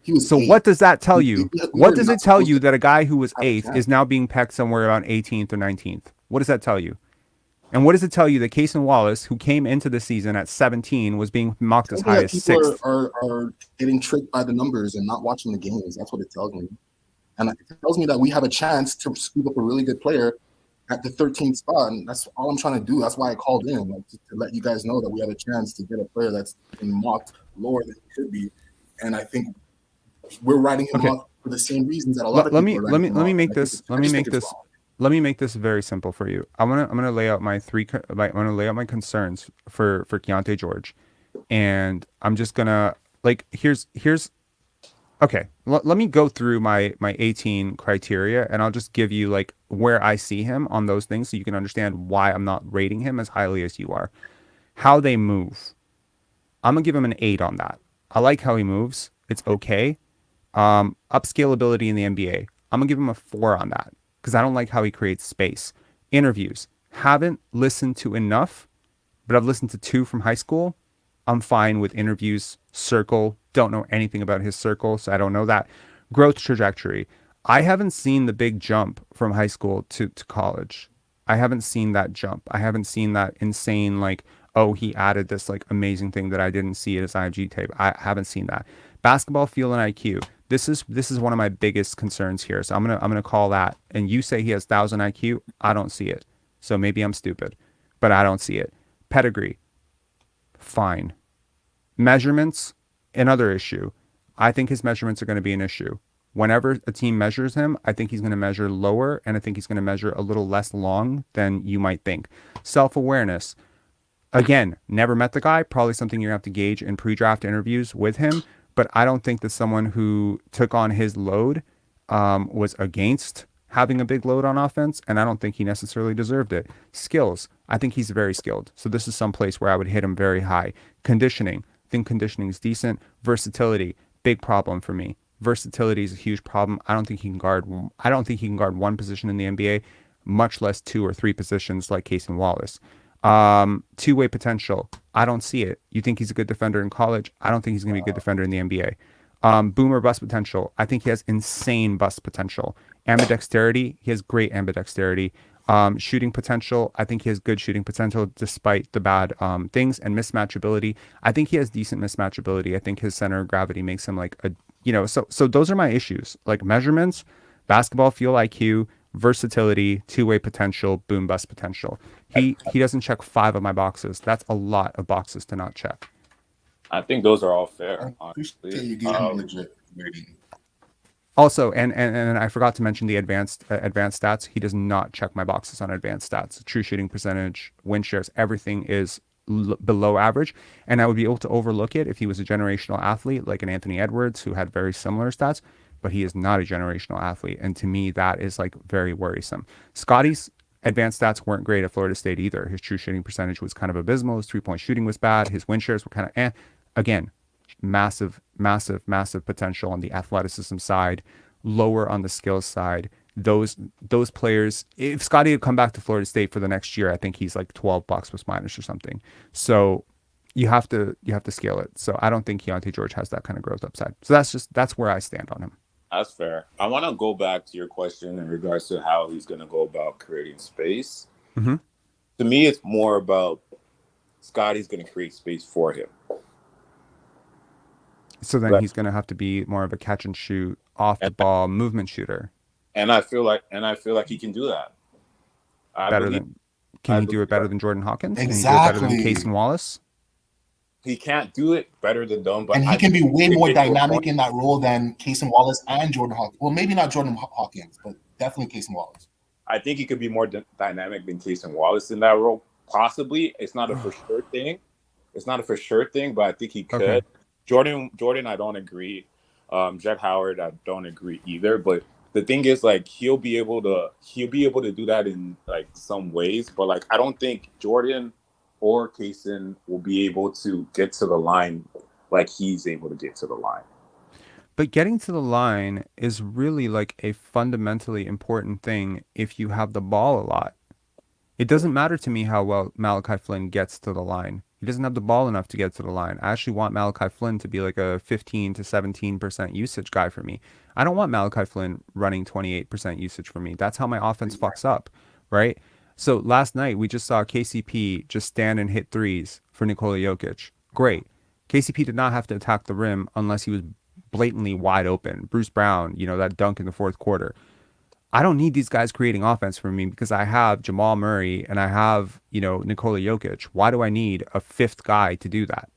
He was. So 8th. What does that tell you? What does it tell you that a guy who was 8th is now being pegged somewhere around 18th or 19th? What does that tell you? And what does it tell you that Cason Wallace, who came into the season at 17, was being mocked as Tells me high that as people sixth? are getting tricked by the numbers and not watching the games. That's what it tells me. And it tells me that we have a chance to scoop up a really good player at the 13th spot. And that's all I'm trying to do. That's why I called in, like, to let you guys know that we have a chance to get a player that's been mocked lower than he should be. And I think we're writing him Okay. off for the same reasons that a lot of Let people me are let writing me him let me off. make this I just think it's wrong. let me make this very simple for you. I'm gonna lay out my I'm gonna lay out my concerns for Keyonte George, and I'm just gonna like here's okay. Let me go through my 18 criteria, and I'll just give you like where I see him on those things, so you can understand why I'm not rating him as highly as you are. How they move, I'm gonna give him an 8 on that. I like how he moves. It's okay. Upscalability in the NBA, I'm gonna give him a 4 on that because I don't like how he creates space. Interviews, haven't listened to enough, but I've listened to 2 from high school. I'm fine with interviews. Circle, don't know anything about his circle, so I don't know that. Growth trajectory, I haven't seen the big jump from high school to college. I haven't seen that jump. I haven't seen that insane, like, oh, he added this like amazing thing that I didn't see at his IG tape. I haven't seen that. Basketball feel and IQ. This is one of my biggest concerns here. So I'm gonna call that. And you say he has 1,000 IQ. I don't see it. So maybe I'm stupid, but I don't see it. Pedigree, fine. Measurements, another issue. I think his measurements are going to be an issue. Whenever a team measures him, I think he's going to measure lower, and I think he's going to measure a little less long than you might think. Self-awareness. Again, never met the guy. Probably something you have to gauge in pre-draft interviews with him. But I don't think that someone who took on his load was against having a big load on offense, and I don't think he necessarily deserved it. Skills. I think he's very skilled. So this is some place where I would hit him very high. Conditioning. I think conditioning is decent. Versatility. Big problem for me. Versatility is a huge problem. I don't think he can guard. I don't think he can guard one position in the NBA, much less 2 or 3 positions like Cason Wallace. Two-way potential. I don't see it. You think he's a good defender in college? I don't think he's going to be a good defender in the NBA. Boomer bust potential. I think he has insane bust potential. Ambidexterity. He has great ambidexterity. Shooting potential. I think he has good shooting potential despite the bad things. And mismatchability. I think he has decent mismatchability. I think his center of gravity makes him like a, so those are my issues. Like measurements, basketball feel IQ, versatility, two-way potential, boom bust potential. He doesn't check 5 of my boxes. That's a lot of boxes to not check. I think those are all fair, I appreciate honestly. you giving him legit rating. Also, and I forgot to mention the advanced stats. He does not check my boxes on advanced stats. True shooting percentage, win shares, everything is below average. And I would be able to overlook it if he was a generational athlete like an Anthony Edwards who had very similar stats, but he is not a generational athlete. And to me, that is like very worrisome. Scottie's advanced stats weren't great at Florida State either. His true shooting percentage was kind of abysmal. His 3-point shooting was bad. His win shares were kind of Again, massive potential on the athleticism side, lower on the skills side. Those players, if Scottie had come back to Florida State for the next year, I think he's like 12 bucks plus minus or something. So you have to scale it. So I don't think Keyonte George has that kind of growth upside. So that's where I stand on him. That's fair. I want to go back to your question in regards to how he's going to go about creating space. Mm-hmm. To me, it's more about Scottie's going to create space for him. So then he's going to have to be more of a catch and shoot, off the ball movement shooter. And I feel like he can do that. Can he do it better than Jordan Hawkins? Exactly. Can he do it better than Cason Wallace? He can't do it better than them, but and he can be way more dynamic in that role than Cason Wallace and Jordan Hawkins. Well, maybe not Jordan Hawkins, but definitely Cason Wallace. I think he could be more dynamic than Cason Wallace in that role. Possibly. It's not a for sure thing. But I think he could. Okay. Jordan, I don't agree. Jett Howard, I don't agree either. But the thing is, like, he'll be able to do that in like some ways. But like, I don't think Jordan or Cason will be able to get to the line like he's able to get to the line. But getting to the line is really like a fundamentally important thing if you have the ball a lot. It doesn't matter to me how well Malachi Flynn gets to the line. He doesn't have the ball enough to get to the line. I actually want Malachi Flynn to be like a 15 to 17% usage guy for me. I don't want Malachi Flynn running 28% usage for me. That's how my offense fucks up, right? So last night we just saw KCP just stand and hit threes for Nikola Jokic. Great. KCP did not have to attack the rim unless he was blatantly wide open. Bruce Brown, that dunk in the fourth quarter. I don't need these guys creating offense for me because I have Jamal Murray and I have, Nikola Jokic. Why do I need a fifth guy to do that?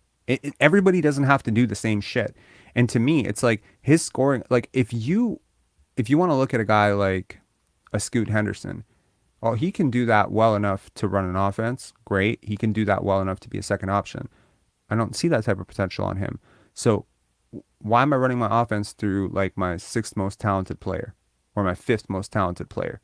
Everybody doesn't have to do the same shit. And to me, it's like his scoring, like if you want to look at a guy like a Scoot Henderson, well, he can do that well enough to run an offense. Great. He can do that well enough to be a second option. I don't see that type of potential on him. So why am I running my offense through like my sixth most talented player or my fifth most talented player?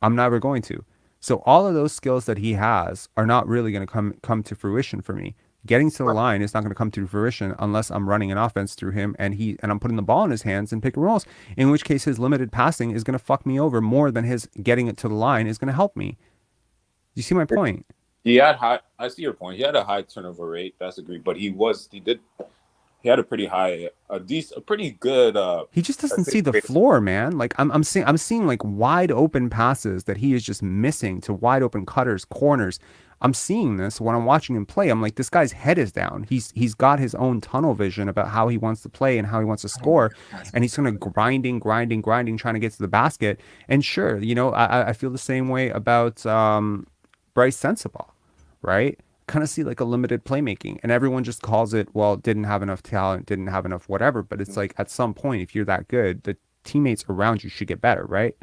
I'm never going to. So all of those skills that he has are not really going to come to fruition for me. Getting to the line is not going to come to fruition unless I'm running an offense through him and I'm putting the ball in his hands and pick and rolls, in which case his limited passing is going to fuck me over more than his getting it to the line is going to help me. You see my point? I see your point. He had a high turnover rate. That's agreed. But he had a pretty high, a pretty good. He just doesn't see the floor, man. Like I'm seeing like wide open passes that he is just missing to wide open cutters, corners. I'm seeing this when I'm watching him play. I'm like, this guy's head is down. He's got his own tunnel vision about how he wants to play and how he wants to score, and he's kind of grinding, trying to get to the basket. And sure, I feel the same way about Bryce Sensabaugh, right? Kind of see like a limited playmaking, and everyone just calls it, well, didn't have enough talent, didn't have enough whatever. But it's like at some point, if you're that good, the teammates around you should get better, right?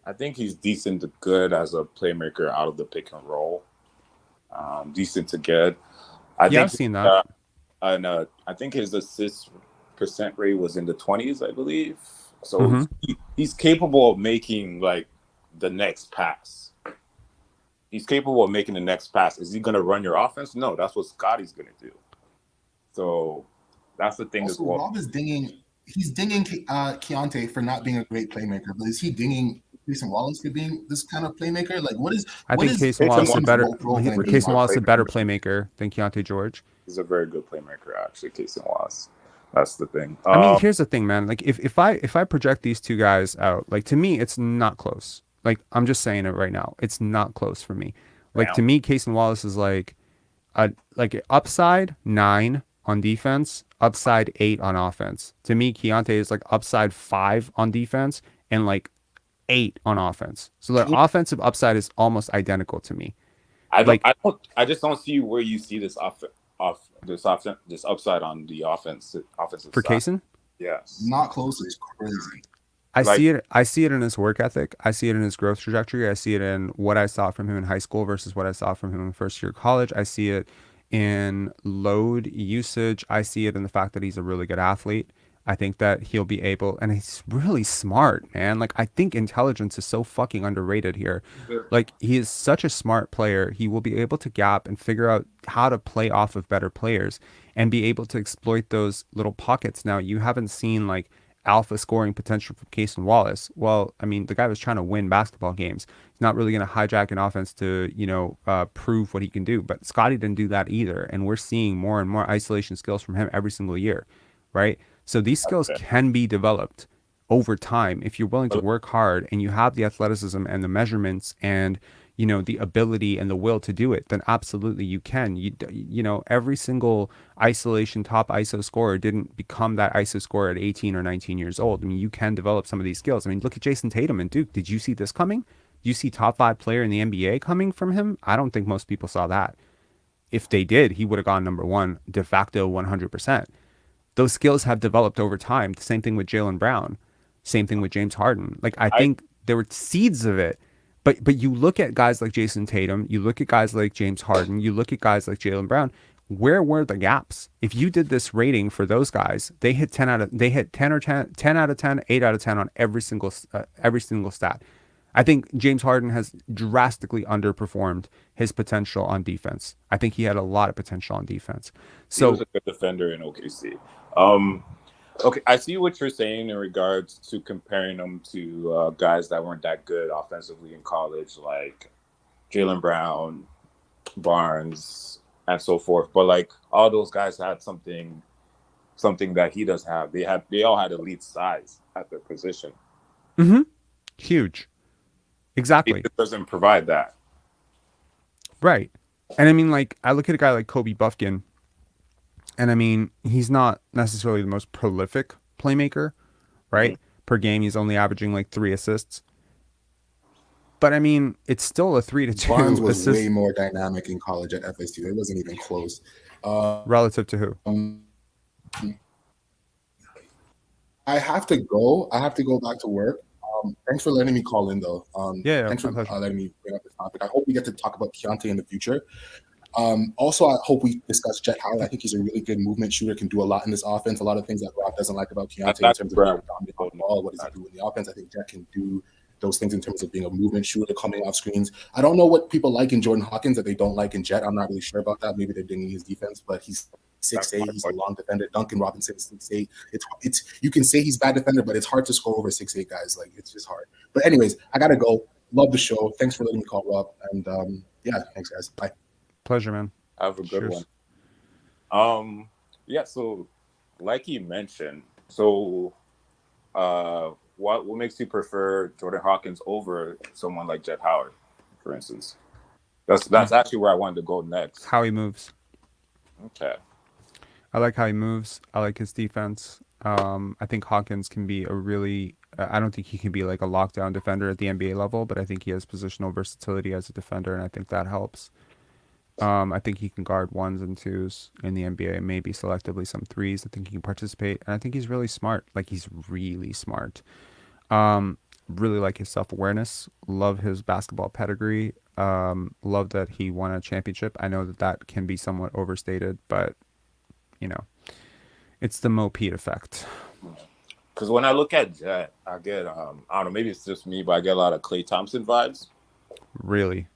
I think he's decent to good as a playmaker out of the pick and roll. Decent to good. I've seen that. And I think his assist percent rate was in the 20s, I believe. So he's capable of making like the next pass. He's capable of making the next pass. Is he going to run your offense? No, that's what Scottie's going to do. So that's the thing also, as well. Rob is dinging. He's dinging Keyonte for not being a great playmaker, but is he dinging Cason Wallace for being this kind of playmaker? Like, what is? I think Cason Wallace is a better playmaker than Keyonte George. He's a very good playmaker, actually, Cason Wallace. That's the thing. I mean, here's the thing, man. Like, if I project these two guys out, like to me, it's not close. Like, I'm just saying it right now. It's not close for me. Like, to me, Cason Wallace is like upside 9 on defense, upside 8 on offense. To me, Keyonte is like upside 5 on defense and like 8 on offense. So the offensive upside is almost identical to me. I just don't see where you see this this upside on the offensive for side. Cason. Yes, not close. It's crazy. I see it in his work ethic. I see it in his growth trajectory. I see it in what I saw from him in high school versus what I saw from him in first year of college. I see it in load usage. I see it in the fact that he's a really good athlete. I think that he'll be able, and he's really smart, man. Like, I think intelligence is so fucking underrated here. Like, he is such a smart player. He will be able to gap and figure out how to play off of better players and be able to exploit those little pockets. Now, you haven't seen like alpha scoring potential from Cason Wallace. Well, I mean, the guy was trying to win basketball games. He's not really going to hijack an offense to, prove what he can do. But Scottie didn't do that either. And we're seeing more and more isolation skills from him every single year, right? So these skills can be developed over time if you're willing to work hard and you have the athleticism and the measurements and, the ability and the will to do it, then absolutely you can. Every single isolation top ISO scorer didn't become that ISO scorer at 18 or 19 years old. I mean, you can develop some of these skills. I mean, look at Jason Tatum and Duke. Did you see this coming? Do you see top 5 player in the NBA coming from him? I don't think most people saw that. If they did, he would have gone number 1 de facto 100%. Those skills have developed over time. The same thing with Jalen Brown. Same thing with James Harden. Like, I think there were seeds of it. But you look at guys like Jason Tatum, you look at guys like James Harden, you look at guys like Jalen Brown. Where were the gaps? If you did this rating for those guys, they hit 10 out of 10, 10 out of 10, 8 out of 10 on every single stat. I think James Harden has drastically underperformed his potential on defense. I think he had a lot of potential on defense. So he was a good defender in OKC. Okay, I see what you're saying in regards to comparing them to guys that weren't that good offensively in college, like Jalen Brown, Barnes, and so forth. But like all those guys had something that he does have. They all had elite size at their position. Huge. Exactly. It doesn't provide that. Right. And I mean, like, I look at a guy like Kobe Buffkin, and I mean, he's not necessarily the most prolific playmaker, right? Per game, he's only averaging like 3 assists. But I mean, it's still a 3 to Barnes 2 was way assist more dynamic in college at FSU. It wasn't even close. Um, relative to who? I have to go. I have to go back to work. Thanks for letting me call in, though. Yeah, Thanks my for pleasure. letting me bring up this topic. I hope we get to talk about Keyonte in the future. Also, I hope we discuss Jet Howard. I think he's a really good movement shooter, can do a lot in this offense. A lot of things that Rob doesn't like about Keyonte in That's terms of where being I'm dominant on going the ball. What does he do in the offense? I think Jet can do those things in terms of being a movement shooter, coming off screens. I don't know what people like in Jordan Hawkins that they don't like in Jet. I'm not really sure about that. Maybe they're digging his defense, but he's That's 6'8". my He's a point. long defender. Duncan Robinson is 6'8". It's you can say he's a bad defender, but it's hard to score over 6'8" guys. Like, it's just hard. But anyways, I gotta go. Love the show. Thanks for letting me call, Rob. And yeah, thanks guys. Bye. Pleasure, man. Have a good Cheers. one. Yeah. So, like you mentioned, what makes you prefer Jordan Hawkins over someone like Jet Howard, for instance? That's actually where I wanted to go next. How he moves. Okay. I like how he moves. I like his defense. I think Hawkins can be a really. I don't think he can be like a lockdown defender at the NBA level, but I think he has positional versatility as a defender, and I think that helps. I think he can guard ones and twos in the NBA, maybe selectively some threes. I think he can participate, and I think he's really smart. Like, he's really smart. Really like his self-awareness. Love his basketball pedigree. Love that he won a championship. I know that that can be somewhat overstated, but you know, it's the Mo Pete effect. Because when I look at Jet, I get I don't know, maybe it's just me, but I get a lot of Klay Thompson vibes. Really.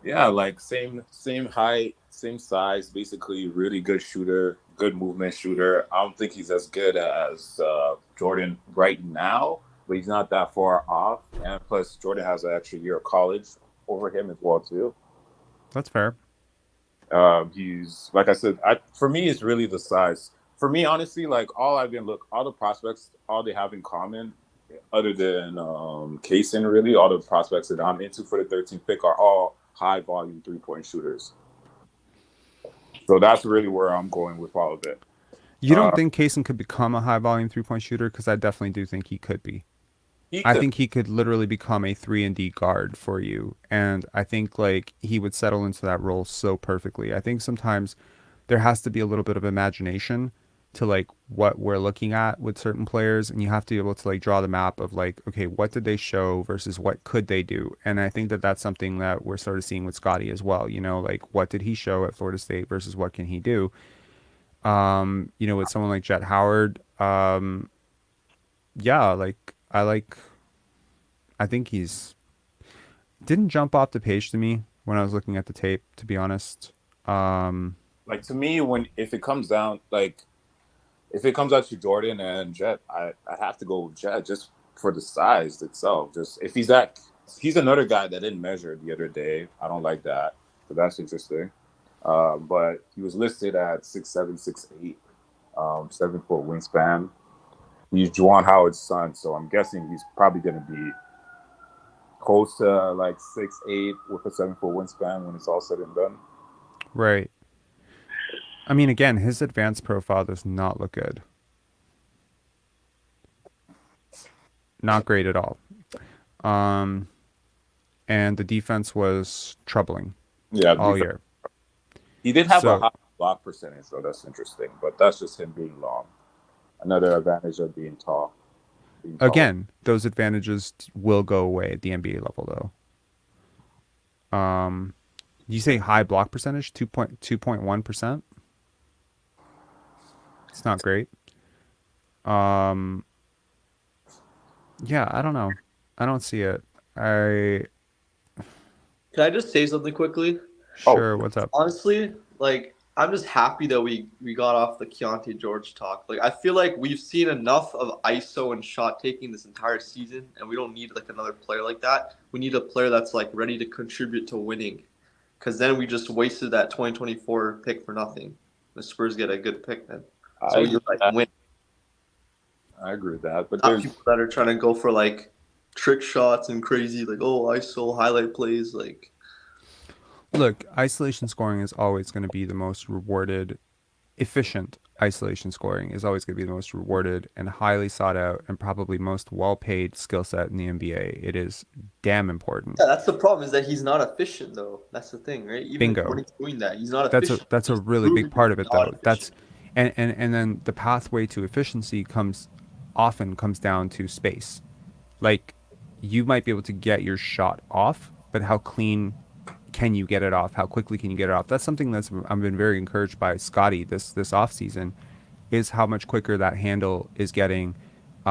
Yeah, like same height, same size, basically really good shooter, good movement shooter. I don't think he's as good as Jordan right now, but he's not that far off. And plus, Jordan has an extra year of college over him as well too. That's fair. He's like I said, for me, it's really the size. For me, honestly, like all the prospects, all they have in common, other than Cason, really, all the prospects that I'm into for the 13th pick are all high volume 3-point shooters. So that's really where I'm going with all of it. You don't think Cason could become a high volume 3-point shooter? Because I definitely do think he could be. I think he could literally become a 3-and-D guard for you. And I think like he would settle into that role so perfectly. I think sometimes there has to be a little bit of imagination to like what we're looking at with certain players, and you have to be able to like draw the map of like, okay, what did they show versus what could they do? And I think that that's something that we're sort of seeing with Scottie as well. You know, like what did he show at Florida State versus what can he do? You know, with someone like Jet Howard, yeah, I think he's didn't jump off the page to me when I was looking at the tape, to be honest. Like to me, if it comes down to Jordan and Jet, I have to go with Jet just for the size itself. Just if he's another guy that didn't measure the other day. I don't like that, so that's interesting. But he was listed at 6'7", 6'8", 7-foot wingspan. He's Juwan Howard's son, so I'm guessing he's probably going to be close to like 6'8" with a 7-foot wingspan when it's all said and done. Right. I mean, again, his advanced profile does not look good. Not great at all. And the defense was troubling all year. He did have a high block percentage, so that's interesting. But that's just him being long. Another advantage of being tall. Again, those advantages will go away at the NBA level, though. You say high block percentage, 2.1%. It's not great. Yeah, I don't know. I don't see it. Can I just say something quickly? Sure. What's up? Honestly, like I'm just happy that we got off the Keyonte George talk. Like I feel like we've seen enough of ISO and shot taking this entire season, and we don't need like another player like that. We need a player that's like ready to contribute to winning, because then we just wasted that 2024 pick for nothing. The Spurs get a good pick then. So you're like win. I agree with that, but there's people that are trying to go for like trick shots and crazy like ISO highlight plays like. Look, isolation scoring is always going to be the most rewarded. Efficient isolation scoring is always going to be the most rewarded and highly sought out and probably most well-paid skill set in the NBA. It is damn important. Yeah, that's the problem, is that he's not efficient though. That's the thing, right? Even Bingo. when he's doing that, he's not That's efficient. a He's really proving big part he's of it not though. That's efficient. and then the pathway to efficiency often comes down to space. Like you might be able to get your shot off, but how clean can you get it off? How quickly can you get it off? That's something that's I've been very encouraged by Scottie this off season, is how much quicker that handle is getting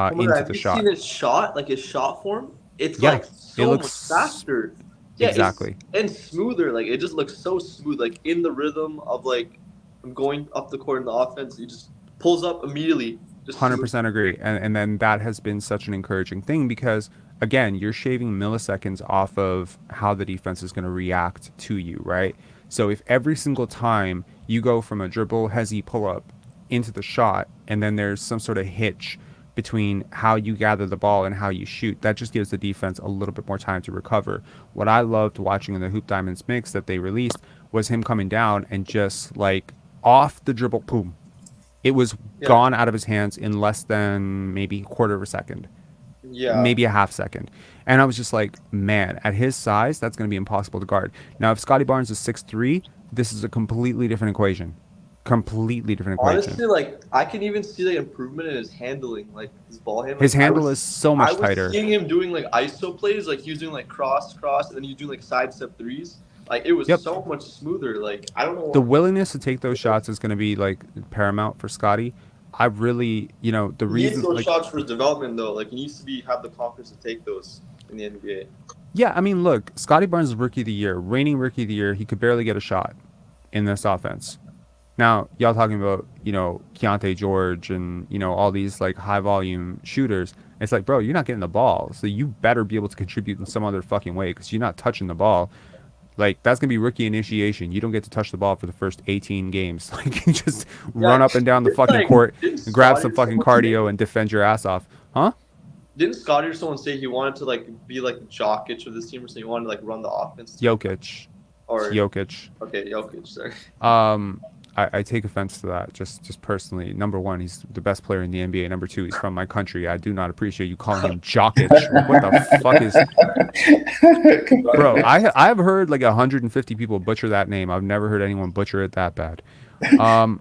Oh my God, into have the you shot. seen his shot? Like his shot form? It's Yeah, like it so much looks faster. Yeah, it's exactly and smoother. Like it just looks so smooth. Like in the rhythm of like going up the court in the offense, he just pulls up immediately. Just smooth. 100% agree. And then that has been such an encouraging thing because, again, you're shaving milliseconds off of how the defense is going to react to you, right? So if every single time you go from a dribble, hezzy, pull up into the shot, and then there's some sort of hitch between how you gather the ball and how you shoot, that just gives the defense a little bit more time to recover. What I loved watching in the Hoop Diamonds mix that they released was him coming down and just like off the dribble, boom, it was Yeah, gone out of his hands in less than maybe a quarter of a second, yeah. maybe a half second. And I was just like, man, at his size, that's going to be impossible to guard. Now, if Scottie Barnes is 6'3", this is a completely different equation. Completely different equation. Honestly, like I can even see the improvement in his handling, like his ball handling. His Like handle is so I much was tighter. seeing him doing like ISO plays, like he was doing like cross, and then he was doing like sidestep threes. Like it was Yep. so much smoother. Like I don't know The what. willingness to take those shots is going to be like paramount for Scottie. I really, the He needs reason, those like, shots for his development though. Like he needs to have the confidence to take those in the NBA. yeah, I mean, look, Scottie Barnes is rookie of the year, reigning rookie of the year. He could barely get a shot in this offense. Now, y'all talking about, Keyonte George and, all these like high volume shooters. It's like, bro, you're not getting the ball. So you better be able to contribute in some other fucking way because you're not touching the ball. Like, that's going to be rookie initiation. You don't get to touch the ball for the first 18 games. Like, you just run Yeah, up and down the didn't, fucking court didn't and grab Scotty some or fucking someone say? cardio and defend your ass off. Huh? Didn't Scotty or someone say he wanted to like be like the Jokic of this team, or so he wanted to like run the offense too? Jokic. Or Jokic. okay, Jokic. Sorry. I take offense to that. Just personally. Number one, he's the best player in the NBA. Number two, he's from my country. I do not appreciate you calling him Jokic. Like, what the fuck is, bro? I've heard like 150 people butcher that name. I've never heard anyone butcher it that bad. Come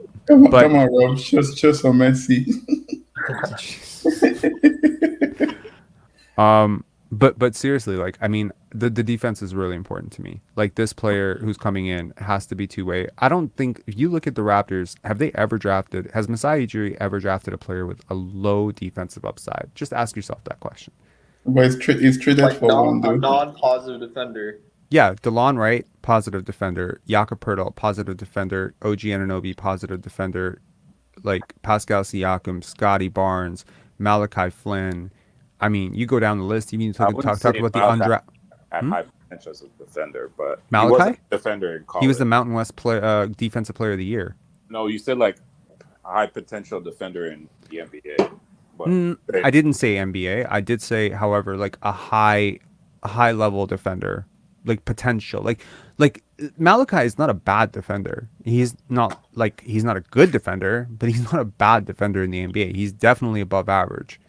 But on, Rob. Show some mercy. but seriously, like, I mean, the defense is really important to me. Like, this player who's coming in has to be two-way. I don't think, if you look at the Raptors, has Masai Ujiri ever drafted a player with a low defensive upside? Just ask yourself that question. But it's traded Like for one, a though. non-positive defender. Yeah, DeLon Wright, positive defender. Jakob Poeltl, positive defender. OG Anunoby, positive defender. Like, Pascal Siakam, Scottie Barnes, Malachi Flynn. I mean, you go down the list. You need to I wouldn't talk say about the Malachi undrafted. had high potential as a defender, but he Malachi? was a defender in college. He was the Mountain West Defensive Player of the Year. No, you said like high potential defender in the NBA. But I didn't say NBA. I did say, however, like a high level defender, like potential. Like Malachi is not a bad defender. He's not a good defender, but he's not a bad defender in the NBA. He's definitely above average.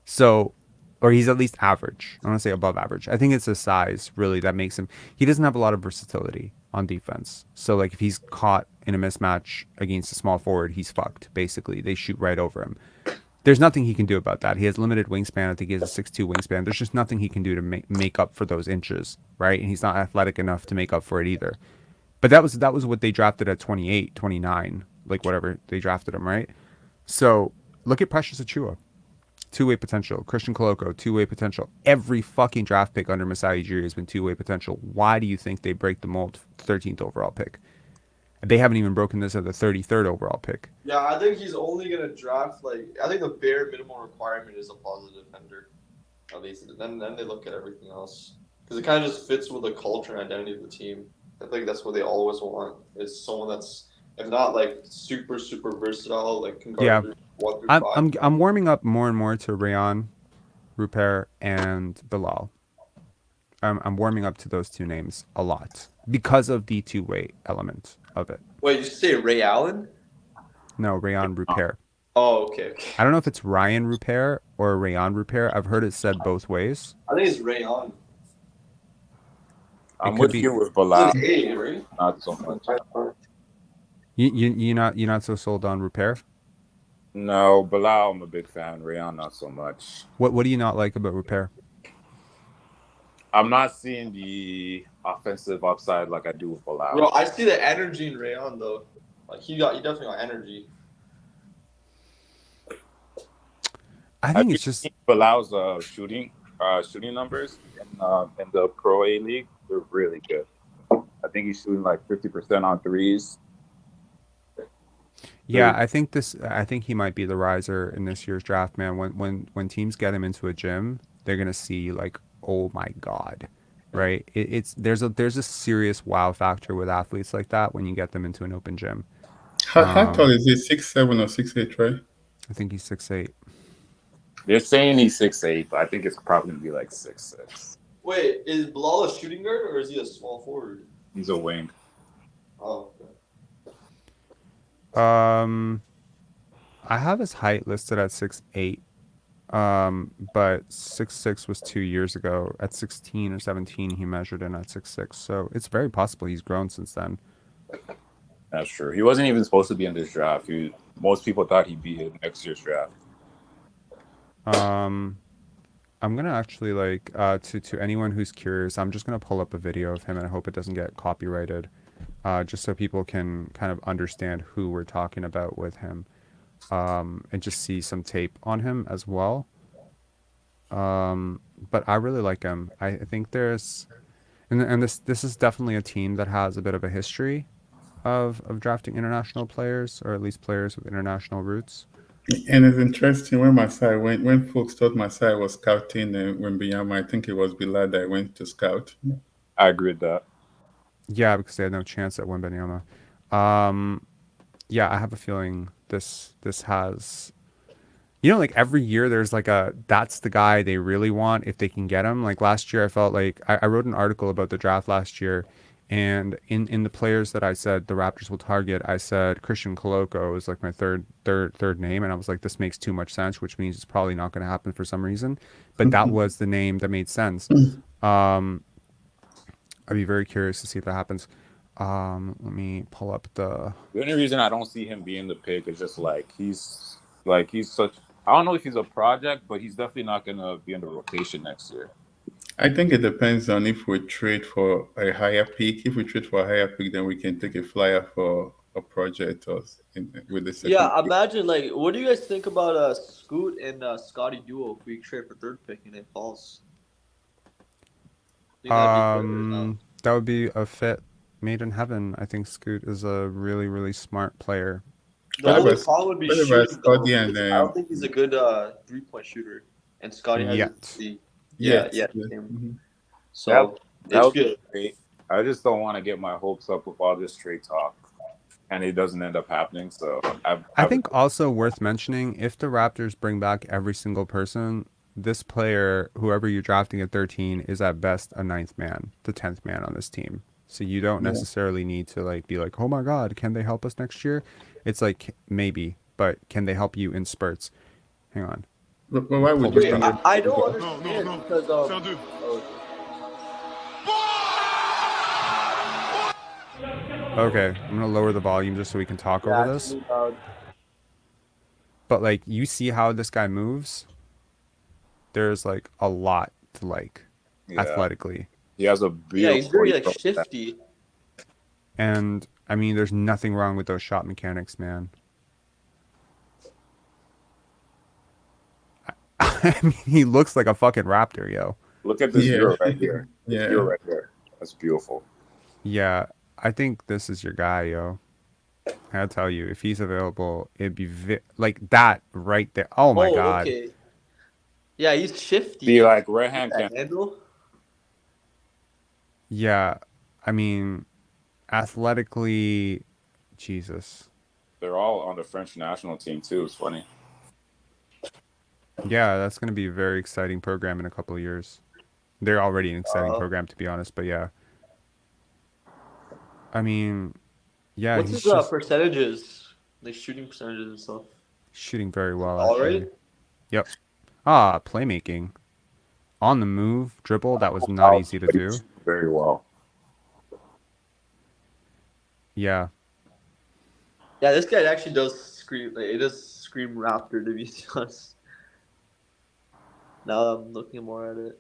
So, or he's at least average. I don't want to say above average. I think it's his size really that makes him. He doesn't have a lot of versatility on defense. So like if he's caught in a mismatch against a small forward, he's fucked. Basically, they shoot right over him. There's nothing he can do about that. He has limited wingspan. I think he has a 6'2" wingspan. There's just nothing he can do to make up for those inches, right? And he's not athletic enough to make up for it either. But that was what they drafted at 28, 29, like whatever they drafted him, right? So look at Precious Achiuwa. Two-way potential. Christian Coloco, two-way potential. Every fucking draft pick under Masai Ujiri has been two-way potential. Why do you think they break the mold 13th overall pick? They haven't even broken this at the 33rd overall pick. Yeah, I think he's only gonna draft I think the bare minimum requirement is a positive defender. At least then they look at everything else because it kind of just fits with the culture and identity of the team. I think that's what they always want is someone that's if not like super versatile, like can guard Yeah. 1 through 5. I'm warming up more and more to Rayon, Rupert, and Bilal. I'm warming up to those two names a lot because of the two-way element of it. Wait, you say Ray Allen? No, Rayon Rupert. Oh, okay. I don't know if it's Ryan Rupert or Rayon Rupert. I've heard it said both ways. I think it's Ray Allen. I'm could with be- you with It's Bilal. an A, right? Not so much. You're not so sold on Rupert? No, Bilal, I'm a big fan. Rayon, not so much. What do you not like about Rupert? I'm not seeing the offensive upside like I do with Bilal. Bro, I see the energy in Rayon though. Like he definitely got energy. I think it's just Bilal's shooting numbers in the Pro A League. They're really good. I think he's shooting like 50% on threes. yeah. I think he might be the riser in this year's draft, man. When teams get him into a gym, they're gonna see like, oh my god, right? There's a serious wow factor with athletes like that when you get them into an open gym. How tall is he? 6'7" or 6'8", right? I think he's 6'8". They're saying he's 6'8", but I think it's probably gonna be like 6'6". Wait, is Bilal a shooting guard or is he a small forward? He's a wing. Oh, okay. I have his height listed at 6'8". But 6'6" was 2 years ago. At 16 or 17, he measured in at 6'6". So it's very possible he's grown since then. That's true. He wasn't even supposed to be in this draft. Most people thought he'd be in next year's draft. I'm gonna actually to anyone who's curious, I'm just gonna pull up a video of him, and I hope it doesn't get copyrighted, just so people can kind of understand who we're talking about with him, and just see some tape on him as well. But I really like him. I think there's, and this is definitely a team that has a bit of a history of drafting international players, or at least players with international roots. And it's interesting when when folks thought Masai was scouting Wembanyama, I think it was Bilal that went to scout. I agree with that. Yeah, because they had no chance at Wembanyama. Yeah, I have a feeling this has, like every year there's like that's the guy they really want if they can get him. Like last year, I felt like I wrote an article about the draft last year, and in the players that I said the Raptors will target, I said Christian Koloko was like my third name, and I was like, this makes too much sense, which means it's probably not going to happen for some reason. But that was the name that made sense. I'd be very curious to see if that happens. Let me pull up the only reason I don't see him being the pick is just he's such. I don't know if he's a project, but he's definitely not gonna be in the rotation next year. I think it depends on if we trade for a higher pick. If we trade for a higher pick, then we can take a flyer for a project with the second Yeah, pick. imagine what do you guys think about Scoot and Scottie duo if we trade for third pick and it falls? Think that'd be good or not? that would be a fit made in heaven. I think Scoot is a really, really smart player. The What only about- problem would be what about shooting. though. Scottie and, I don't think he's a good 3-point shooter, and Scottie has Yet. the Yes. yeah. Mhm. So That it's would be good. great. I just don't want to get my hopes up with all this trade talk, and it doesn't end up happening. So I think also worth mentioning, if the Raptors bring back every single person, this player, whoever you're drafting at 13, is at best a 9th man, the 10th man on this team. So you don't Yeah. necessarily need to be like, oh my God, can they help us next year? It's like maybe, but can they help you in spurts? Hang on. But why would Wait, you? I don't understand because Okay, I'm gonna lower the volume just so we can talk over this. But you see how this guy moves? There's a lot to athletically. He has a beautiful. he's very shifty. And I mean, there's nothing wrong with those shot mechanics, man. I mean, he looks like a fucking Raptor, yo. Look at this Yeah. zero right here. This Yeah. zero right there. That's beautiful. Yeah, I think this is your guy, yo. I gotta tell you, if he's available, it'd be that right there. Oh my God. Okay. Yeah, he's shifty. Be like right hand That can. handle. Yeah, I mean, athletically, Jesus. They're all on the French national team too. It's funny. Yeah, that's gonna be a very exciting program in a couple of years. They're already an exciting program, to be honest. But yeah, I mean, yeah, What's he's his just percentages? Like shooting percentages and stuff. shooting very well, All actually. right. Yep. Playmaking. On the move, dribble, that was not Wow, easy to but he do. shoots very well. Yeah. Yeah, this guy actually does scream. Like, it does scream Raptor, to be honest. Now I'm looking more at it.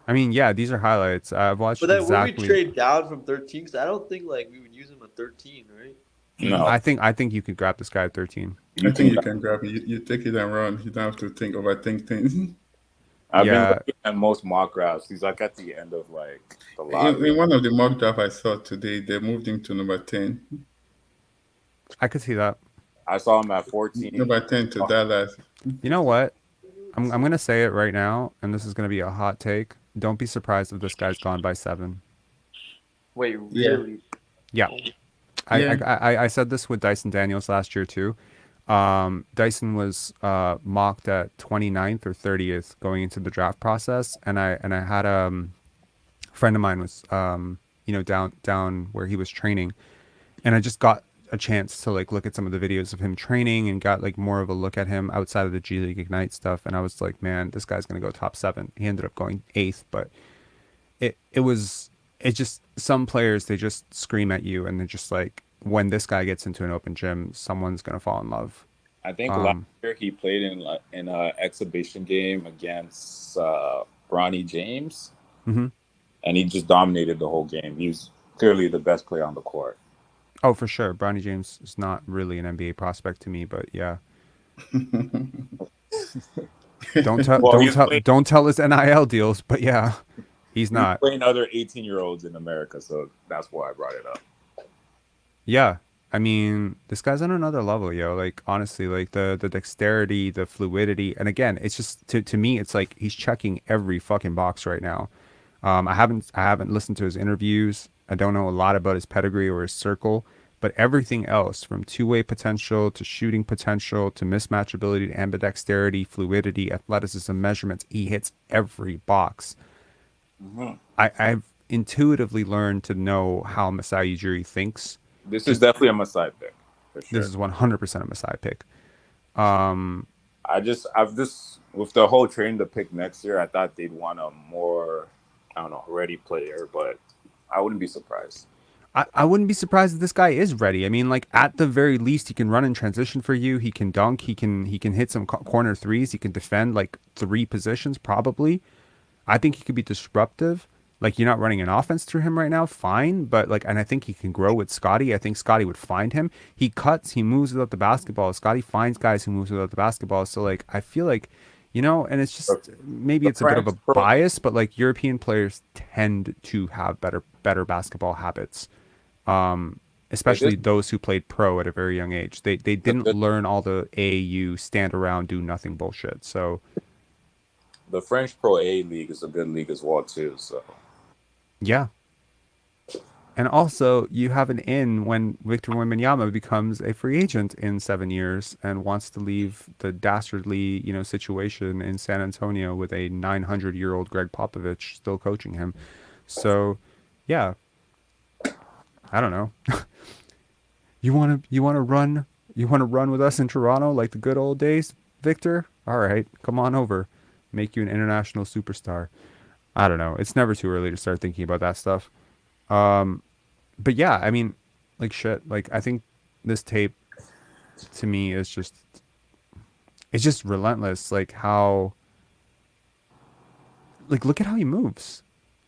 I mean, yeah, these are highlights. I've watched But then would we exactly. trade down from 13? Because I don't think like we would use him at 13, right? No, I think you could grab this guy at 13. you I think can. you can grab it. You take it and run. You don't have to overthink things. I've been Yeah. looking at most mock drafts. He's like at the end of like the In lottery. one of the mock draft I saw today, they moved him to number 10. I could see that. I saw him at 14. Number 10 to Oh, Dallas. You know what? I'm gonna say it right now, and this is gonna be a hot take. Don't be surprised if this guy's gone by 7. Wait, Yeah. really? Yeah. Yeah. I said this with Dyson Daniels last year too. Dyson was mocked at 29th or 30th going into the draft process, and I had a friend of mine was down where he was training, and I just got a chance to like look at some of the videos of him training and got like more of a look at him outside of the G League Ignite stuff, and I was like, man, this guy's gonna go top 7. He ended up going 8th, but it just, some players, they just scream at you, and they're just like, when this guy gets into an open gym, someone's gonna fall in love. I think last year he played in an exhibition game against Bronny James, Mhm. and he just dominated the whole game. He was clearly the best player on the court. Oh, for sure. Bronny James is not really an NBA prospect to me, but yeah. Don't tell Well, don't tell his NIL deals, but yeah, he's he's not. playing other 18-year-olds in America, so that's why I brought it up. Yeah. I mean, this guy's on another level, yo. Like honestly, like the dexterity, the fluidity, and again, it's just to me, it's like he's checking every fucking box right now. I haven't listened to his interviews. I don't know a lot about his pedigree or his circle, but everything else from two-way potential to shooting potential to mismatchability to ambidexterity, fluidity, athleticism, measurements, he hits every box. Mm-hmm. I've intuitively learned to know how Masai Ujiri thinks. This is definitely a Masai pick for sure. This is 100% a Masai pick. I've just with the whole train to pick next year, I thought they'd want a more, I don't know, ready player, but I wouldn't be surprised. I wouldn't be surprised if this guy is ready. I mean, like at the very least, he can run in transition for you. He can dunk. He can hit some corner threes. He can defend like 3 positions probably. I think he could be disruptive. Like you're not running an offense through him right now, fine. But like, and I think he can grow with Scottie. I think Scottie would find him. He cuts. He moves without the basketball. Scottie finds guys who moves without the basketball. So like, I feel like, and it's just maybe it's a bit of a bias, but like European players tend to have better basketball habits. Especially those who played pro at a very young age. They didn't learn all the AAU stand around, do nothing bullshit. So the French Pro A league is a good league as well too. So yeah. And also you have an in when Victor Wembanyama becomes a free agent in 7 years and wants to leave the dastardly, situation in San Antonio with a 900-year-old Greg Popovich still coaching him. So yeah. I don't know. You want to run with us in Toronto like the good old days, Victor? All right, come on over. Make you an international superstar. I don't know. It's never too early to start thinking about that stuff. But yeah, I mean, like shit. Like I think this tape to me is it's just relentless. Like how, like look at how he moves.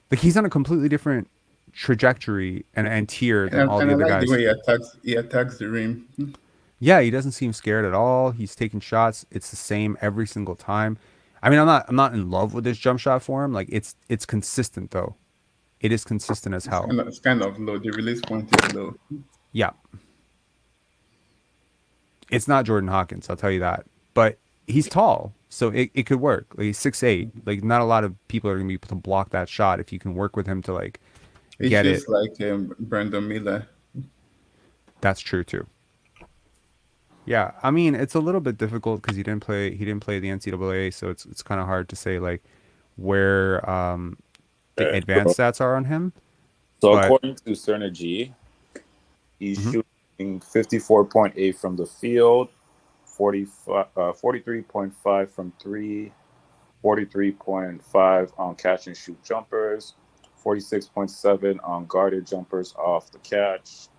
Like he's on a completely different trajectory and tier than all the other guys. The way he attacks the rim. Yeah, he doesn't seem scared at all. He's taking shots. It's the same every single time. I mean, I'm not in love with this jump shot for him. Like it's consistent though. It is consistent as hell. It's kind of low. The release point is low. Yeah. It's not Jordan Hawkins, I'll tell you that. But he's tall, so it could work. Like he's 6'8". Like not a lot of people are gonna be able to block that shot if you can work with him to like get it. It's just like Brandon Miller. That's true too. Yeah, I mean it's a little bit difficult because he didn't play the NCAA, so it's kind of hard to say like where the Okay, advanced stats are on him. So But according to Synergy, he's Mhm. shooting 54.8 from the field, 43.5 from three, 43.5 on catch and shoot jumpers, 46.7 on guarded jumpers off the catch,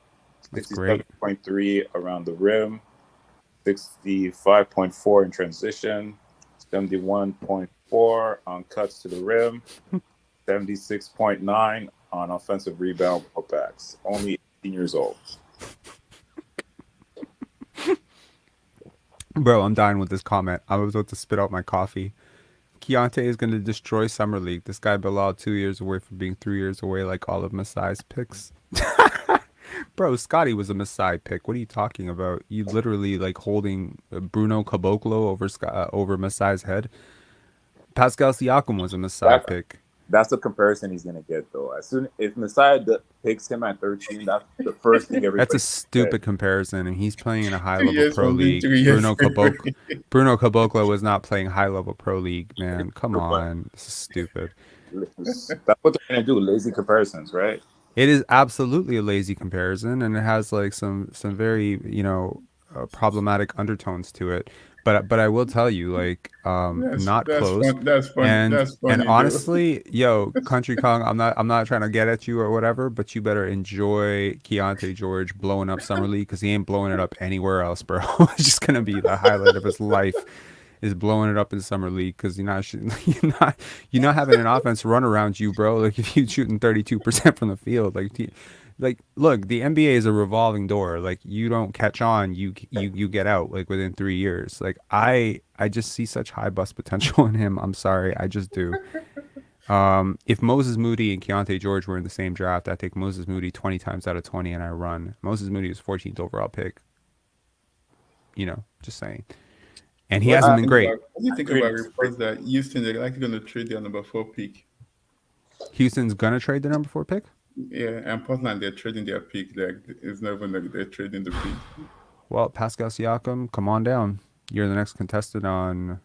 that's great. 67.3 around the rim, 65.4 in transition, 71.4 on cuts to the rim, 76.9 on offensive rebound putbacks. Only 18 years old. Bro, I'm dying with this comment. I was about to spit out my coffee. Keyonte is going to destroy Summer League. This guy Bilal 2 years away from being 3 years away like all of Masai's picks. Bro, Scottie was a Masai pick. What are you talking about? You literally like holding Bruno Caboclo over Masai's head. Pascal Siakam was a Masai That, pick. that's the comparison he's gonna get though. As soon if Messiah picks him at 13, that's the first thing everybody. That's a stupid comparison, and he's playing in a 2 high-level years pro from being league. 3 years. Bruno Caboclo was not playing high-level pro league, man. Come on, this is stupid. That's what they're gonna do. Lazy comparisons, right? It is absolutely a lazy comparison, and it has like some very problematic undertones to it. But I will tell you, like, not That's close. fun. That's funny. And That's funny, though. honestly, yo, Country Kong, I'm not trying to get at you or whatever, but you better enjoy Keyonte George blowing up Summer League because he ain't blowing it up anywhere else, bro. It's just gonna be the highlight of his life. Is blowing it up in Summer League because you're not having an offense run around you, bro. Like if you're shooting 32% from the field, like look, the NBA is a revolving door. Like you don't catch on, you get out like within 3 years. Like I just see such high bust potential in him. I'm sorry, I just do. If Moses Moody and Keyonte George were in the same draft, I take Moses Moody 20 times out of 20 and I run. Moses Moody is 14th overall pick. Just saying. And he hasn't been great. What do you think about reports that Houston they're likely going to trade their number 4 pick? Houston's gonna trade the number 4 pick. Yeah, and Portland they're trading their pick. Like it's not even like they're trading the pick. Well, Pascal Siakam, come on down. You're the next contestant on.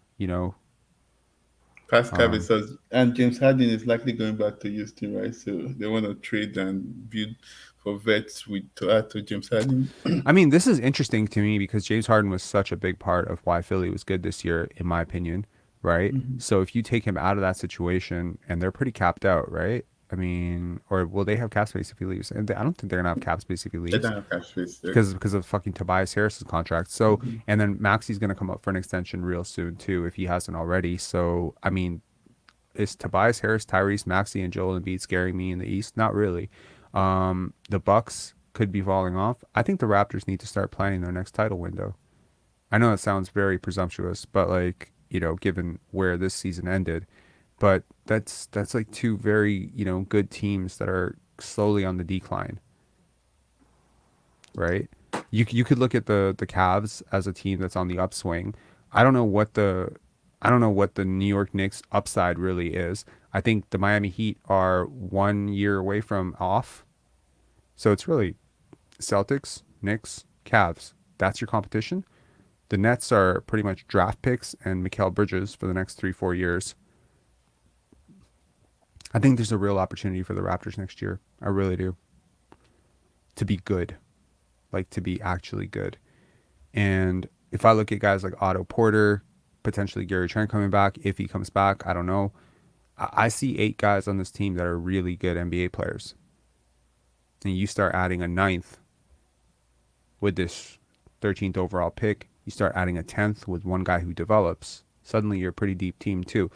Pascal says, and James Harden is likely going back to Houston, right? So they want to trade and build for vets to add to James Harden. I mean, this is interesting to me because James Harden was such a big part of why Philly was good this year, in my opinion, right? Mm-hmm. So if you take him out of that situation, and they're pretty capped out, right? I mean, or will they have cap space if he leaves? And I don't think they're gonna have cap space if he They leaves don't have cap space because of fucking Tobias Harris's contract. So and then Maxi's gonna come up for an extension real soon too if he hasn't already. So I mean, is Tobias Harris, Tyrese Maxey, and Joel Embiid scaring me in the East? Not really. The Bucks could be falling off. I think the Raptors need to start planning their next title window. I know it sounds very presumptuous, but given where this season ended, but that's like two very, good teams that are slowly on the decline. Right? You could look at the Cavs as a team that's on the upswing. I don't know what the New York Knicks upside really is. I think the Miami Heat are 1 year away from off. So it's really Celtics, Knicks, Cavs. That's your competition. The Nets are pretty much draft picks and Mikal Bridges for the next 3-4 years. I think there's a real opportunity for the Raptors next year. I really do. To be good. Like to be actually good. And if I look at guys like Otto Porter, potentially Gary Trent coming back, if he comes back, I don't know. I see 8 guys on this team that are really good NBA players. And you start adding a 9th with this 13th overall pick. You start adding a 10th with one guy who develops. Suddenly you're a pretty deep team too.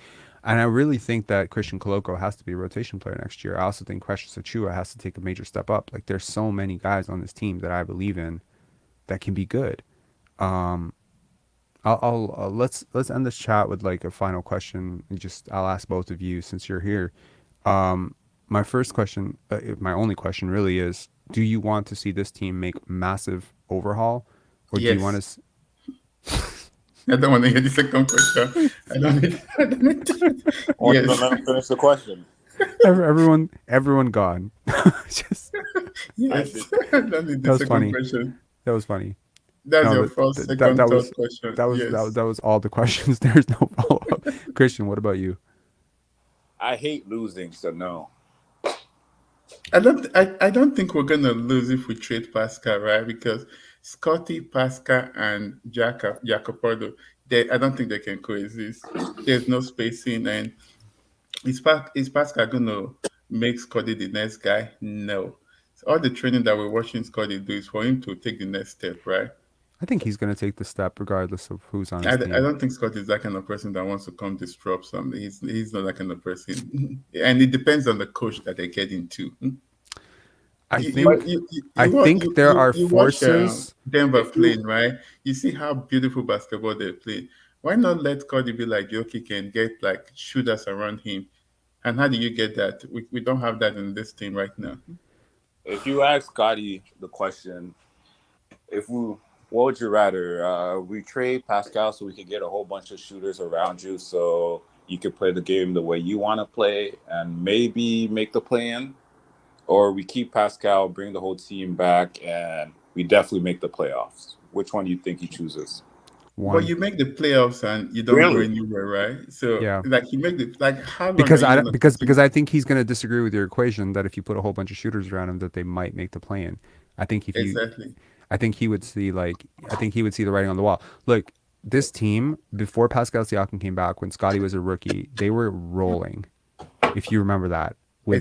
And I really think that Christian Koloko has to be a rotation player next year. I also think Precious Achiuwa has to take a major step up. Like there's so many guys on this team that I believe in that can be good. Let's end this chat with like a final question. I'll ask both of you since you're here. My first question, my only question really is, do you want to see this team make massive overhaul? Or do you want to... I don't want to hear the second question. I don't need to. Yes. Let me finish the question. Everyone gone. Yes. I don't need the second question. That was funny. That's your first, second, third question. That was all the questions. There's no follow-up. Christian, what about you? I hate losing, so no. I don't think we're gonna lose if we trade Pascal, right? Because Scotty, Pascal, and Jacopordo, I don't think they can coexist. There's no spacing, and is Pascal gonna make Scotty the next guy? No. So all the training that we're watching Scotty do is for him to take the next step, right? I think he's going to take the step regardless of who's on his I team. don't think Scott is that kind of person that wants to come disrupt something. He's not that kind of person, and it depends on the coach that they get into. I You think there are you watch forces. Denver If you playing, right? You see how beautiful basketball they play. Why not let Cody be like Jokic and get like shooters around him? And how do you get that? We don't have that in this team right now. if you ask Scotty the question, if we what would you rather? We trade Pascal so we could get a whole bunch of shooters around you, so you could play the game the way you want to play and maybe make the play in, or we keep Pascal, bring the whole team back, and we definitely make the playoffs. Which one do you think he chooses? But One. you make the playoffs and you don't go Really? anywhere, right? So Yeah. like you make the like how long are Because you I gonna because I think he's going to disagree with your equation that if you put a whole bunch of shooters around him that they might make the play in. I think exactly? I think he would see the writing on the wall. Look, this team before Pascal Siakam came back when Scotty was a rookie, they were rolling. If you remember that Exactly.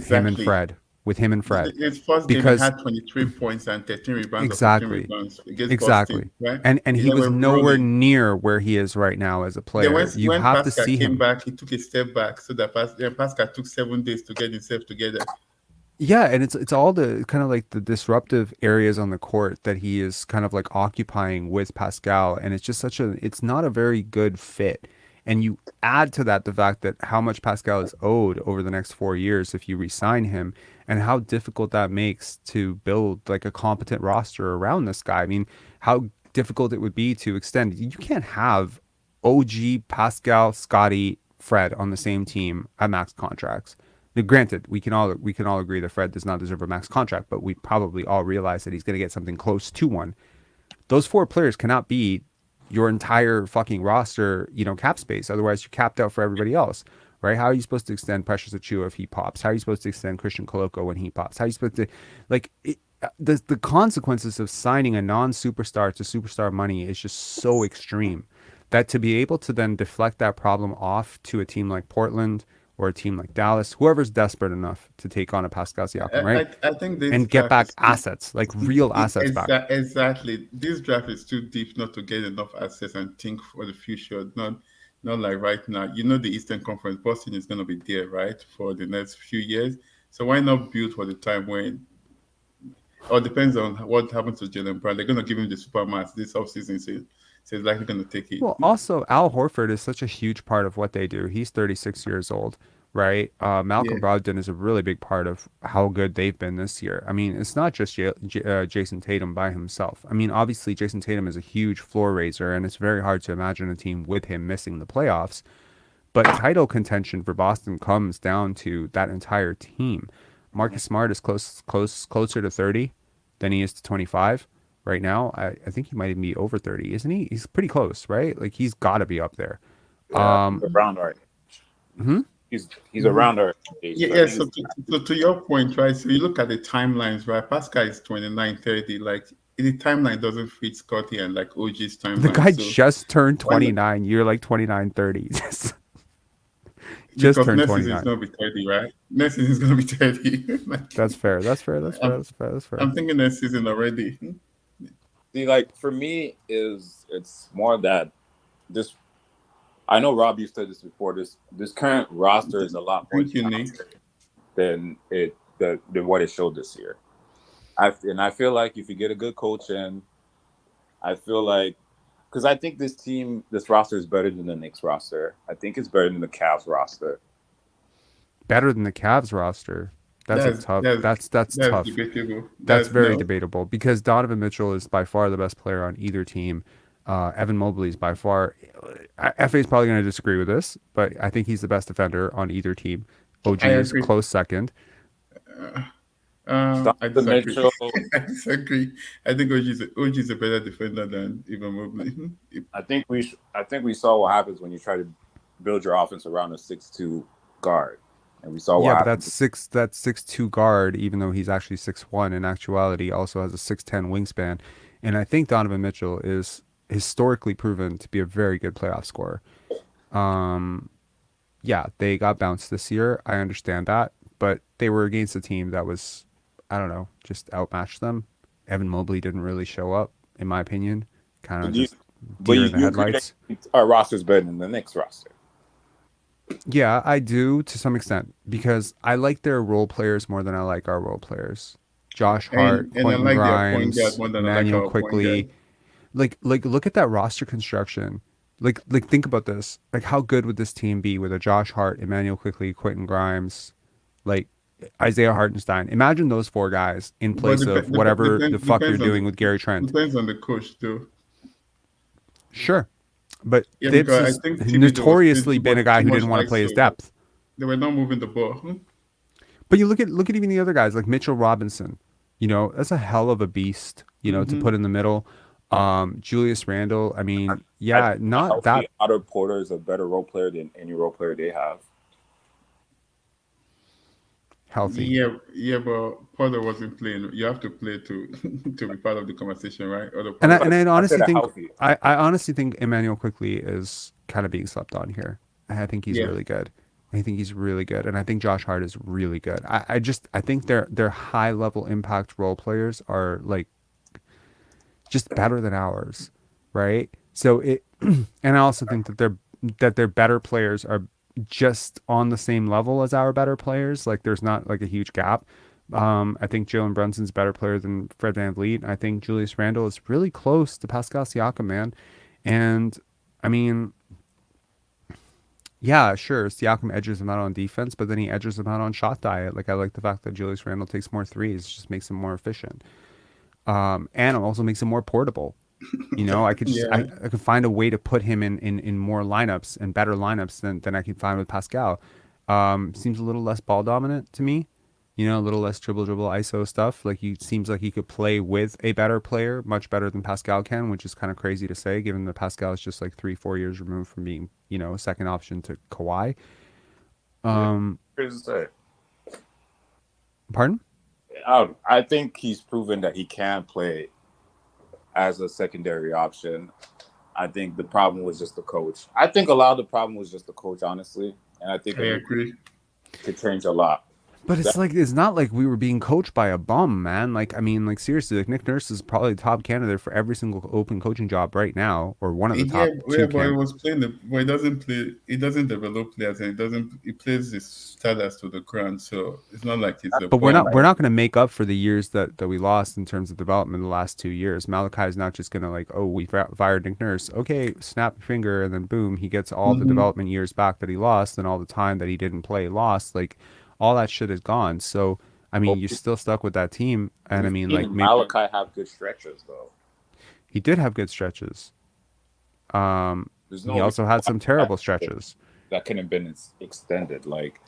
with him and Fred, His first game, he because had 23 points and 13 rebounds or 15 exactly, rebounds against exactly, Boston, right? and he They was were nowhere rolling. near where he is right now as a Then player. You when have to Pascal see came him. back, he took a step back so that Pascal took 7 days to get himself together. Yeah, and it's all the kind of like the disruptive areas on the court that he is kind of like occupying with Pascal, and it's just it's not a very good fit. And you add to that the fact that how much Pascal is owed over the next 4 years if you re-sign him, and how difficult that makes to build like a competent roster around this guy. I mean, how difficult it would be to extend. You can't have OG, Pascal, Scotty, Fred on the same team at max contracts. Now, granted, we can all agree that Fred does not deserve a max contract, but we probably all realize that he's going to get something close to one. Those four players cannot be your entire fucking roster, cap space. Otherwise, you're capped out for everybody else, right? How are you supposed to extend Precious Achiuwa if he pops? How are you supposed to extend Christian Koloko when he pops? How are you supposed to, the consequences of signing a non-superstar to superstar money is just so extreme that to be able to then deflect that problem off to a team like Portland or a team like Dallas, whoever's desperate enough to take on a Pascal Siakam, right? I think this And get draft back is assets, like real assets back. exactly. This draft is too deep not to get enough access and think for the future. Not like right now. You know the Eastern Conference, Boston is going to be there, right, for the next few years. So why not build for the time when? Or depends on what happens to Jalen Brown. They're going to give him the supermax this offseason, so he's likely going to take it. Well, also Al Horford is such a huge part of what they do. He's 36 years old, right? Yeah. Malcolm Brogdon is a really big part of how good they've been this year. I mean, it's not just Jason Tatum by himself. I mean, obviously Jason Tatum is a huge floor raiser, and it's very hard to imagine a team with him missing the playoffs. But title contention for Boston comes down to that entire team. Marcus Smart is closer to 30 than he is to 25 right now. I think he might even be over 30, isn't he? He's pretty close, right? Like he's got to be up there. Yeah, around our Hmm? he's around our age. Yeah, So I yeah. think So to your point, right? So you look at the timelines, right? Pascal is 29, 30. Like the timeline doesn't fit Scotty and like OG's The timeline. guy So just turned why not? 29. You're like 29, 30. Just Because turned next season is 29. gonna be 30, right? Next season is gonna be 30. Like That's fair. That's fair. That's fair. I'm, That's fair. That's fair. I'm thinking next season already. see, like for me, it's more that this. I know Rob, you said this before. This current roster is a lot more Thank you, Nick. talented than what it showed this year. I feel like if you get a good coach in, I feel like because I think this roster is better than the Knicks roster. I think it's better than the Cavs roster. Better than the Cavs roster. That's a That's tough. that's That's that's tough. debatable. That's That's very no. debatable because Donovan Mitchell is by far the best player on either team. Evan Mobley is by far. FA is probably going to disagree with this, but I think he's the best defender on either team. OG I is agree. close second. I Donovan disagree. Mitchell, I disagree. I think OG is a better defender than even Mobley. I think we saw what happens when you try to build your offense around a 6'2" guard. and we saw what Yeah, but happened. that's 6'2" guard, even though he's actually 6'1", in actuality also has a 6'10" wingspan. And I think Donovan Mitchell is historically proven to be a very good playoff scorer. Um, yeah, they got bounced this year. I understand that, but they were against a team that was, I don't know, just outmatched them. Evan Mobley didn't really show up, in my opinion. Kind of But you, just but deer in the you agree headlights. that our roster's better than the Knicks roster. Yeah, I do to some extent because I like their role players more than I like our role players. Josh Hart, And I Quentin like their point guard Grimes, more than I like Emmanuel our point Quickly. guard. Like look at that roster construction. Like think about this. Like how good would this team be with a Josh Hart, Emmanuel Quickly, Quentin Grimes, like Isaiah Hartenstein? Imagine those four guys in But place of whatever the fuck you're depends on doing with Gary Trent. the coach too. Sure. But Yeah, Thibs because I has think Thibodeau was playing notoriously been a guy too who much didn't want to play his ISO. depth. They were not moving the ball. But you look at even the other guys like Mitchell Robinson. That's a hell of a beast. To Mm-hmm. put in the middle. Julius Randle. I mean, I yeah, think a not that healthy Otto Porter is a better role player than any role player they have. healthy. Yeah, but Porter wasn't playing. You have to play to to be part of the conversation, right? Other And I part. and I I said honestly a think healthy. I honestly think Emmanuel Quickly is kind of being slept on here. I think he's Yeah, really good. I think he's really good, and I think Josh Hart is really good. I think their high level impact role players are like just better than ours, right? So and I also think that their better players are just on the same level as our better players. Like there's not like a huge gap. I think Jalen Brunson's a better player than Fred VanVleet. I think Julius Randle is really close to Pascal Siakam, man. And I mean, yeah, sure, Siakam edges him out on defense, but then he edges him out on shot diet. Like I like the fact that Julius Randle takes more threes, it just makes him more efficient. And it also makes him more portable. yeah. I could find a way to put him in more lineups and better lineups than I could find with Pascal. Seems a little less ball dominant to me. A little less dribble ISO stuff. Like he seems like he could play with a better player, much better than Pascal can, which is kind of crazy to say, given that Pascal is just like 3-4 years removed from being, a second option to Kawhi. Yeah, Um, crazy to say. Pardon? I think he's proven that he can play as a secondary option. I think the problem was just the coach. I think a lot of the problem was just the coach, honestly. And I think I a new agree. could change a lot. But That, it's not like we were being coached by a bum, man. Like I mean, like seriously, like Nick Nurse is probably the top candidate for every single open coaching job right now, or one of the Yeah, top yeah, two but he can. was playing but he doesn't play. He doesn't develop players, and he plays his starters to the ground. So it's not like he's a But we're yeah, not bum. we're Or not going to make up for the years that we lost in terms of development the last 2 years. Malachi's not just going to like, oh, we fired Nick Nurse. Okay, snap your finger, and then boom, he gets all the hmm development years back that he lost, and all the time that he didn't play lost. Like all that shit is gone. So I but mean, you're still stuck with that team, and I we've mean, like seen maybe Malachi have good stretches, though. he did have good stretches. There's He no reason also had why some terrible stretches. that couldn't have been extended. Like,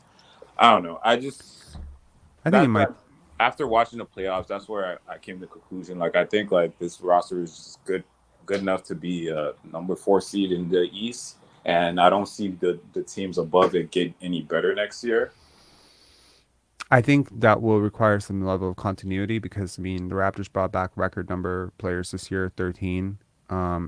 I don't know. I think it That's might. that after watching the playoffs, that's where I came to the conclusion. Like, I think like this roster is just good enough to be a number 4 seed in the East, and I don't see the teams above it get any better next year. I think that will require some level of continuity because I mean the Raptors brought back record number players this year, 13.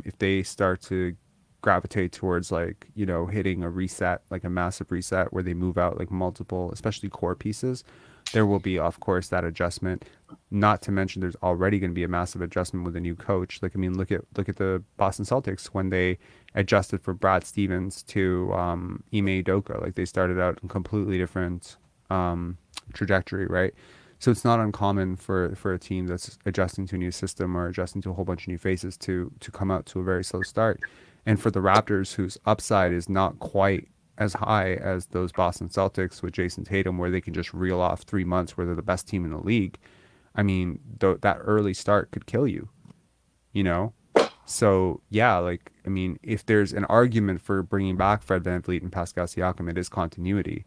If they start to gravitate towards like hitting a reset, like a massive reset where they move out like multiple, especially core pieces, there will be of course that adjustment. Not to mention there's already going to be a massive adjustment with a new coach. Like I mean look at the Boston Celtics when they adjusted from Brad Stevens to Ime Udoka. Like they started out in completely different trajectory, right? So it's not uncommon for a team that's adjusting to a new system or adjusting to a whole bunch of new faces to come out to a very slow start. And for the Raptors, whose upside is not quite as high as those Boston Celtics with Jason Tatum, where they can just reel off 3 months where they're the best team in the league. I mean, that early start could kill you, you know? So yeah, like I mean, if there's an argument for bringing back Fred VanVleet and Pascal Siakam, it is continuity.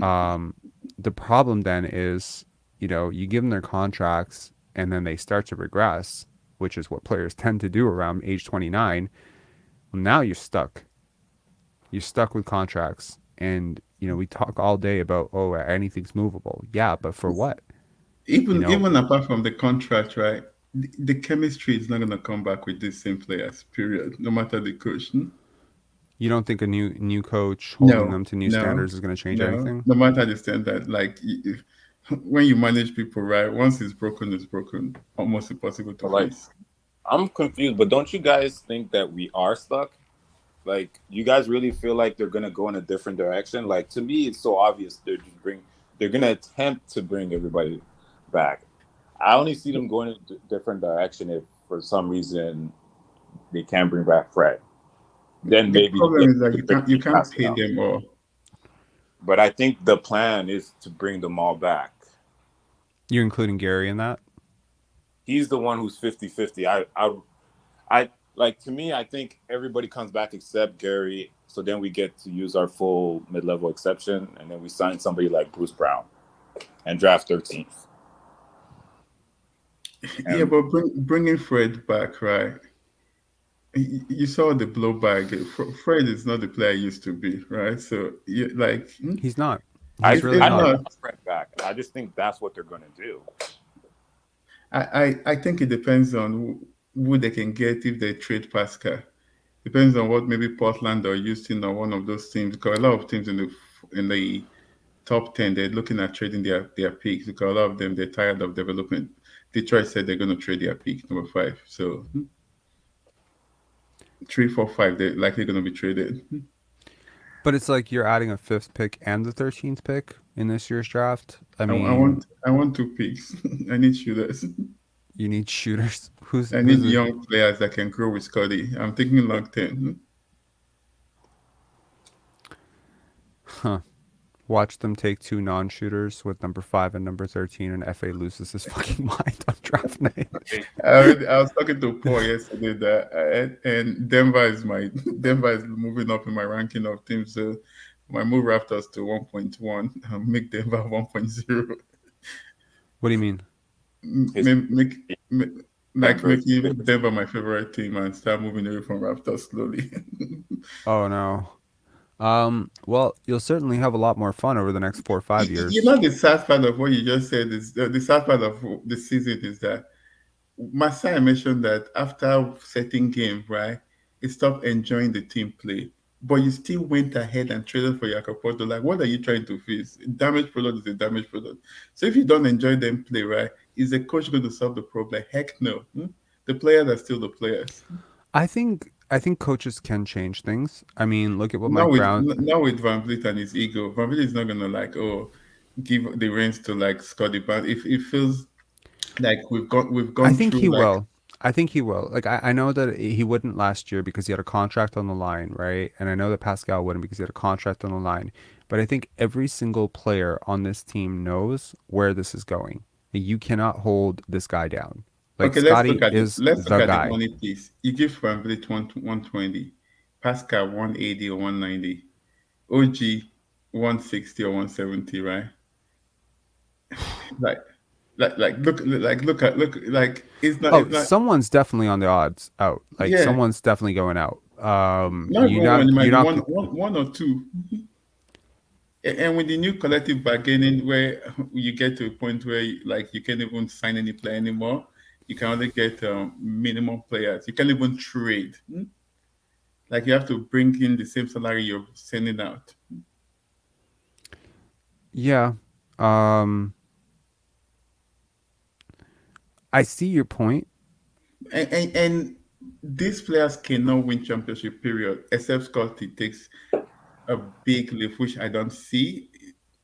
Um, the problem then is, you give them their contracts and then they start to regress, which is what players tend to do around age 29. Well, now you're stuck. You're stuck with contracts and we talk all day about, oh, anything's movable. Yeah, but for what? You know, Even apart from the contract, right? The chemistry is not gonna come back with these same players. Period. No matter the coach. you don't think a new coach holding No, them to new no, standards is going to change no. anything? No matter the standard, like when you manage people right, once it's broken. Almost impossible to But like, fix. I'm confused. But don't you guys think that we are stuck? Like, you guys really feel like they're gonna go in a different direction? Like, to me, it's so obvious they're gonna attempt to bring everybody back. I only see them going in a different direction if for some reason they can't bring back Fred. Then The maybe they problem get is that to bring you can't pay Pascal. them all. But I think the plan is to bring them all back. You're including Gary in that? He's the one who's 50-50. I like, to me, I think everybody comes back except Gary. So then we get to use our full mid-level exception, and then we sign somebody like Bruce Brown and draft 13th. Yeah, And but bringing Fred back, right? You saw the blowback. Fred is not the player he used to be, right? So, He's not. I He's really it's I don't not. not. want Fred back. I just think that's what they're going to do. I think it depends on who they can get if they trade Pascal. Depends on what maybe Portland or Houston or one of those teams. Because a lot of teams in the top 10, they're looking at trading their picks because a lot of them they're tired of development. Detroit said they're going to trade their pick number 5. So 3, 4, 5, they're likely going to be traded. But it's like you're adding a 5th pick and the 13th pick in this year's draft. I I mean, want 2 picks. I need shooters. you need shooters. Who's I need who's a, young players that can grow with Scottie. I'm thinking long term. huh? Watch them take 2 non-shooters with number 5 and number 13, and FA loses his fucking mind on draft night. I was talking to Paul yesterday and Denver is moving up in my ranking of teams. So my move Raptors to 1.1 and make Denver 1.0. What do you mean? His Make Denver. making Denver my favorite team and start moving away from Raptors slowly. Oh no. Well, you'll certainly have a lot more fun over the next 4 or 5 You years. know, the sad part of what you just said is the sad part of the season is that Masai mentioned that after setting game, right, he stopped enjoying the team play. But you still went ahead and traded for Jakopoto. Like, what are you trying to fix? Damage product is a damage product. So if you don't enjoy them play, right, is the coach going to solve the problem? Heck no. The players are still the players. I think coaches can change things. I mean, look at what Mike Brown. Now with Van Vliet and his ego, Van Vliet is not gonna give the reins to like Scottie Barnes. If it feels like we've I gone think through he like will. I think he will. Like I know that he wouldn't last year because he had a contract on the line, right? And I know that Pascal wouldn't because he had a contract on the line. But I think every single player on this team knows where this is going. You cannot hold this guy down. Like okay, Scotty is let's look the at the guy. money piece. You give Van Vliet 120, Pascal 180 or 190, OG 160 or 170, right? Like look like Oh, it's not someone's definitely on the odds out. Like yeah, someone's definitely going out. not even one, it might You're be not. one or two. And with the new collective bargaining, where you get to a point where like you can't even sign any player anymore, you can only get minimum players. You can't even trade. Like you have to bring in the same salary you're sending out. Yeah. Um, I see your point. And these players cannot win championship period, except Scotty takes a big leap, which I don't see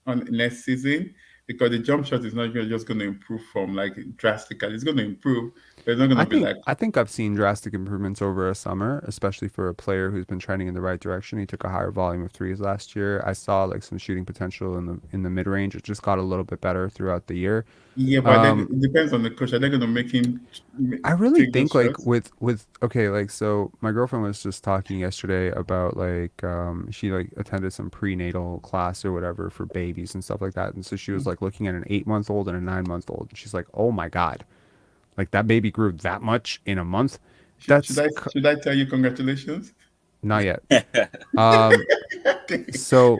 on next season because the jump shot is not just going to improve from like drastically. It's going to improve, but it's not going I to be think like I think I've seen drastic improvements over a summer, especially for a player who's been trending in the right direction. He took a higher volume of threes last year. I saw like some shooting potential in the mid range. It just got a little bit better throughout the year. yeah, but then Um, it depends on the coach. Are they going to make him I really take those think like shots? with okay, like so my girlfriend was just talking yesterday about like she like attended some prenatal class or whatever for babies and stuff like that. And so she was like looking at an 8-month-old and a 9-month-old. And she's like, "Oh my God. Like that baby grew that much in a month. Should, That's should I tell you congratulations? Not yet. So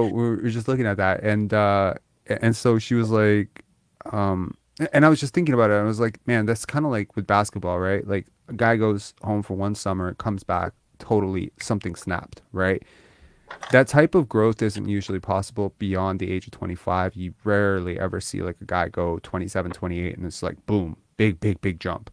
we're just looking at that, and so she was like, and I was just thinking about it. I was like, man, that's kind of like with basketball, right? Like a guy goes home for one summer, comes back, totally something snapped, right? That type of growth isn't usually possible beyond the age of 25. You rarely ever see like a guy go 27, 28, and it's like boom, big jump.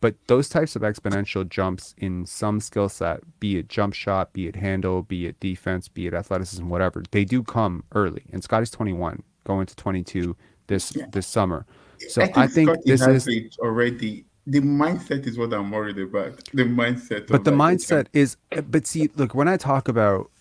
But those types of exponential jumps in some skill set, be it jump shot, be it handle, be it defense, be it athleticism, whatever, they do come early. And Scotty's 21, going to 22 this summer. So I think Scotty this has is, it already. The mindset is what I'm worried about. The mindset but of the like, mindset is, but see, look, when I talk about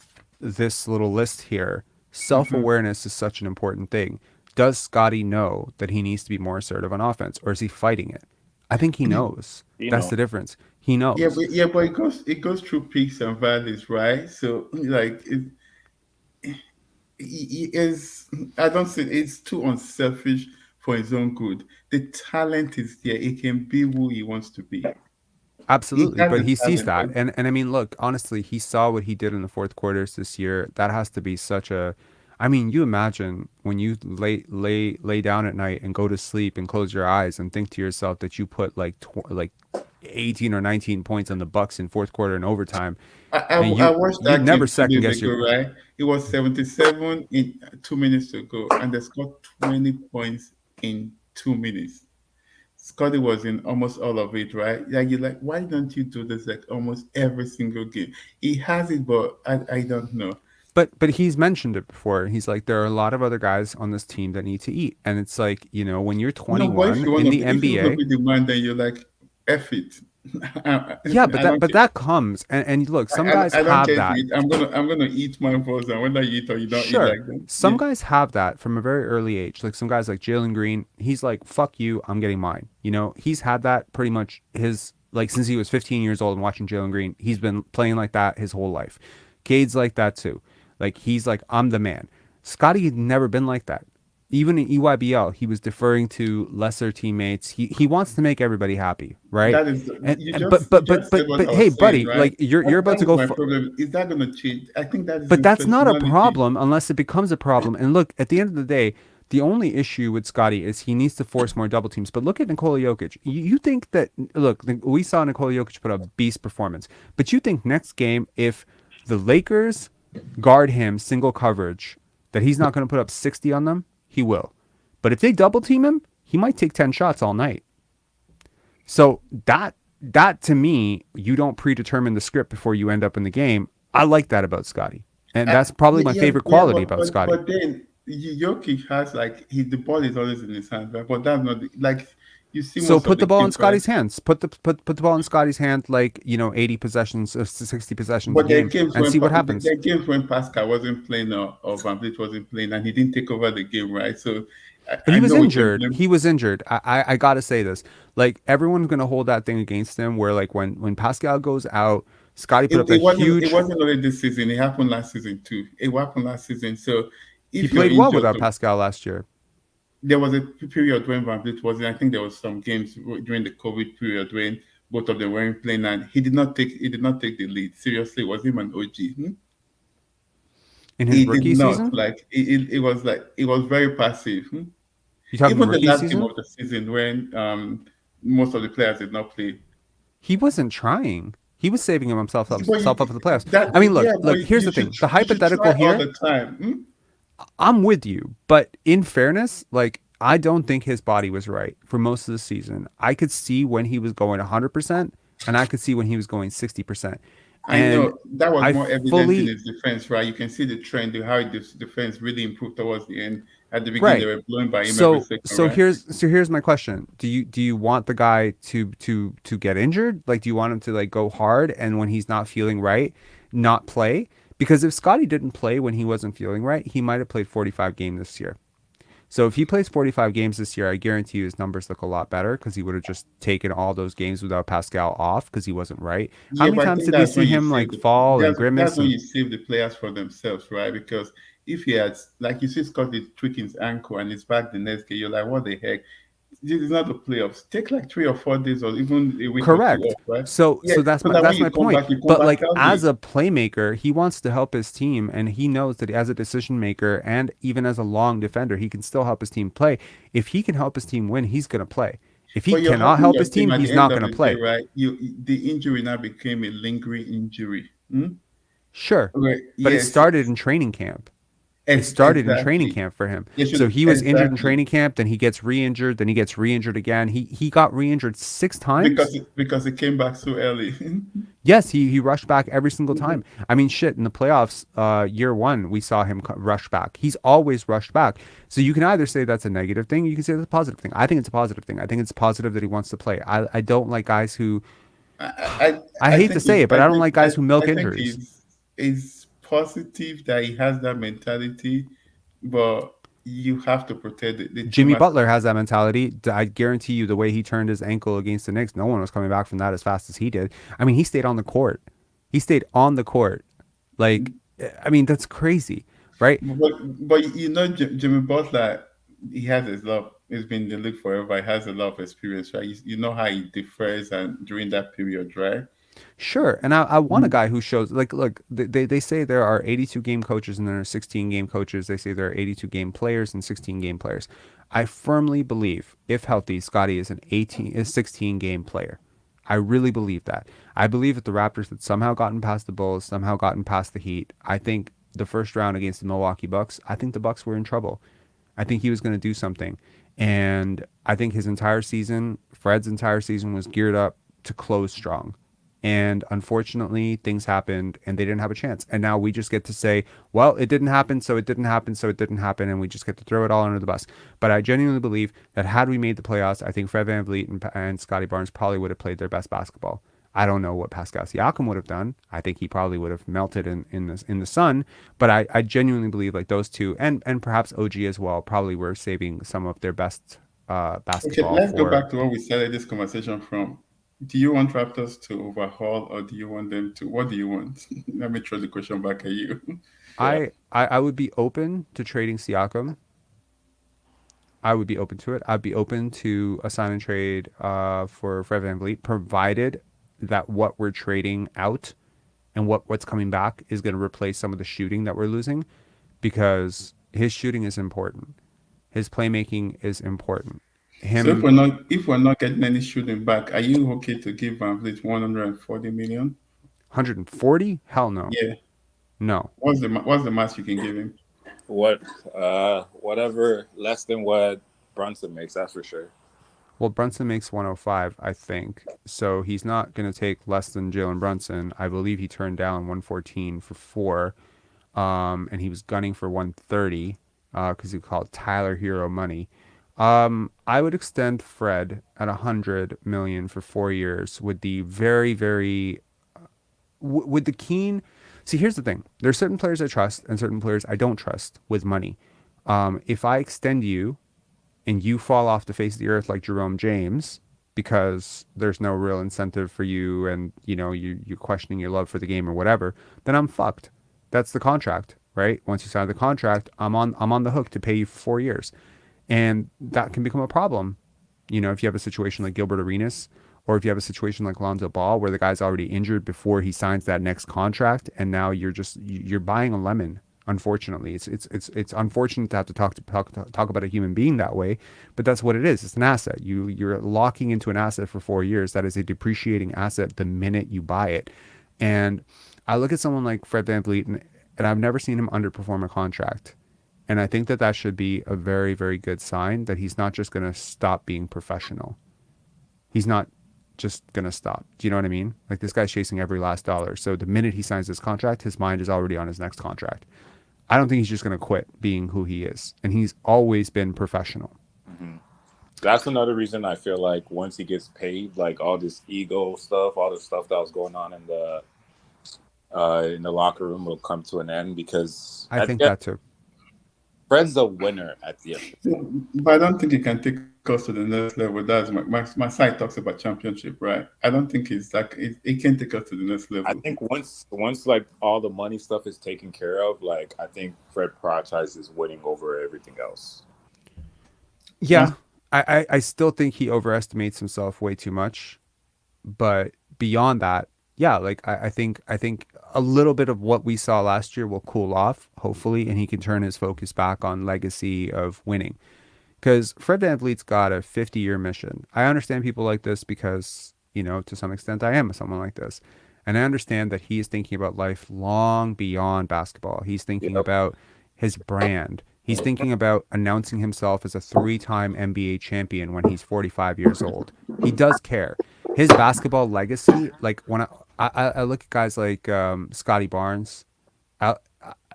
this little list here, self-awareness is such an important thing. Does Scotty know that he needs to be more assertive on offense, or is he fighting it? I think he knows. You That's know, the difference. He knows. but it goes through peaks and valleys, right? So like it is. I don't say it's too unselfish for his own good. The talent is there. He can be who he wants to be. He Absolutely, has but the he sees talent. that, and I mean, look, honestly, he saw what he did in the fourth quarters this year. That has to be such a, I mean, you imagine when you lay down at night and go to sleep and close your eyes and think to yourself that you put like 18 or 19 points on the Bucks in fourth quarter and overtime, and I watched you'd that never game two second days guess your. ago, right? It was 77 in 2 minutes to go, and they scored 20 points in 2 minutes. Scotty was in almost all of it, right? Yeah, you're like, why don't you do this like almost every single game? He has it, but I don't know. But he's mentioned it before. He's like, there are a lot of other guys on this team that need to eat, and it's like, when you're No, but 21 in the if you want NBA. to be the man, then you're like, F it. Yeah, I don't but care. that comes, and look, some guys I don't have care if you that. eat. I'm gonna eat my balls, and whether you eat or you don't eat Sure, like that. some Yeah. guys have that from a very early age. Like some guys like Jalen Green, he's like, "Fuck you, I'm getting mine." He's had that pretty much his like since he was 15 years old and watching Jalen Green. He's been playing like that his whole life. Cade's like that too. Like he's like, "I'm the man." Scotty had never been like that. Even in EYBL, he was deferring to lesser teammates. He wants to make everybody happy, right? That is, And, and you just said what I hey, was saying, buddy, right? like you're That about to is go. my problem. Is that gonna change? I think that is But his that's not a personality. problem unless it becomes a problem. And look, at the end of the day, the only issue with Scotty is he needs to force more double teams. But look at Nikola Jokic. You think that, look, we saw Nikola Jokic put up a beast performance. But you think next game, if the Lakers guard him single coverage, that he's not going to put up 60 on them? He will. But if they double team him, he might take 10 shots all night. So that to me, you don't predetermine the script before you end up in the game. I like that about Scotty. And that's probably my favorite quality about Scotty. But then Jokic has like the ball is always in his hands, right? But that's not like you see So most of put the the ball in games, right? Scotty's hands. Put the ball in Scotty's hand like 80 possessions, 60 possessions a But there are game, games and when see what happens. Pascal wasn't playing or Van Vliet wasn't playing, and he didn't take over the game, right? So But I he was know we can injured. blame. He was injured. I gotta say this. Like everyone's gonna hold that thing against him. Where like when Pascal goes out, Scotty put up that It huge. wasn't only this season. It happened last season too. It happened last season. So He if you're played well injured, without Pascal last year. there was a period when Van Vliet wasn't. I think there was some games during the COVID period when both of them weren't playing, and he did not take the lead seriously. It was him and OG. In his He did rookie not season. like it was very passive. You talking Even the rookie last game season? of the season when most of the players did not play. He wasn't trying. He was saving But himself up for the playoffs. that I mean, look, yeah, but Here's the thing. The you should try hypothetical all here. the time. I'm with you, but in fairness, like I don't think his body was right for most of the season. I could see when he was going 100%, and I could see when he was going 60%. I And know that was I more evident in fully his defense, right? You can see the trend of how his defense really improved towards the end. At the beginning, they right. were blowing by him every So second, so right? here's my question. Do you want the guy to get injured? Like do you want him to like go hard and when he's not feeling right, not play? Because if Scotty didn't play when he wasn't feeling right, he might have played 45 games this year. So if he plays 45 games this year, I guarantee you his numbers look a lot better because he would have just taken all those games without Pascal off because he wasn't right. How Yeah, many but I times think did we see him like fall and that's grimace when and you save the players for themselves, right? Because if he had, like you see, Scott is tweaking his ankle and he's back the next game, you're like, what the heck? It's not the playoffs. Take like 3 or 4 days or even a week or two Correct. off, right? So Yeah, that's so that when my you come point. back, you come But back like as healthy. a playmaker, he wants to help his team, and he knows that as a decision maker and even as a long defender, he can still help his team play. If he can help his team win, he's gonna play. If he But you're cannot helping help your his team, team at he's the end not of gonna the day, play. right? The injury now became a lingering injury. Hmm? Sure, Okay. but it Yes, started in training camp. It started in training exactly. camp for him. You So should he was injured in exactly training camp, then he gets re-injured, then he gets re-injured again. He got re-injured 6 times. because it came back so early. Yes, he rushed back every single time. I mean, shit, in the playoffs, year one, we saw him rush back. He's always rushed back. So you can either say that's a negative thing, or you can say that's a positive thing. I think it's a positive thing. I think it's positive that he wants to play. I don't like guys who, I hate to say it, but I don't like guys who milk I think injuries. it's positive that he has that mentality, but you have to protect the team Jimmy as Butler has that mentality. I guarantee you, the way he turned his ankle against the Knicks, no one was coming back from that as fast as he did. I mean, he stayed on the court. He stayed on the court. Like, I mean, that's crazy, right? but Jimmy Butler, he has his love. He's been in the league forever. He has a lot of experience, right? You know how he differs and during that period, right? Sure. And I want a guy who shows, like, look, they say there are 82 game coaches and there are 16 game coaches. They say there are 82 game players and 16 game players. I firmly believe, if healthy, Scottie is an 16 game player. I really believe that. I believe that the Raptors had somehow gotten past the Bulls, somehow gotten past the Heat. I think the first round against the Milwaukee Bucks, I think the Bucks were in trouble. I think he was going to do something. And I think his entire season, Fred's entire season, was geared up to close strong. And unfortunately, things happened and they didn't have a chance. And now we just get to say, well, it didn't happen, so it didn't happen, so it didn't happen. And we just get to throw it all under the bus. But I genuinely believe that had we made the playoffs, I think Fred VanVleet and Scottie Barnes probably would have played their best basketball. I don't know what Pascal Siakam would have done. I think he probably would have melted in the sun. But I genuinely believe like those two and perhaps OG as well probably were saving some of their best Okay, basketball let's go for. back to what we started this conversation from. Do you want Raptors to overhaul or do you want them to? What do you want? Let me throw the question back at you. Yeah. I would be open to trading Siakam. I would be open to it. I'd be open to a sign and trade for Fred VanVleet, provided that what we're trading out and what's coming back is going to replace some of the shooting that we're losing, because his shooting is important. His playmaking is important. So Him if we're not getting any shooting back, are you okay to give Van Vliet 140 million? 140? Hell no. Yeah. No. What's the max you can give him? Whatever less than what Brunson makes, that's for sure. Well, Brunson makes 105, I think. So he's not going to take less than Jalen Brunson. I believe he turned down 114 for 4. And he was gunning for 130 because he called Tyler Hero money. I would extend Fred at 100 million for 4 years with the very, very with the keen. See, here's the thing: there's certain players I trust and certain players I don't trust with money. If I extend you and you fall off the face of the earth like Jerome James because there's no real incentive for you and you're questioning your love for the game or whatever, then I'm fucked. That's the contract, right? Once you sign the contract, I'm on the hook to pay you for 4 years. And that can become a problem. If you have a situation like Gilbert Arenas, or if you have a situation like Lonzo Ball where the guy's already injured before he signs that next contract, and now you're buying a lemon. Unfortunately, it's unfortunate to have to talk about a human being that way, but that's what it is. It's an asset. You're locking into an asset for 4 years. That is a depreciating asset the minute you buy it. And I look at someone like Fred VanVleet, and I've never seen him underperform a contract. And I think that should be a very, very good sign that he's not just going to stop being professional. He's not just going to stop. Do you know what I mean? Like, this guy's chasing every last dollar. So the minute he signs this contract, his mind is already on his next contract. I don't think he's just going to quit being who he is. And he's always been professional. Mm-hmm. That's another reason I feel like once he gets paid, like all this ego stuff, all the stuff that was going on in the locker room will come to an end, because I think that too. Fred's a winner at the end. But I don't think he can take us to the next level. That's my side talks about championship, right? I don't think he's like he can take us to the next level. I think once like all the money stuff is taken care of, like I think Fred prioritizes winning over everything else. Yeah. I still think he overestimates himself way too much. But beyond that, yeah, like I think a little bit of what we saw last year will cool off, hopefully, and he can turn his focus back on legacy of winning. Because Fred VanVleet's got a 50-year mission. I understand people like this because, to some extent, I am someone like this. And I understand that he is thinking about life long beyond basketball. He's thinking Yep. about his brand. He's thinking about announcing himself as a 3-time NBA champion when he's 45 years old. He does care. His basketball legacy, like when I look at guys like Scottie Barnes,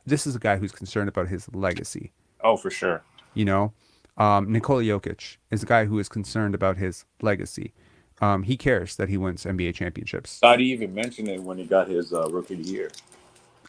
this is a guy who's concerned about his legacy. Oh, for sure. You know, Nikola Jokic is a guy who is concerned about his legacy. He cares that he wins NBA championships. Scotty even mentioned it when he got his rookie of the year.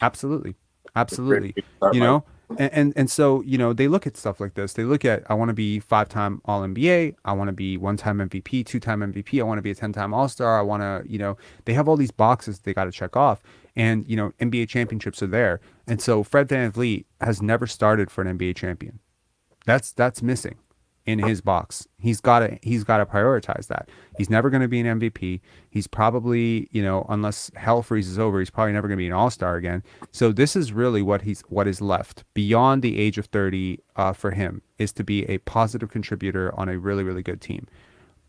Absolutely, It's a great absolutely. start, You Mike. know, and so they look at stuff like this. They look at, I want to be 5-time All NBA. I want to be 1-time MVP, 2-time MVP. I want to be a 10-time All Star. I want to, they have all these boxes they got to check off, and NBA championships are there. And so Fred VanVleet has never started for an NBA champion. That's missing in his box. He's got to prioritize that. He's never going to be an MVP. He's probably, unless hell freezes over, he's probably never going to be an all-star again. So this is really what is left beyond the age of 30 for him, is to be a positive contributor on a really, really good team.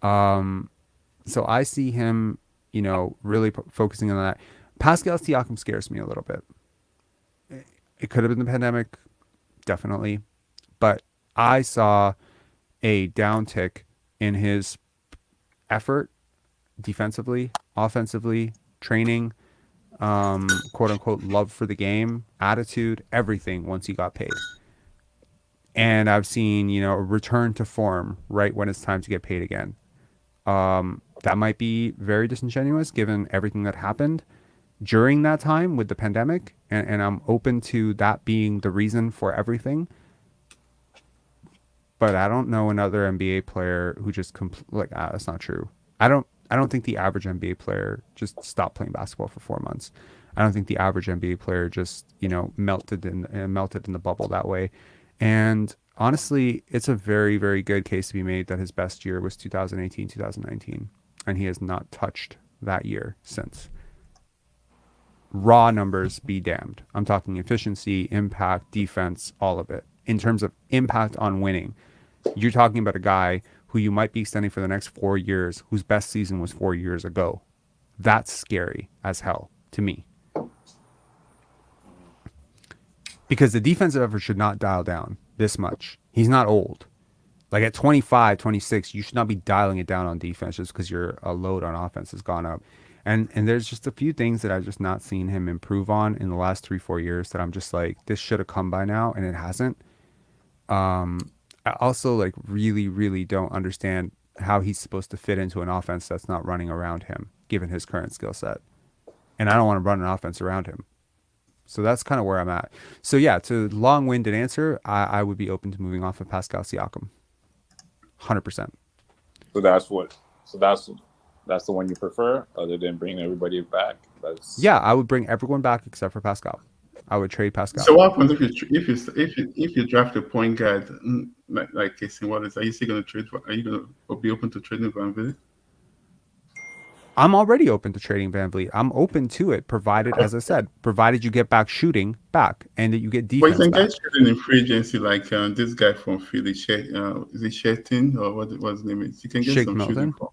So I see him, really focusing on that. Pascal Siakam scares me a little bit. It could have been the pandemic, definitely, but I saw a downtick in his effort defensively, offensively, training, quote unquote, love for the game, attitude, everything once he got paid. And I've seen, a return to form right when it's time to get paid again. That might be very disingenuous given everything that happened during that time with the pandemic. And I'm open to that being the reason for everything. But I don't know another NBA player who just that's not true. I don't think the average NBA player just stopped playing basketball for 4 months. I don't think the average NBA player just melted in the bubble that way. And honestly, it's a very, very good case to be made that his best year was 2018, 2019, and he has not touched that year since. Raw numbers be damned. I'm talking efficiency, impact, defense, all of it. In terms of impact on winning, you're talking about a guy who you might be extending for the next 4 years, whose best season was 4 years ago. That's scary as hell to me. Because the defensive effort should not dial down this much. He's not old. Like at 25, 26, you should not be dialing it down on defense just because your load on offense has gone up. And there's just a few things that I've just not seen him improve on in the last 3-4 years that I'm just like, this should have come by now, and it hasn't. I also really, really don't understand how he's supposed to fit into an offense that's not running around him, given his current skill set. And I don't want to run an offense around him. So that's kind of where I'm at. So yeah, to long-winded answer, I would be open to moving off of Pascal Siakam. 100%. So that's the one you prefer, other than bringing everybody back. Yeah, I would bring everyone back except for Pascal. I would trade Pascal. So what happens if you draft a point guard like Cason Wallace? Are you still going to trade? Are you going to be open to trading VanVleet? I'm already open to trading VanVleet. I'm open to it, provided, as I said, provided you get back shooting back and that you get defense Well, you can back. get shooting in free agency, like this guy from Philly, is it Shettin or what his name is? You can get Shake some Milton? shooting from.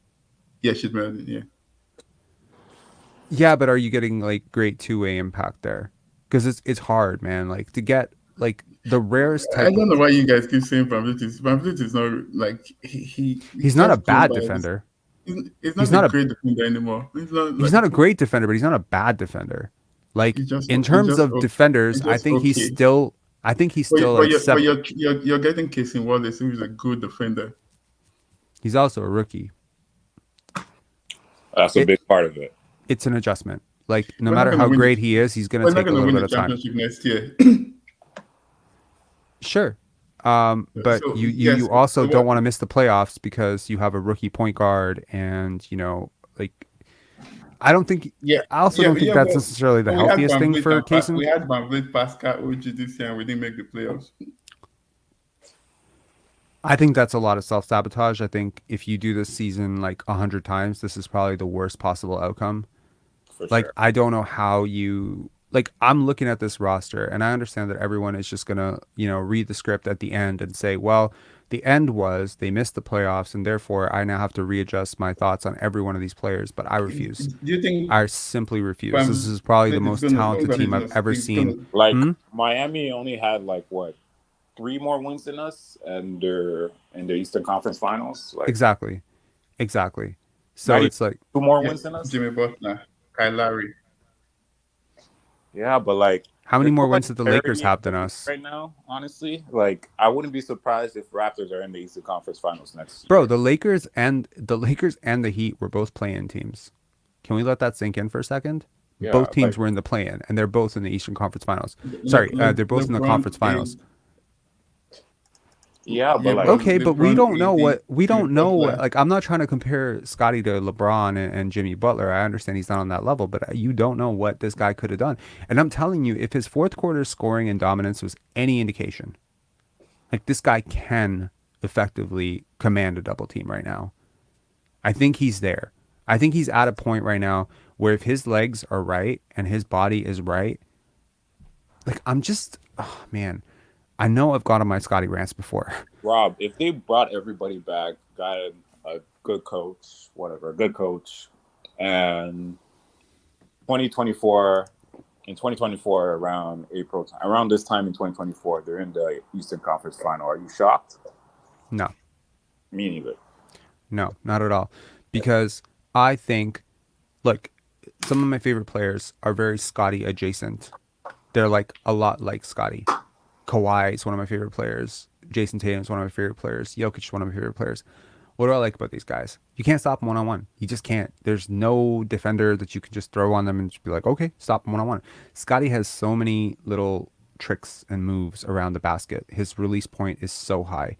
Yeah, Shake Milton, yeah. Yeah, but are you getting great two-way impact there? Because it's hard, man. To get the rarest type. I don't know why you guys keep saying VanVleet is not he's not a bad defender. He's not a great defender anymore. He's not a great defender, but he's not a bad defender. In terms of defenders, I think okay. he's still. I think he's still. But you're getting Cason Wallace, who is a good defender. He's also a rookie. That's a big part of it. It's an adjustment. No matter how great he is, he's going to take a little bit of time. Championship next year. Sure. But So, you yes, also so don't want to miss the playoffs because you have a rookie point guard, and I don't think. Yeah, I also don't think that's necessarily the healthiest thing for Cason. We had VanVleet, Pascal, OG this year, and we didn't make the playoffs. I think that's a lot of self-sabotage. I think if you do this season like 100 times, this is probably the worst possible outcome. For Like, sure. I don't know how you like I'm looking at this roster and I understand that everyone is just gonna, read the script at the end and say, well, the end was they missed the playoffs and therefore I now have to readjust my thoughts on every one of these players. But I refuse. Do you think I simply refuse. This Bam is probably the Bam is most gonna talented team I've ever he's seen. gonna Like Hmm? Miami only had like what 3 more wins than us, and they're in the Eastern Conference Finals. Like Exactly. So not even it's like, 2 more wins than us. Jimmy Butler, Kyle Lowry. Yeah, but like how many there's more so wins much did the Lakers parity in have the than league us? right now. Honestly, like I wouldn't be surprised if Raptors are in the Eastern Conference Finals next Bro, year. the Lakers and the Heat were both play-in teams. Can we let that sink in for a second? Yeah, Both teams like were in the play-in, and they're both in the Eastern Conference Finals. Le, Sorry, Le, they're both in the LeBron, conference finals. yeah, but yeah, like but Okay, but we LeBron, don't know AD, what we Jimmy don't know. Butler. Like, I'm not trying to compare Scotty to LeBron and Jimmy Butler. I understand he's not on that level, but you don't know what this guy could have done. And I'm telling you, if his fourth quarter scoring and dominance was any indication, like this guy can effectively command a double team right now. I think he's there. I think he's at a point right now where if his legs are right and his body is right, like I'm just, oh man, I know I've gone on my Scotty rants before. Rob, if they brought everybody back, got a good coach, whatever, a good coach, and 2024 in 2024 around April around this time in 2024 they're in the Eastern Conference Final. Are you shocked? No, Me neither. no, not at all. Because I think, look, some of my favorite players are very Scotty adjacent. They're like a lot like Scotty. Kawhi is one of my favorite players. Jason Tatum is one of my favorite players. Jokic is one of my favorite players. What do I like about these guys? You can't stop them one on one. You just can't. There's no defender that you can just throw on them and just be like, okay, stop them one on one. Scotty has so many little tricks and moves around the basket. His release point is so high.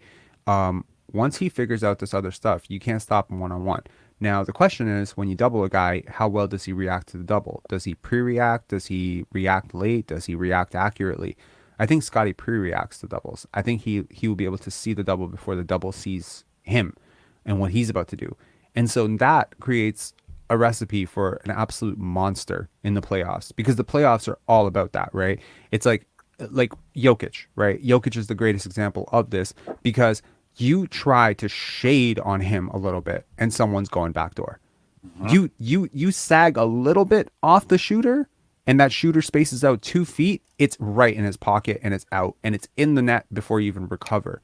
Once he figures out this other stuff, you can't stop him one on one. Now, the question is, when you double a guy, how well does he react to the double? Does he pre-react? Does he react late? Does he react accurately? I think Scotty pre-reacts to doubles. I think he will be able to see the double before the double sees him and what he's about to do. And so that creates a recipe for an absolute monster in the playoffs, because the playoffs are all about that, right? It's like Jokic, right? Jokic is the greatest example of this, because you try to shade on him a little bit and someone's going backdoor. You sag a little bit off the shooter and that shooter spaces out 2 feet, it's right in his pocket and it's out and it's in the net before you even recover.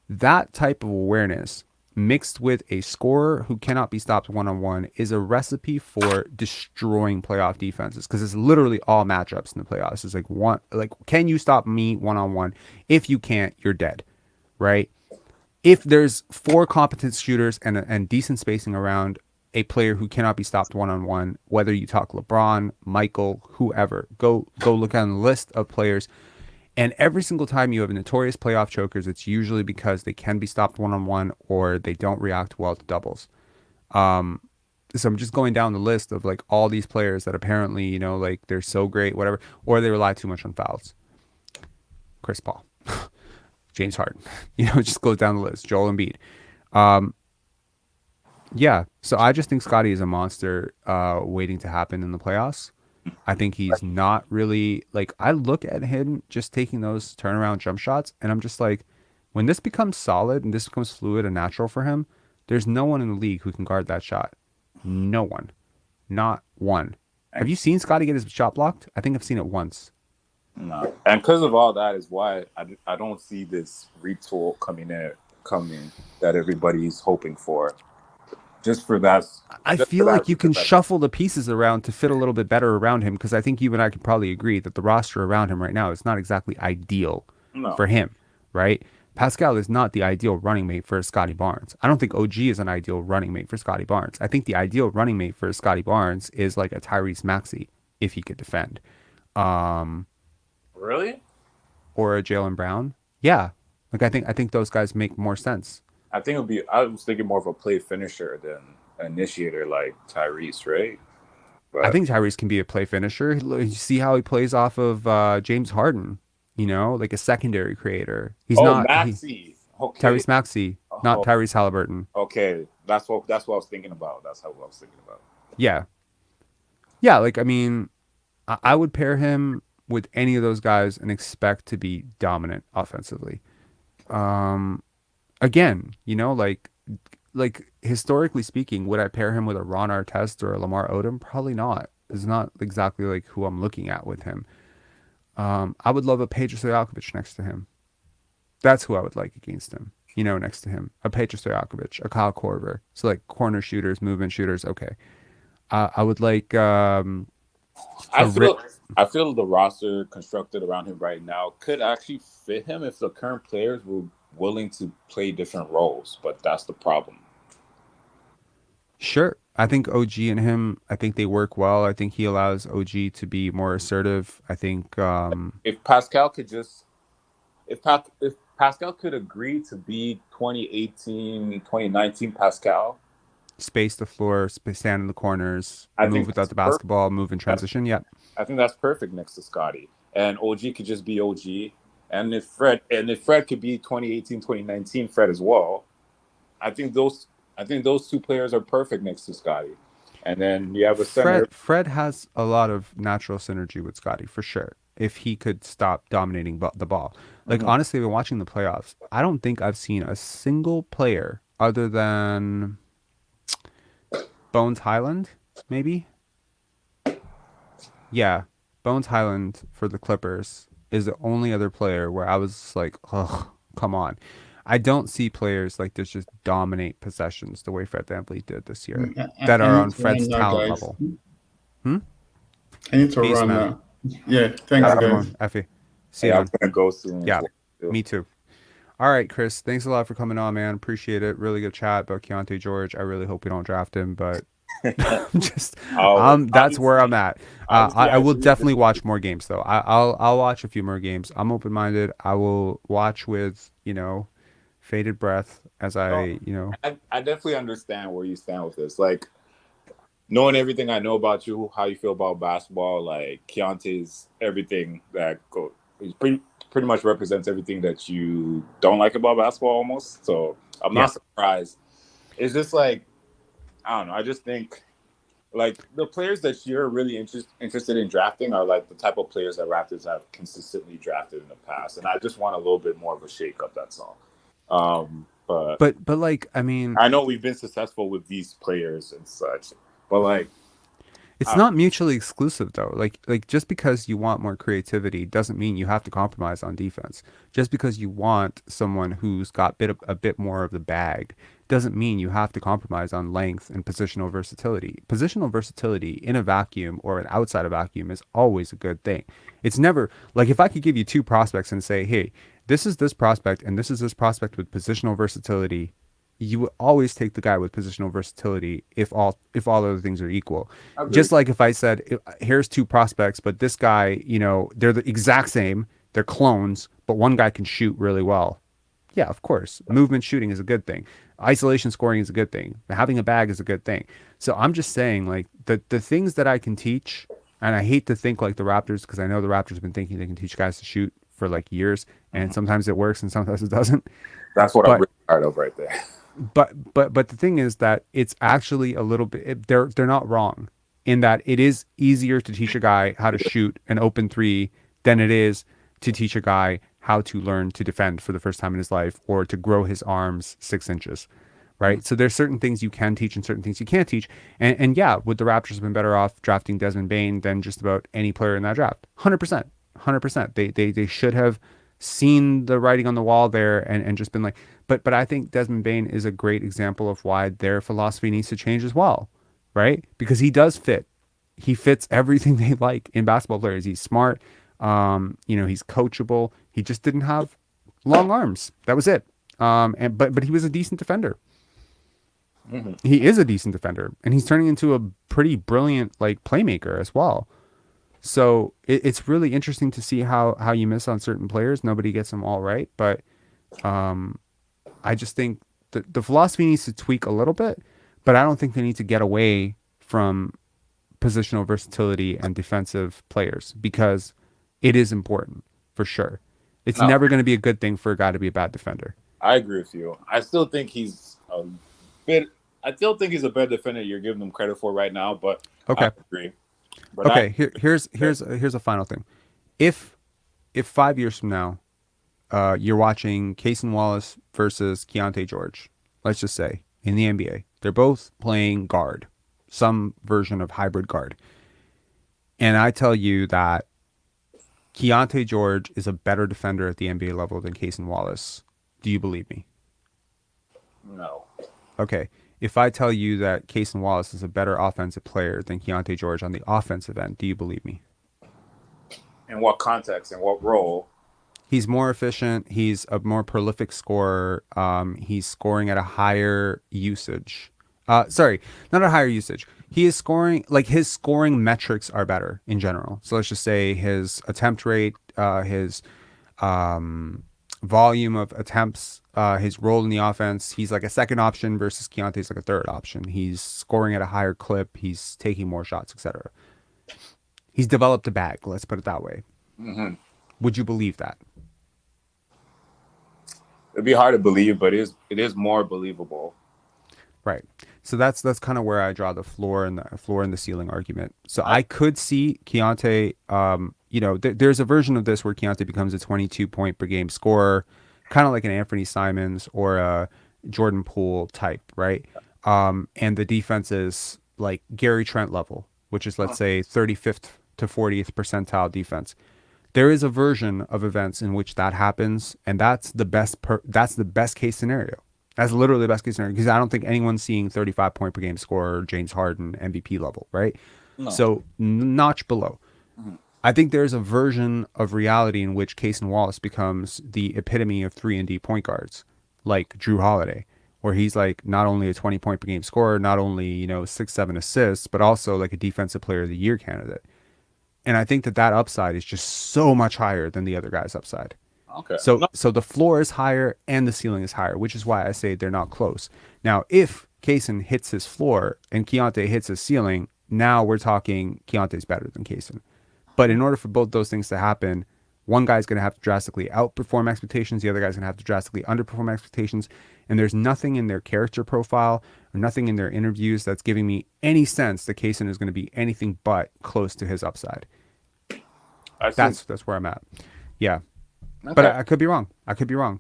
That type of awareness mixed with a scorer who cannot be stopped one-on-one is a recipe for destroying playoff defenses, because it's literally all matchups in the playoffs. It's like, can you stop me one-on-one? If you can't, you're dead, right? If there's 4 competent shooters and decent spacing around a player who cannot be stopped one-on-one, whether you talk LeBron, Michael, whoever, go look on the list of players. And every single time you have notorious playoff chokers, it's usually because they can be stopped one-on-one or they don't react well to doubles. So I'm just going down the list of like all these players that apparently, like they're so great, whatever, or they rely too much on fouls. Chris Paul, James Harden, it just goes down the list. Joel Embiid. Yeah, so I just think Scotty is a monster waiting to happen in the playoffs. I think he's not really, like, I look at him just taking those turnaround jump shots and I'm just like, when this becomes solid and this becomes fluid and natural for him, there's no one in the league who can guard that shot. No one. Not one. Have you seen Scotty get his shot blocked? I think I've seen it once. No, and because of all that is why I don't see this retool coming that everybody's hoping for. Just for that, I just feel for like that you can reason, shuffle the pieces around to fit a little bit better around him, because I think you and I can probably agree that the roster around him right now is not exactly ideal No. for him, right? Pascal is not the ideal running mate for Scottie Barnes. I don't think OG is an ideal running mate for Scottie Barnes. I think the ideal running mate for Scottie Barnes is like a Tyrese Maxey, if he could defend. Really? Or a Jalen Brown. Yeah. Like I think those guys make more sense. I think I was thinking more of a play finisher than an initiator like Tyrese, right? But I think Tyrese can be a play finisher. You see how he plays off of James Harden, like a secondary creator. He's not. Maxey. Okay. Tyrese Maxey, not Oh, Tyrese Halliburton. okay. That's what I was thinking about. That's how I was thinking about. Yeah. Yeah, like I mean, I would pair him with any of those guys and expect to be dominant offensively. Um, again, like historically speaking, would I pair him with a Ron Artest or a Lamar Odom? Probably not. It's not exactly like who I'm looking at with him. I would love a Pedro Stojakovic next to him. That's who I would like against him. Next to him, a Pedro Stojakovic, a Kyle Korver. So like corner shooters, movement shooters. Okay. I would like I a feel I feel the roster constructed around him right now could actually fit him if the current players were willing to play different roles, but that's the problem. Sure. I think OG and him, I think they work well. I think he allows OG to be more assertive. I think If Pascal could just if Pascal could agree to be 2018, 2019 Pascal, space the floor, stand in the corners, I move think without that's the basketball, move in transition. Yeah. I think that's perfect next to Scottie. And OG could just be OG. And if Fred could be 2018, 2019 Fred as well, I think those two players are perfect next to Scottie. And then you have a center. Fred has a lot of natural synergy with Scottie for sure. If he could stop dominating the ball. Like honestly, when watching the playoffs, I don't think I've seen a single player other than Bones Highland, maybe. Yeah, Bones Highland for the Clippers is the only other player where I was like, oh, come on. I don't see players like this just dominate possessions the way Fred VanVleet did this year that I are need on to run Fred's now, talent guys. level. I need to Peace, run man. now. Yeah, thanks, Have a good guys. one, Effie. See you, Yeah, man. I'm gonna go soon. Yeah, as well. me too. All right, Chris. Thanks a lot for coming on, man. Appreciate it. Really good chat about Keyonte George. I really hope we don't draft him, but just that's where I'm at. I will definitely watch more games though. I'll watch a few more games. I'm open minded. I will watch with bated breath as I definitely understand where you stand with this. Like knowing everything I know about you, how you feel about basketball, like Keontae's everything that he's pretty much represents everything that you don't like about basketball almost. So I'm not surprised. It's just like, I don't know. I just think like the players that you're really interested in drafting are like the type of players that Raptors have consistently drafted in the past. And I just want a little bit more of a shakeup. That's all. But like, I mean, I know we've been successful with these players and such, but like, it's not mutually exclusive though. Like just because you want more creativity doesn't mean you have to compromise on defense. Just because you want someone who's got a bit more of the bag doesn't mean you have to compromise on length and positional versatility. Positional versatility in a vacuum or an outside of vacuum is always a good thing. It's never like if I could give you two prospects and say, hey, this is this prospect and this is this prospect with positional versatility, you would always take the guy with positional versatility if all other things are equal. Just like if I said, here's two prospects, but this guy, they're the exact same, they're clones, but one guy can shoot really well. Yeah, of course. Movement shooting is a good thing. Isolation scoring is a good thing. Having a bag is a good thing. So I'm just saying, like, the things that I can teach, and I hate to think like the Raptors, because I know the Raptors have been thinking they can teach guys to shoot for like years, and sometimes it works and sometimes it doesn't. That's what I'm really tired of right there. But the thing is that it's actually a little bit, they're not wrong in that it is easier to teach a guy how to shoot an open three than it is to teach a guy how to learn to defend for the first time in his life or to grow his arms 6 inches. Right. So there's certain things you can teach and certain things you can't teach. And yeah, would the Raptors have been better off drafting Desmond Bane than just about any player in that draft? 100%. 100%. They should have seen the writing on the wall there and just been like, but I think Desmond Bane is a great example of why their philosophy needs to change as well, right? Because he does fit. He fits everything they like in basketball players. He's smart. He's coachable. He just didn't have long arms. That was it. But he was a decent defender. Mm-hmm. He is a decent defender, and he's turning into a pretty brilliant like playmaker as well. So it's really interesting to see how you miss on certain players. Nobody gets them all right, but I just think the philosophy needs to tweak a little bit, but I don't think they need to get away from positional versatility and defensive players because it is important for sure. It's never going to be a good thing for a guy to be a bad defender. I agree with you. I still think he's a bit. I still think he's a better defender. You're giving him credit for right now, but I Okay. agree. But I Okay. Here's a final thing. If 5 years from now, you're watching Cason Wallace versus Keyonte George, let's just say in the NBA, they're both playing guard, some version of hybrid guard, and I tell you that Keyonte George is a better defender at the NBA level than Cason Wallace, do you believe me? no. Okay. If I tell you that Cason Wallace is a better offensive player than Keyonte George on the offensive end, do you believe me? In what context? In what role? He's more efficient. He's a more prolific scorer. He's scoring at a higher usage. Sorry, not a higher usage. He is scoring, like his scoring metrics are better in general. So let's just say his attempt rate, his volume of attempts, his role in the offense. He's like a second option versus Keontae's like a third option. He's scoring at a higher clip. He's taking more shots, etc. He's developed a bag. Let's put it that way. Mm-hmm. Would you believe that? It'd be hard to believe, but it is more believable. Right. So that's kind of where I draw the floor and the ceiling argument. So I could see Keyonte. There's a version of this where Keyonte becomes a 22 point per game scorer, kind of like an Anthony Simons or a Jordan Poole type, right? And the defense is like Gary Trent level, which is let's say 35th to 40th percentile defense. There is a version of events in which that happens, and that's the best case scenario. That's literally the best case scenario because I don't think anyone's seeing 35 point per game scorer James Harden MVP level, right? No. So notch below. Mm-hmm. I think there's a version of reality in which Cason Wallace becomes the epitome of 3-and-D point guards, like Drew Holiday, where he's like not only a 20 point per game scorer, not only 6-7 assists, but also like a defensive player of the year candidate. And I think that upside is just so much higher than the other guy's upside. Okay. So the floor is higher and the ceiling is higher, which is why I say they're not close. Now, if Cason hits his floor and Keyonte hits his ceiling, now we're talking Keontae's better than Cason. But in order for both those things to happen, one guy's going to have to drastically outperform expectations. The other guy's going to have to drastically underperform expectations. And there's nothing in their character profile or nothing in their interviews that's giving me any sense that Cason is going to be anything but close to his upside. That's where I'm at. Yeah. Okay. But I could be wrong.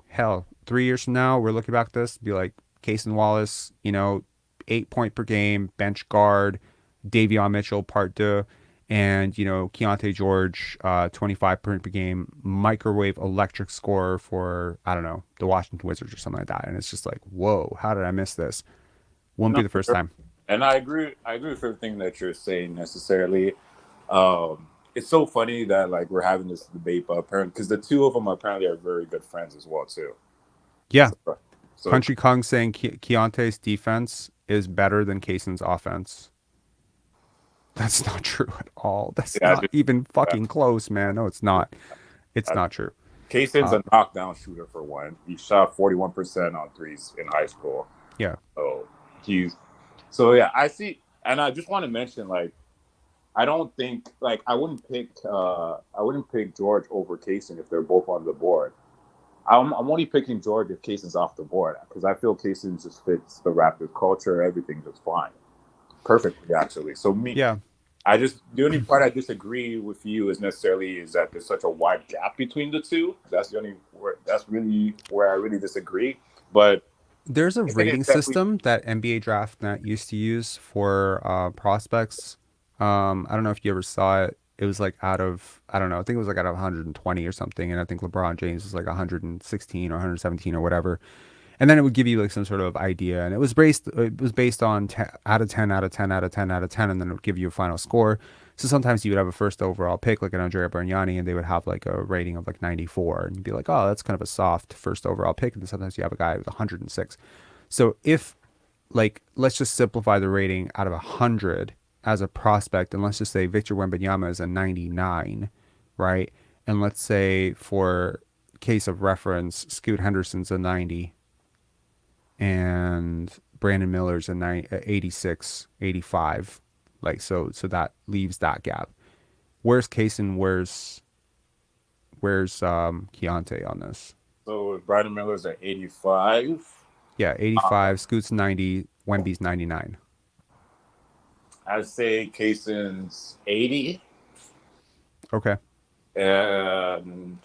Hell, 3 years from now, we're looking back at this, be like Cason Wallace, 8 point per game, bench guard, Davion Mitchell, part 2, and, Keyonte George, 25 point per game, microwave electric scorer for, I don't know, the Washington Wizards or something like that. And it's just like, whoa, how did I miss this? Won't be the first time. And I agree with everything that you're saying necessarily. It's so funny that like we're having this debate, but apparently, because the two of them apparently are very good friends as well too. Yeah. So Punchy Kong saying Keontae's defense is better than Cason's offense. That's not true at all. That's not even fucking close, man. No, it's not. It's not true. Cason's a knockdown shooter for one. He shot 41% on threes in high school. Yeah. So yeah, I see, and I just want to mention like. I don't think like I wouldn't pick George over Cason if they're both on the board. I'm only picking George if Cason's off the board because I feel Cason just fits the Raptors culture. Everything just fine, perfectly actually. So the only part I disagree with you is that there's such a wide gap between the two. That's really where I really disagree. But there's a rating system that NBA DraftNet used to use for prospects. I don't know if you ever saw it. It was like I think it was like out of 120 or something. And I think LeBron James was like 116 or 117 or whatever. And then it would give you like some sort of idea. And it was based on out of 10, out of 10, out of 10, out of 10. And then it would give you a final score. So sometimes you would have a first overall pick like an Andrea Bargnani and they would have like a rating of like 94. And you'd be like, oh, that's kind of a soft first overall pick. And then sometimes you have a guy with 106. So if like, let's just simplify the rating out of 100 as a prospect, and let's just say Victor Wembanyama is a 99, right? And let's say for case of reference, Scoot Henderson's a 90, and Brandon Miller's a 86, 85. Like so that leaves that gap. Where's Cason? Where's Keyonte on this? So Brandon Miller's at 85. Yeah, 85. Scoot's 90. Wemby's 99. I'd say Cason's 80. Okay. And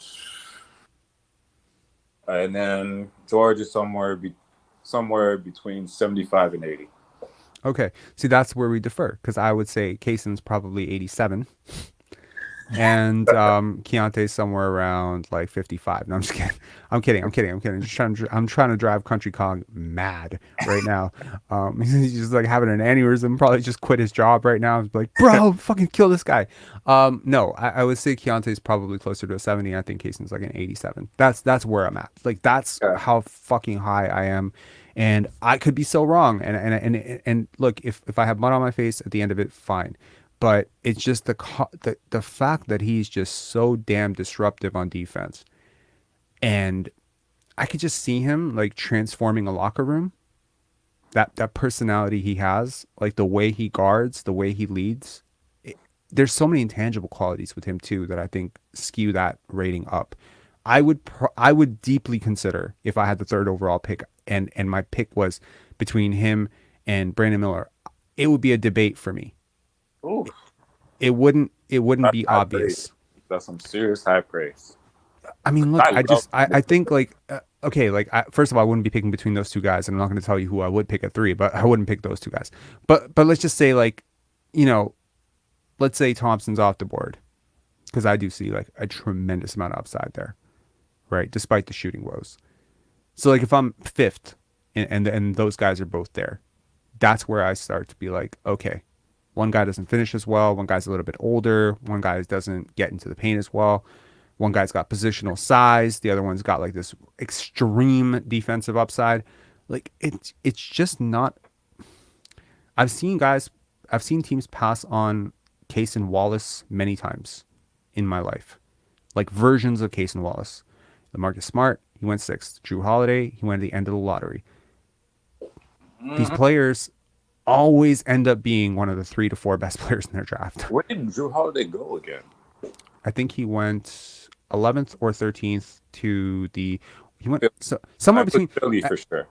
then George is somewhere between 75 and 80. Okay. See, that's where we defer because I would say Cason's probably 87. And Keyonte's somewhere around like 55. No, I'm just kidding. I'm kidding. I'm trying to drive Country Kong mad right now. He's just like having an aneurysm. Probably just quit his job right now. He's like, bro, fucking kill this guy. No, I would say Keyonte's probably closer to a 70. I think Cason's like an 87. That's where I'm at. Like that's how fucking high I am. And I could be so wrong. And look, if I have mud on my face at the end of it, fine. But it's just the fact that he's just so damn disruptive on defense. And I could just see him like transforming a locker room. That personality he has, like the way he guards, the way he leads. There's so many intangible qualities with him too that I think skew that rating up. I would deeply consider if I had the third overall pick and my pick was between him and Brandon Miller, it would be a debate for me. Ooh. It wouldn't be That's high obvious. praise. That's some serious high praise. I mean, look, I think like, okay, like first of all, I wouldn't be picking between those two guys. And I'm not going to tell you who I would pick at 3, but I wouldn't pick those two guys. But let's just say like, you know, let's say Thompson's off the board because I do see like a tremendous amount of upside there, right? Despite the shooting woes. So like if I'm 5th and those guys are both there, that's where I start to be like, okay, one guy doesn't finish as well. One guy's a little bit older. One guy doesn't get into the paint as well. One guy's got positional size. The other one's got like this extreme defensive upside. Like it's just not. I've seen teams pass on Cason Wallace many times in my life, like versions of Cason Wallace. LaMarcus Smart, he went 6th. Drew Holiday, he went at the end of the lottery. These players always end up being one of the 3 to 4 best players in their draft. Where did Drew Holiday go again? I think he went 11th or 13th to the. He went somewhere between Philly for sure.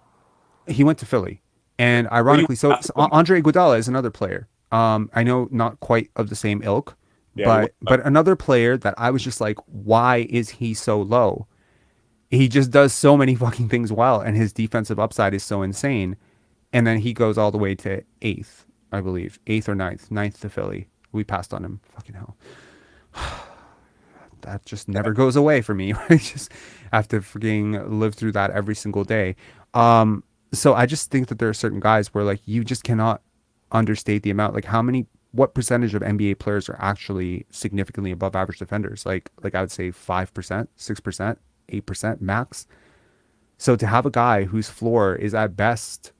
He went to Philly, and ironically, so Andre Iguodala is another player. I know not quite of the same ilk, but another player that I was just like, why is he so low? He just does so many fucking things well, and his defensive upside is so insane. And then he goes all the way to 8th, I believe. 8th or 9th to Philly. We passed on him. Fucking hell. That just never goes away for me. I just have to freaking live through that every single day. So I just think that there are certain guys where like you just cannot understate the amount. Like what percentage of NBA players are actually significantly above average defenders? Like I would say 5%, 6%, 8% max. So to have a guy whose floor is at best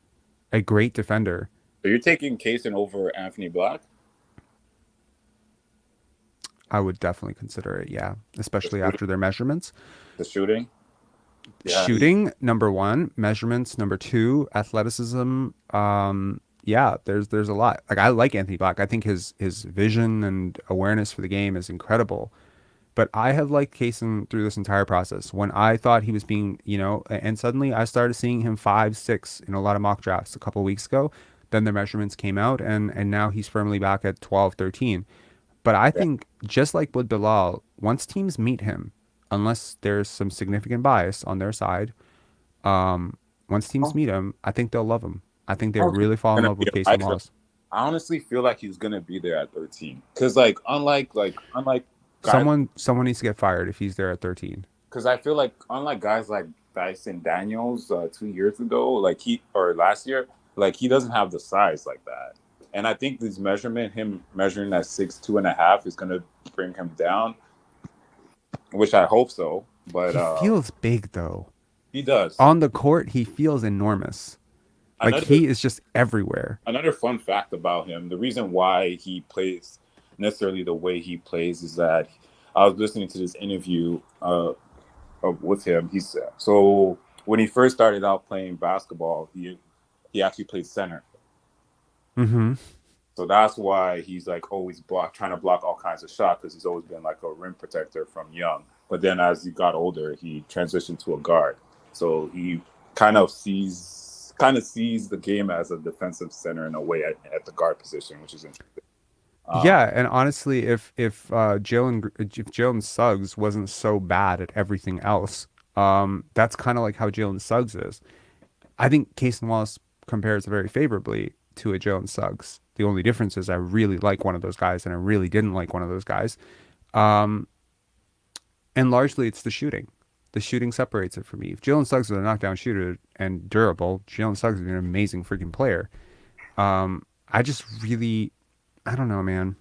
a great defender. So you're taking Cason over Anthony Black? I would definitely consider it, yeah. Especially after their measurements. The shooting? Yeah. Shooting, number 1. Measurements, number 2. Athleticism, yeah, there's a lot. Like I like Anthony Black. I think his vision and awareness for the game is incredible. But I have liked Cason through this entire process. When I thought he was being, and suddenly I started seeing him 5, 6 in a lot of mock drafts a couple of weeks ago. Then the measurements came out, and now he's firmly back at 12, 13. But I think just like with Bilal, once teams meet him, unless there's some significant bias on their side, once teams meet him, I think they'll love him. I think they'll really fall in love with Cason Wallace. I honestly feel like he's gonna be there at 13 because unlike someone needs to get fired if he's there at 13. Because I feel like unlike guys like Dyson Daniels 2 years ago, last year, like he doesn't have the size like that. And I think him measuring at 6'2.5" is gonna bring him down, which I hope so. But he feels big though. He does. On the court, he feels enormous. He is just everywhere. Another fun fact about him, the reason why he plays necessarily the way he plays is that I was listening to this interview with him. He said, so when he first started out playing basketball, he actually played center. Mm-hmm. So that's why he's like always trying to block all kinds of shots because he's always been like a rim protector from young. but then as he got older, he transitioned to a guard. So he kind of sees the game as a defensive center in a way at the guard position, which is interesting. Yeah, and honestly, if Jalen Suggs wasn't so bad at everything else, that's kind of like how Jalen Suggs is. I think Cason Wallace compares very favorably to a Jalen Suggs. The only difference is I really like one of those guys and I really didn't like one of those guys. And largely it's the shooting. The shooting separates it for me. If Jalen Suggs was a knockdown shooter and durable, Jalen Suggs would be an amazing freaking player. I just really, I don't know, man.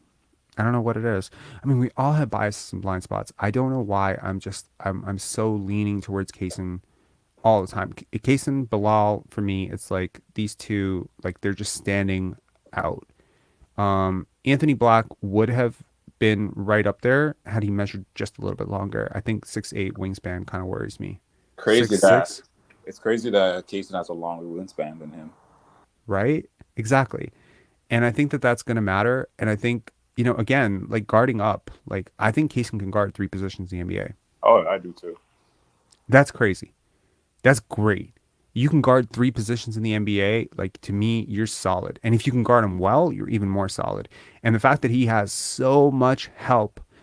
I don't know what it is. I mean, we all have biases and blind spots. I don't know why I'm so leaning towards Cason all the time. Cason, Bilal, for me, it's like these two, like they're just standing out. Anthony Black would have been right up there had he measured just a little bit longer. I think 6'8" wingspan kind of worries me. Crazy 6'6". It's crazy that Cason has a longer wingspan than him. Right? Exactly. And I think that that's going to matter. And I think, you know, again, like guarding up, like I think Cason can guard 3 positions in the NBA. Oh, I do too. That's crazy. That's great. You can guard 3 positions in the NBA. Like, to me, you're solid. And if you can guard them well, you're even more solid. And the fact that he has so much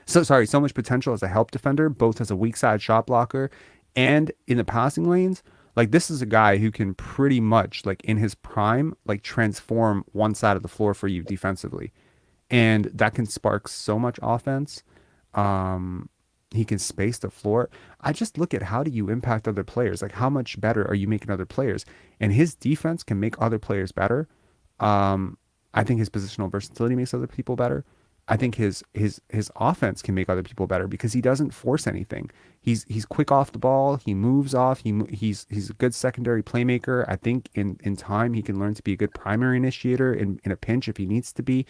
potential as a help defender, both as a weak side shot blocker and in the passing lanes. Like, this is a guy who can pretty much, like in his prime, like transform one side of the floor for you defensively. And that can spark so much offense. He can space the floor. I just look at how do you impact other players? Like, how much better are you making other players? And his defense can make other players better. I think his positional versatility makes other people better. I think his offense can make other people better because he doesn't force anything. He's quick off the ball. He moves off. He's a good secondary playmaker. I think in time he can learn to be a good primary initiator in a pinch if he needs to be.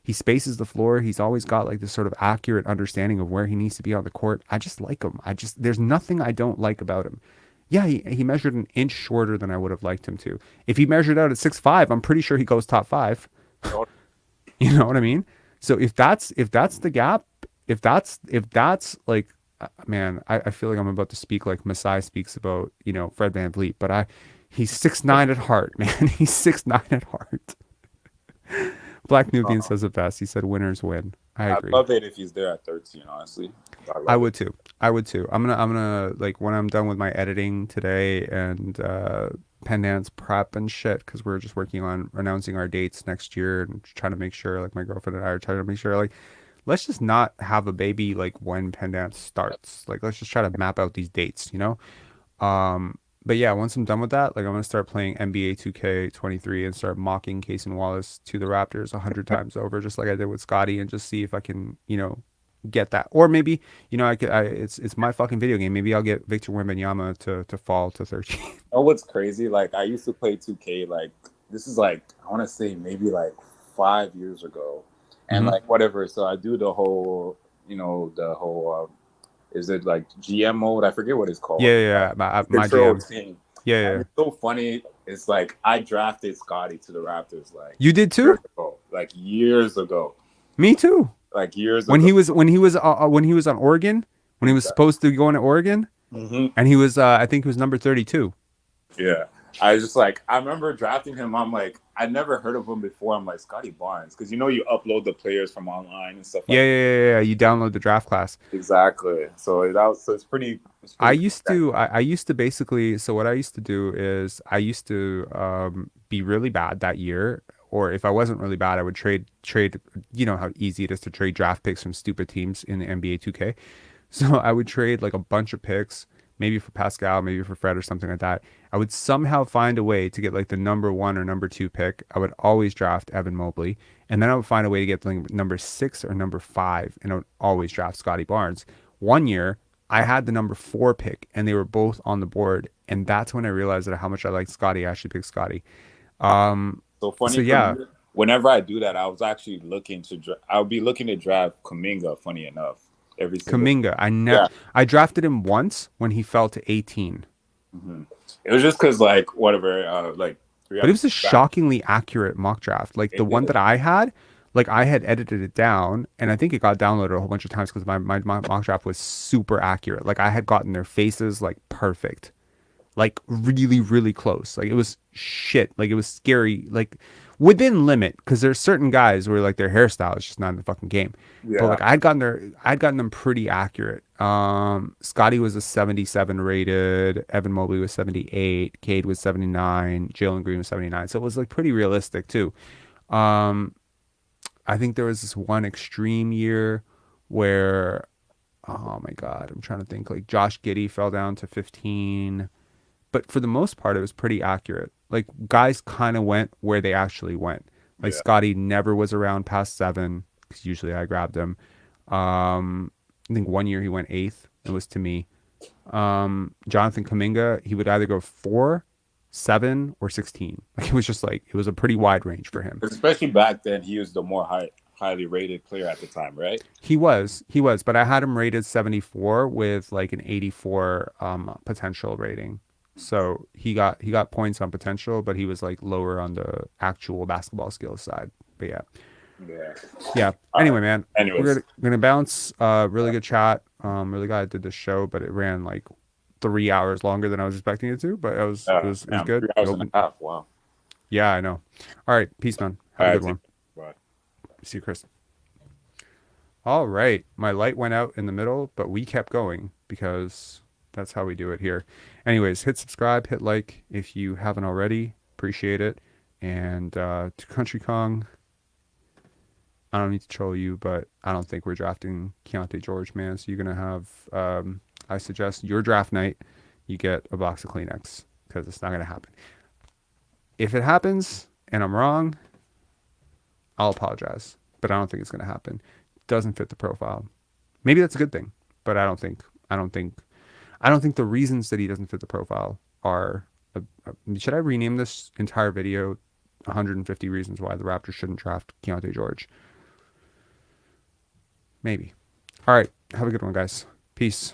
He spaces the floor. He's always got like this sort of accurate understanding of where he needs to be on the court. I just like him. There's nothing I don't like about him. Yeah, he measured an inch shorter than I would have liked him to. If he measured out at 6'5", I'm pretty sure he goes top 5. You know what I mean? So if that's the gap, if that's like, man, I feel like I'm about to speak like Masai speaks about, you know, Fred VanVleet, but he's 6'9" at heart, man. He's 6'9" at heart. Black Nubian says it best. He said, "Winners win." I agree. I'd love it if he's there at 13. Honestly, I would too. I'm gonna like when I'm done with my editing today and Pendant's prep and shit, because we're just working on announcing our dates next year and trying to make sure, like my girlfriend and I are trying to make sure, like let's just not have a baby like when Pendant starts. Like let's just try to map out these dates, you know. But yeah, once I'm done with that, like I'm gonna start playing NBA 2K23 and start mocking Cason Wallace to the Raptors 100 times over, just like I did with Scottie, and just see if I can, you know, get that. Or maybe, you know, it's my fucking video game. Maybe I'll get Victor Wembanyama to fall to 13. Oh, what's crazy? Like I used to play 2K. Like this is like I want to say maybe like 5 years ago, and like whatever. So I do the whole, you know, is it like GM mode? I forget what it's called. Yeah. My GM. Team. Yeah. It's so funny. It's like I drafted Scottie to the Raptors. Like you did too? Years ago. Me too. Like years when ago. When he was on Oregon, when he was supposed to go into Oregon, and he was I think he was number 32. Yeah. I was just like, I remember drafting him. I'm like, I never heard of him before. I'm like, Scottie Barnes. Because, you know, you upload the players from online and stuff like that. Yeah. You download the draft class. Exactly. So it's pretty I used to basically, so what I used to do is I used to be really bad that year. Or if I wasn't really bad, I would trade, you know how easy it is to trade draft picks from stupid teams in the NBA 2K. So I would trade like a bunch of picks, maybe for Pascal, maybe for Fred or something like that. I would somehow find a way to get like the number 1 or number 2 pick. I would always draft Evan Mobley. And then I would find a way to get the number 6 or number 5. And I would always draft Scottie Barnes. One year, I had the number 4 pick and they were both on the board. And that's when I realized that how much I liked Scottie. I actually picked Scottie. So funny. So yeah. Me, whenever I do that, I was actually I'll be looking to draft Kuminga, funny enough. Kuminga. I drafted him once when he fell to 18. It was just because whatever, but it was a shockingly accurate mock draft. Like the one that I had, Like I had edited it down, and I think it got downloaded a whole bunch of times because my mock draft was super accurate. Like I had gotten their faces like perfect, like really really close. Like it was shit. Like it was scary. Like within limit because there's certain guys where like their hairstyle is just not in the fucking game. But Yeah. like I'd gotten them pretty accurate. Scottie was a 77 rated, Evan Mobley was 78, Cade was 79, Jalen Green was 79. So it was like pretty realistic too. Um, I think there was this one extreme year where, oh my God, I'm trying to think, like Josh Giddey fell down to 15, but for the most part, it was pretty accurate. Like guys kind of went where they actually went. Like Yeah. Scotty never was around past 7 because usually I grabbed him. I think one year he went 8th. It was to me. Jonathan Kuminga, he would either go 4, 7, or 16. Like it was just like it was a pretty wide range for him. Especially back then, he was the more highly rated player at the time, right? He was, but I had him rated 74 with like an 84 potential rating. So he got points on potential, but he was like lower on the actual basketball skills side. But yeah. Anyway, man, Anyways. we're gonna bounce. Really good chat. Really glad I did this show, but it ran like 3 hours longer than I was expecting it to. But it was good. 3 hours and a half. Wow. Yeah, I know. All right, peace, man. Have a good one. Bye. See you, Chris. All right, my light went out in the middle, but we kept going because that's how we do it here. Anyways, hit subscribe, hit like if you haven't already. Appreciate it. And to Country Kong, I don't need to troll you, but I don't think we're drafting Keyonte George, man. So you're going to have, I suggest your draft night, you get a box of Kleenex because it's not going to happen. If it happens and I'm wrong, I'll apologize, but I don't think it's going to happen. Doesn't fit the profile. Maybe that's a good thing, but I don't think the reasons that he doesn't fit the profile are, should I rename this entire video 150 reasons why the Raptors shouldn't draft Keyonte George? Maybe. All right. Have a good one, guys. Peace.